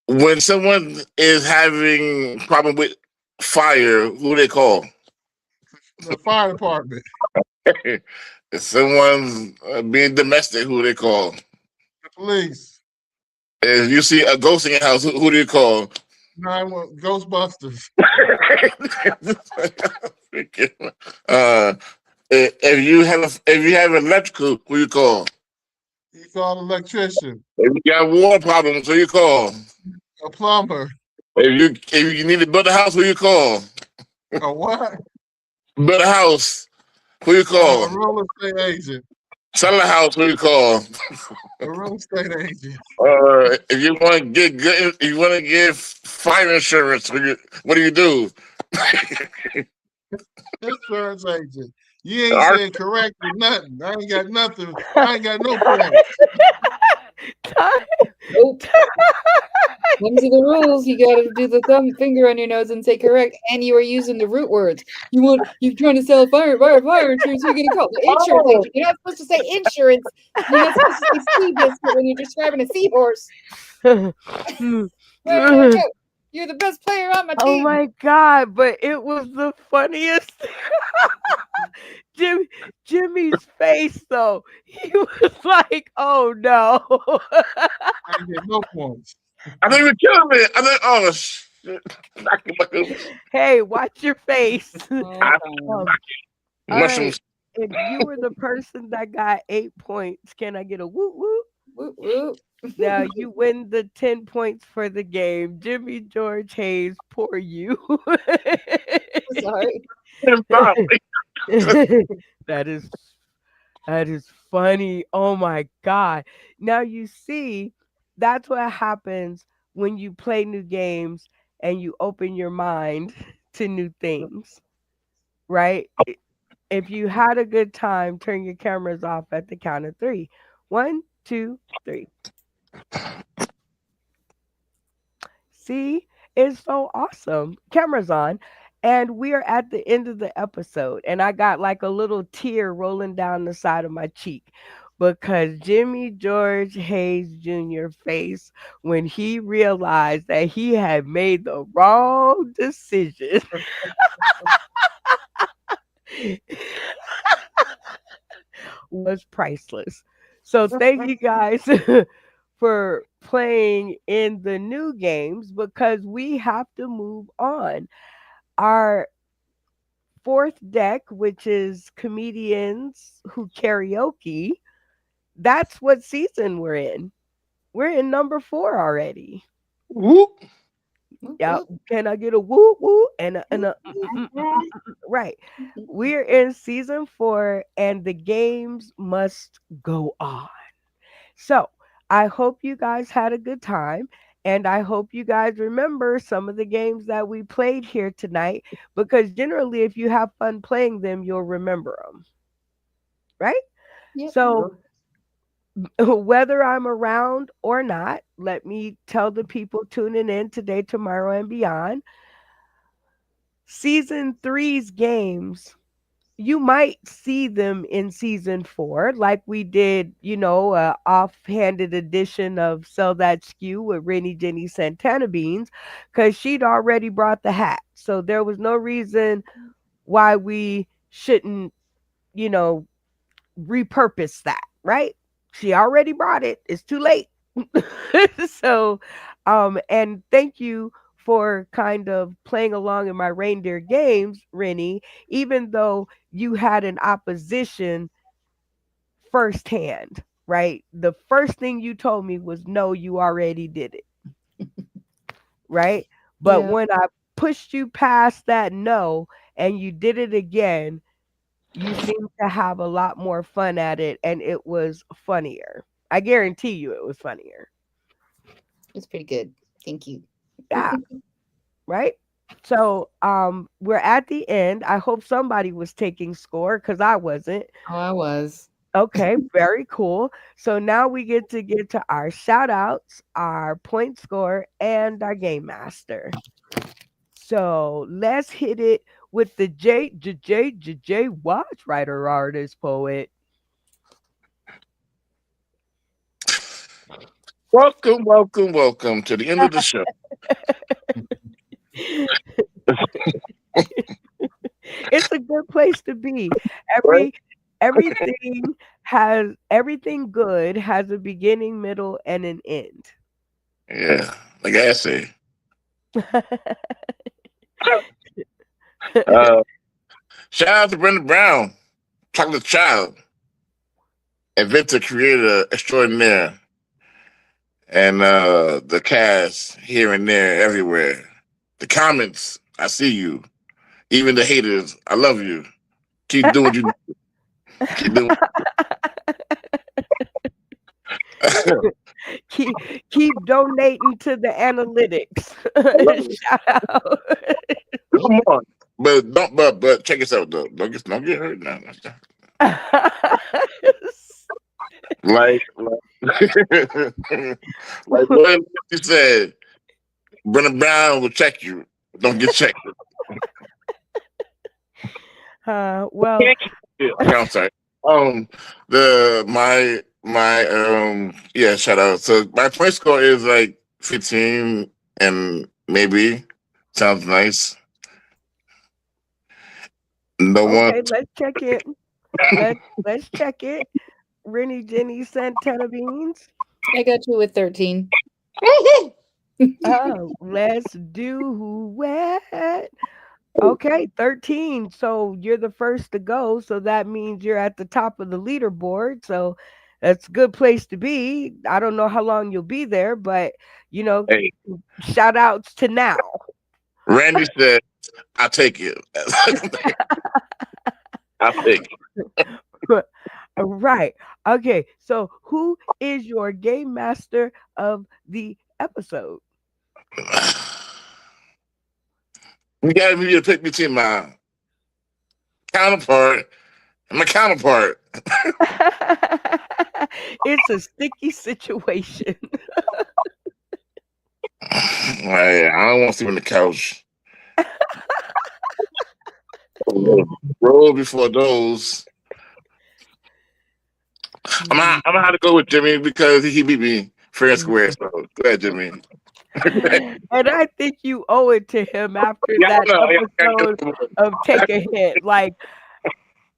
When someone is having problem with fire, who they call? The fire department. If someone's being domestic, who they call? The police. If you see a ghost in your house, who do you call? Ghostbusters. If you have electrical, who you call? You call an electrician. If you got water problems, who you call? A plumber. If you need to build a house, who you call? A what? Build a house, who you call? A real estate agent. Sell a house, who you call? A real estate agent. If you want to get good, if you want to get fire insurance, what do you do? insurance agent. You ain't Our- saying correct or nothing. I ain't got nothing. I ain't got no points. Nope. Them's are the rules. You got to do the thumb finger on your nose and say correct. And you are using the root words. You're trying to sell fire insurance. You're gonna call the insurance Oh. agent. You're not supposed to say insurance. You're not supposed to say sea biscuit when you're describing a seahorse. You're the best player on my Oh team. my God, but it was the funniest. Jimmy's face though. He was like, oh no. I ain't get no points. I think you're killing me. I think, oh, shit. Hey, watch your face. Oh, I- fine. All Mushrooms. right. If you were the person that got 8 points, can I get a whoop whoop? Whoop, whoop. Now you win the 10 points for the game. Jimmy George Hayes, poor you. Sorry. that is funny. Oh my God. Now you see, that's what happens when you play new games and you open your mind to new things. Right? If you had a good time, turn your cameras off at the count of 3. 1, 2, 3. See, it's so awesome. Camera's on. And we are at the end of the episode. And I got like a little tear rolling down the side of my cheek because Jimmy George Hayes Jr. face when he realized that he had made the wrong decision. Was priceless. So thank you guys for playing in the new games because we have to move on. Our fourth deck, which is comedians who karaoke, that's what season we're in. We're in number 4 already. Whoop. Whoop, Yeah, whoop. can I get a woo woo and a right? We're in season 4, and the games must go on. So I hope you guys had a good time. And I hope you guys remember some of the games that we played here tonight because generally, if you have fun playing them, you'll remember them. Right? Yep. So, whether I'm around or not, let me tell the people tuning in today, tomorrow, and beyond. Season 3's games, you might see them in season 4, like we did, a offhanded edition of Sell That Skew with Rennie Jenny Santana Beans, because she'd already brought the hat. So there was no reason why we shouldn't, repurpose that, right? She already brought it. It's too late. So, and thank you for kind of playing along in my reindeer games, Rennie, even though you had an opposition firsthand, right? The first thing you told me was, no, you already did it, right? But Yeah. when I pushed you past that no and you did it again, you seem to have a lot more fun at it, and it was funnier. I guarantee you it was funnier. It's pretty good. Thank you. Yeah. Right? So we're at the end. I hope somebody was taking score because I wasn't. Oh, I was. Okay, very cool. So now we get to our shout outs, our point score, and our game master. So let's hit it with the J Watch writer, artist, poet. Welcome, welcome, welcome to the end of the show. It's a good place to be. Everything good has a beginning, middle, and an end. Yeah, like I say. Shout out to Brenda Brown, Chocolate Child, inventor, creator extraordinaire, and the cast here and there, everywhere. The comments, I see you. Even the haters, I love you. Keep doing what you do. Keep doing. keep donating to the analytics. Shout out. Come on. but check this out though. Don't get hurt now. Like what you said, Brennan Brown will check you. Don't get checked. Well, Yeah, okay, I'm sorry. Um, the my yeah, shout out. So my point score is like 15 and maybe sounds nice. No one. okay, let's check it. Let's check it. Rennie Jenny sent 10 of beans. I got you with 13. Oh, let's do it. Okay, 13. So you're the first to go. So that means you're at the top of the leaderboard. So that's a good place to be. I don't know how long you'll be there, but you know, Hey, shout outs to now. Randy said, "I take it. I take Right. Okay. So who is your game master of the episode? it." You got me to pick between counterpart my counterpart. It's a sticky situation. I don't want to sleep on the couch. Roll before those. I'm gonna have to go with Jimmy because he beat me fair and square. So go ahead, Jimmy. And I think you owe it to him after Yeah, I that know. episode of Take a Hit. Like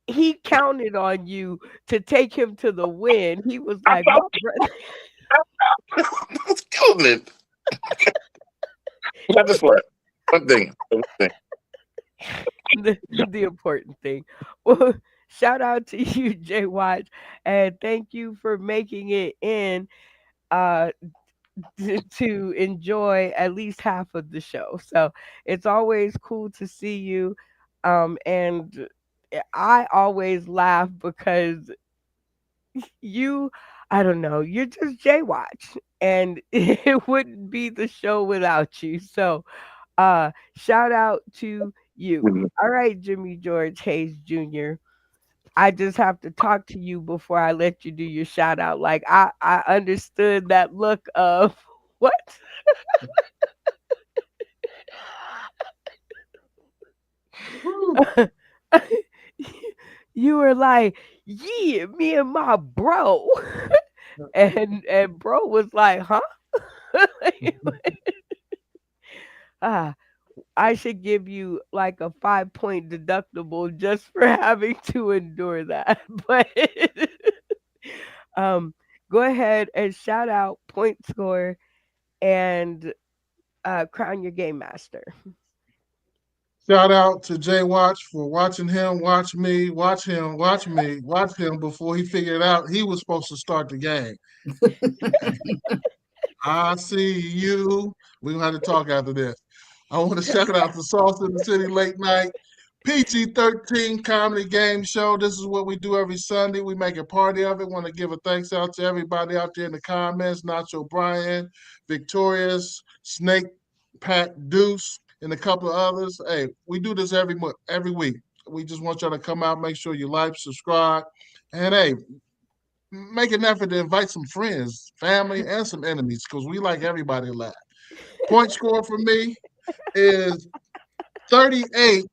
he counted on you to take him to the win. He was like, my brother. I was killing it. Not this one. One thing. One thing. the important thing. Well, shout out to you, Jay Watch, and thank you for making it in uh to enjoy at least half of the show. So it's always cool to see you. And I always laugh because you, I don't know, you're just Jay Watch, and it wouldn't be the show without you. So shout out to you. All right, Jimmy George Hayes Jr. I just have to talk to you before I let you do your shout out. Like I understood that look of what? You were like, yeah, me and my bro. And bro was like, huh? ah, I should give you like a 5 point deductible just for having to endure that. But um, go ahead and shout out point score and crown your game master. Shout out to Jay Watch for watching him, watch me, watch him, watch me, watch him before he figured out he was supposed to start the game. I see you. We're gonna have to talk after this. I want to shout out to Sauce in the City Late Night PG-13 comedy game show. This is what we do every Sunday. We make a party of it. Want to give a thanks out to everybody out there in the comments. Nacho Brian, Victorious, Snake Pack Deuce, and a couple of others. Hey, we do this every week. We just want y'all to come out, make sure you like, subscribe, and hey, make an effort to invite some friends, family, and some enemies because we like everybody to laugh. Point score for me is 38,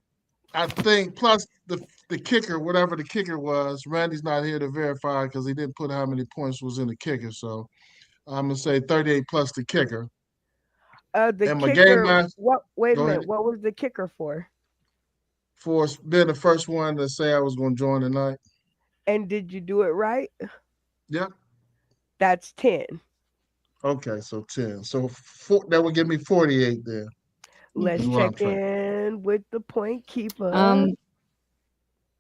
I think, plus the kicker, whatever the kicker was. Randy's not here to verify because he didn't put how many points was in the kicker. So I'm gonna say 38 plus the kicker. The And my game kicker. master, What? Wait a go ahead, minute. What was the kicker for? for being the first one to say I was gonna join tonight. And did you do it right? Yeah. That's 10. Okay, so 10. So that would give me 48 then. Let's Is what I'm check trying. in with the point keeper. Um,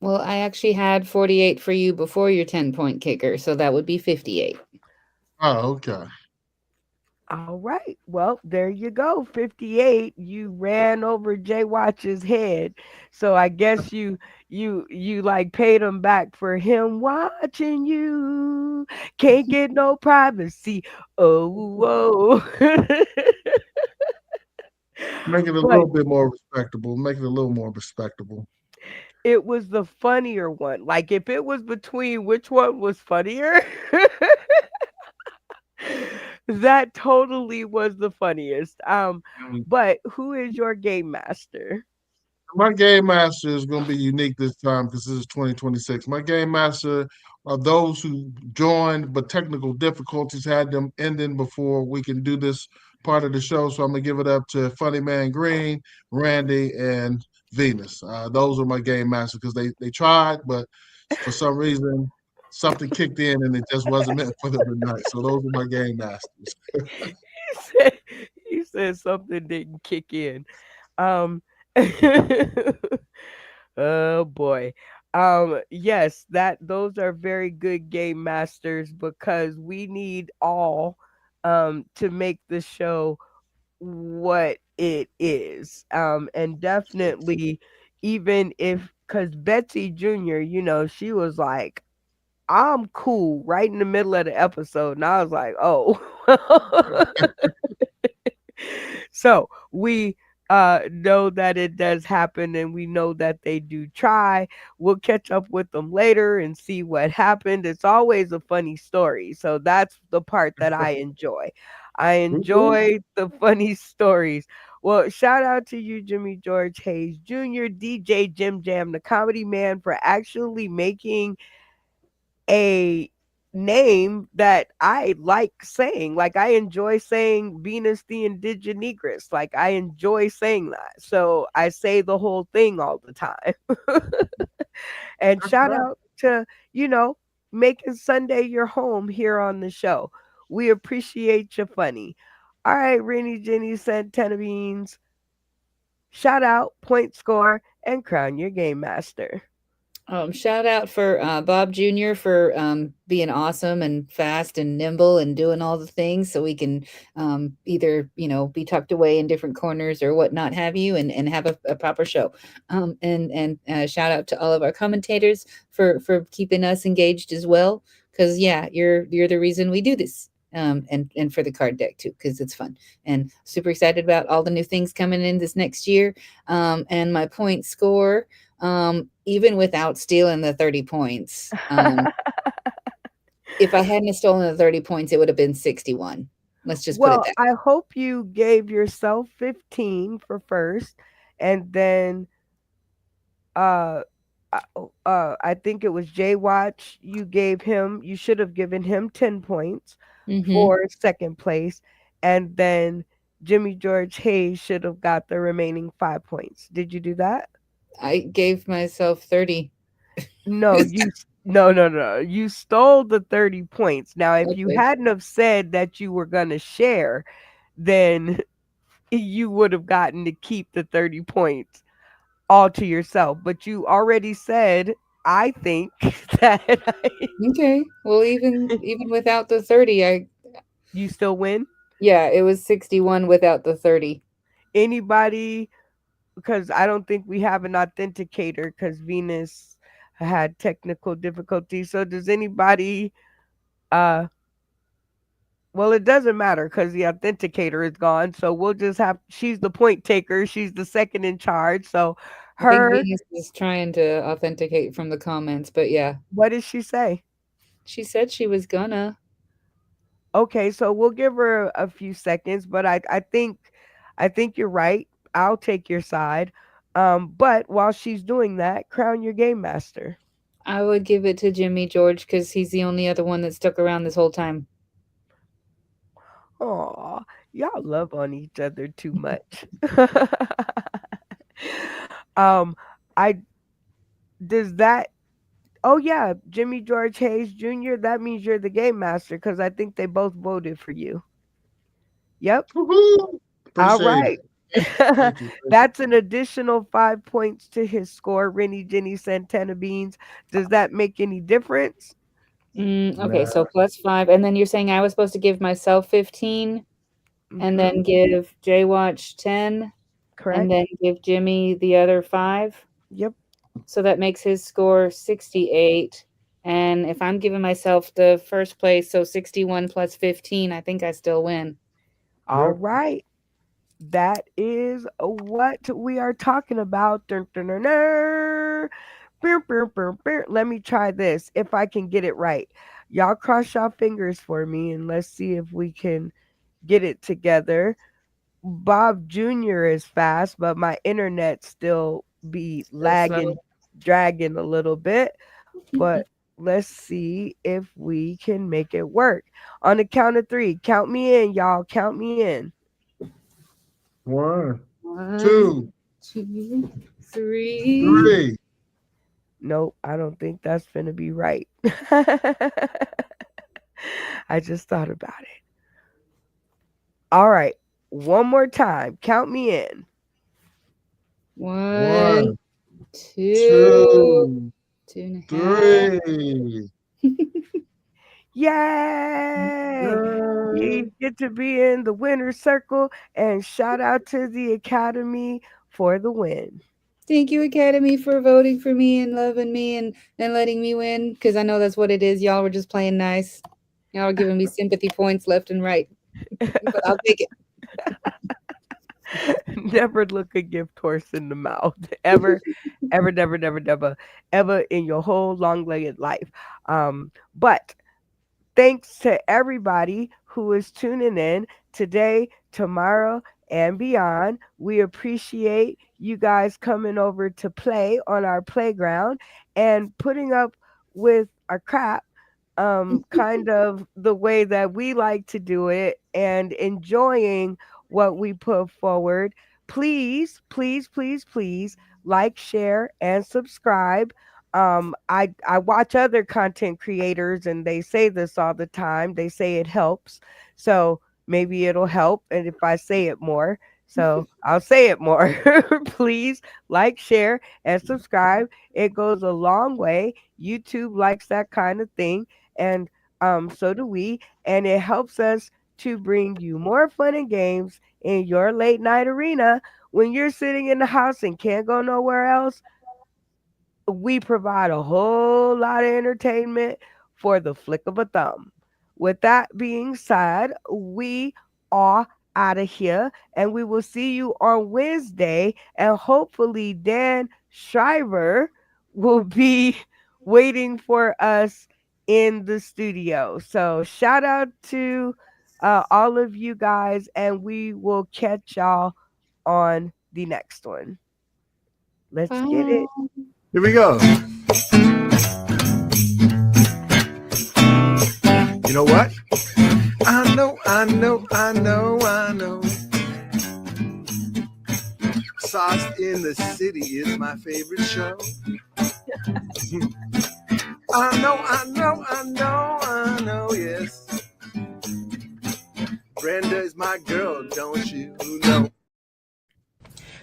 well, I actually had 48 for you before your 10-point kicker, so that would be 58. Oh, okay. All right. Well, there you go. 58. You ran over Jay Watch's head. So I guess you like paid him back for him watching you. Can't get no privacy. Oh, whoa. Make it a But little bit more respectable. Make it a little more respectable. it was the funnier one. Like if it was between which one was funnier, that totally was the funniest. But who is your game master? My game master is going to be unique this time because this is 2026. My game master are those who joined, but technical difficulties had them ending before we can do this part of the show. So I'm going to give it up to Funny Man Green, Randy, and Venus. Those are my game masters because they tried, but for some reason, something kicked in and it just wasn't meant for them tonight. So those are my game masters. He said, he said something didn't kick in. Um, oh boy. Yes, that those are very good game masters because we need all to make the show what it is. And definitely even if cuz Betsy Jr., she was like, "I'm cool" right in the middle of the episode. And I was like, "Oh." So we know that it does happen and we know that they do try. We'll catch up with them later and see what happened. It's always a funny story. So that's the part that I enjoy. I enjoy the funny stories. Well, shout out to you, Jimmy George Hayes Jr., DJ Jim Jam, the comedy man, for actually making a name that I like saying. Like I enjoy saying Venus the Indigenigris. Like I enjoy saying that. So I say the whole thing all the time. And That's shout right. out to, you know, making Sunday your home here on the show. We appreciate you funny. All right, Rennie Jenny Santana Beans. Shout out, point score, and crown your game master. Shout out for Bob Jr. for being awesome and fast and nimble and doing all the things so we can either, be tucked away in different corners or whatnot have you and have a proper show. And shout out to all of our commentators for keeping us engaged as well. Because, yeah, you're the reason we do this. And for the card deck too, because it's fun and super excited about all the new things coming in this next year. And my point score, even without stealing the 30 points, if I hadn't have stolen the 30 points, it would have been 61. Let's just put it Well, that. I hope you gave yourself 15 for first, and then uh I think it was Jay Watch. You should have given him 10 points Hmm. for second place, and then Jimmy George Hayes should have got the remaining 5 points. Did you do that? I gave myself 30. No, no. You stole the 30 points. Now, if you Okay. hadn't have said that you were going to share, then you would have gotten to keep the 30 points all to yourself. But you already said, I think that Okay. Well, even without the 30, you still win. yeah, it was 61 without the 30. Anybody, because I don't think we have an authenticator because Venus had technical difficulties. So does anybody, uh, well, it doesn't matter because the authenticator is gone. So we'll just have, she's the point taker. She's the second in charge. So I think her, Venus is trying to authenticate from the comments, but yeah, what did she say? she said she was gonna. Okay, so we'll give her a few seconds, but I think you're right. I'll take your side. But while she's doing that, crown your game master. I would give it to Jimmy George because he's the only other one that stuck around this whole time. Aw, y'all love on each other too much. um, I does that. Oh yeah, Jimmy George Hayes Jr. That means you're the game master because I think they both voted for you. Yep. Woohoo! All Appreciate right. it. Thank you. Thank you. That's an additional 5 points to his score. Rennie Jenny Santana Beans. Does that make any difference? Okay, Nah. so plus 5, and then you're saying I was supposed to give myself 15, and Hmm. then give Jay Watch 10, and Correct. then give Jimmy the other 5. Yep. So that makes his score 68. And if I'm giving myself the first place, so 61 plus 15, I think I still win. All Yep. right. that is what we are talking about. Dun, dun, dun, dun. Let me try this if I can get it right. Y'all cross your fingers for me and let's see if we can get it together. Bob Jr. is fast, but my internet still be So slow. lagging, dragging a little bit. But let's see if we can make it work. On the count of three, count me in, y'all. Count me in. 1, One, 2, 2, 3. 3. Nope, I don't think that's gonna be right. I just thought about it. All right, one more time. Count me in. 1, 1, 2, 2, 2.5. 3. Yay! Yay. You get to be in the winner's circle, and shout out to the Academy for the win. Thank you, Academy, for voting for me and loving me and letting me win. Because I know that's what it is. Y'all were just playing nice. Y'all are giving me sympathy points left and right. But I'll take it. Never look a gift horse in the mouth. Ever, ever, never, never, never, ever in your whole long legged life. But thanks to everybody who is tuning in today, tomorrow, and beyond. We appreciate you guys coming over to play on our playground and putting up with our crap, kind of the way that we like to do it and enjoying what we put forward. Please, please, please, please like, share, and subscribe. I watch other content creators and they say this all the time. They say it helps. So maybe it'll help and if I say it more. So I'll say it more. Please like, share, and subscribe. It goes a long way. YouTube likes that kind of thing. And so do we. And it helps us to bring you more fun and games in your late night arena when you're sitting in the house and can't go nowhere else. We provide a whole lot of entertainment for the flick of a thumb. With that being said, we are out of here and we will see you on Wednesday. And hopefully, Dan Shriver will be waiting for us in the studio. So, shout out to all of you guys, and we will catch y'all on the next one. Let's get Bye. it. Here we go. You know what? I know. Sauce in the City is my favorite show. I know, yes. Brenda is my girl, don't you know?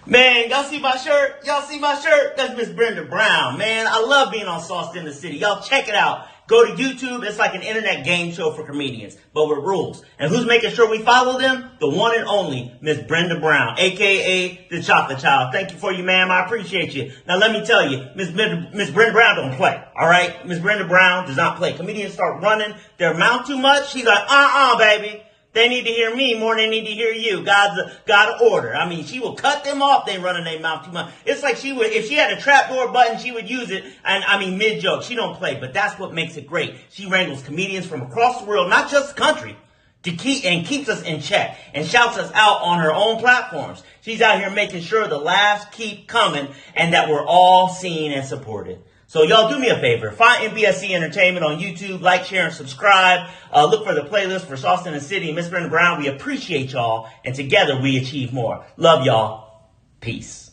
Man, y'all see my shirt? Y'all see my shirt? That's Miss Brenda Brown, man. I love being on Sauced in the City. Y'all check it out. Go to YouTube. It's like an internet game show for comedians, but with rules. And who's making sure we follow them? The one and only Miss Brenda Brown, a.k.a. the Chocolate Child. Thank you for you, ma'am. I appreciate you. Now, let me tell you, Miss Brenda Brown don't play, all right? Miss Brenda Brown does not play. Comedians start running their mouth too much. She's like, baby. They need to hear me more than they need to hear you. God order. I mean, she will cut them off. They running their mouth too much. It's like she would, if she had a trapdoor button, she would use it. And I mean, mid joke, she don't play, but that's what makes it great. She wrangles comedians from across the world, not just the country, to keeps us in check and shouts us out on her own platforms. She's out here making sure the laughs keep coming and that we're all seen and supported. So y'all do me a favor. Find MBSC Entertainment on YouTube. Like, share, and subscribe. Look for the playlist for Sauced in the City and Miss Brenda Brown. We appreciate y'all. And together we achieve more. Love y'all. Peace.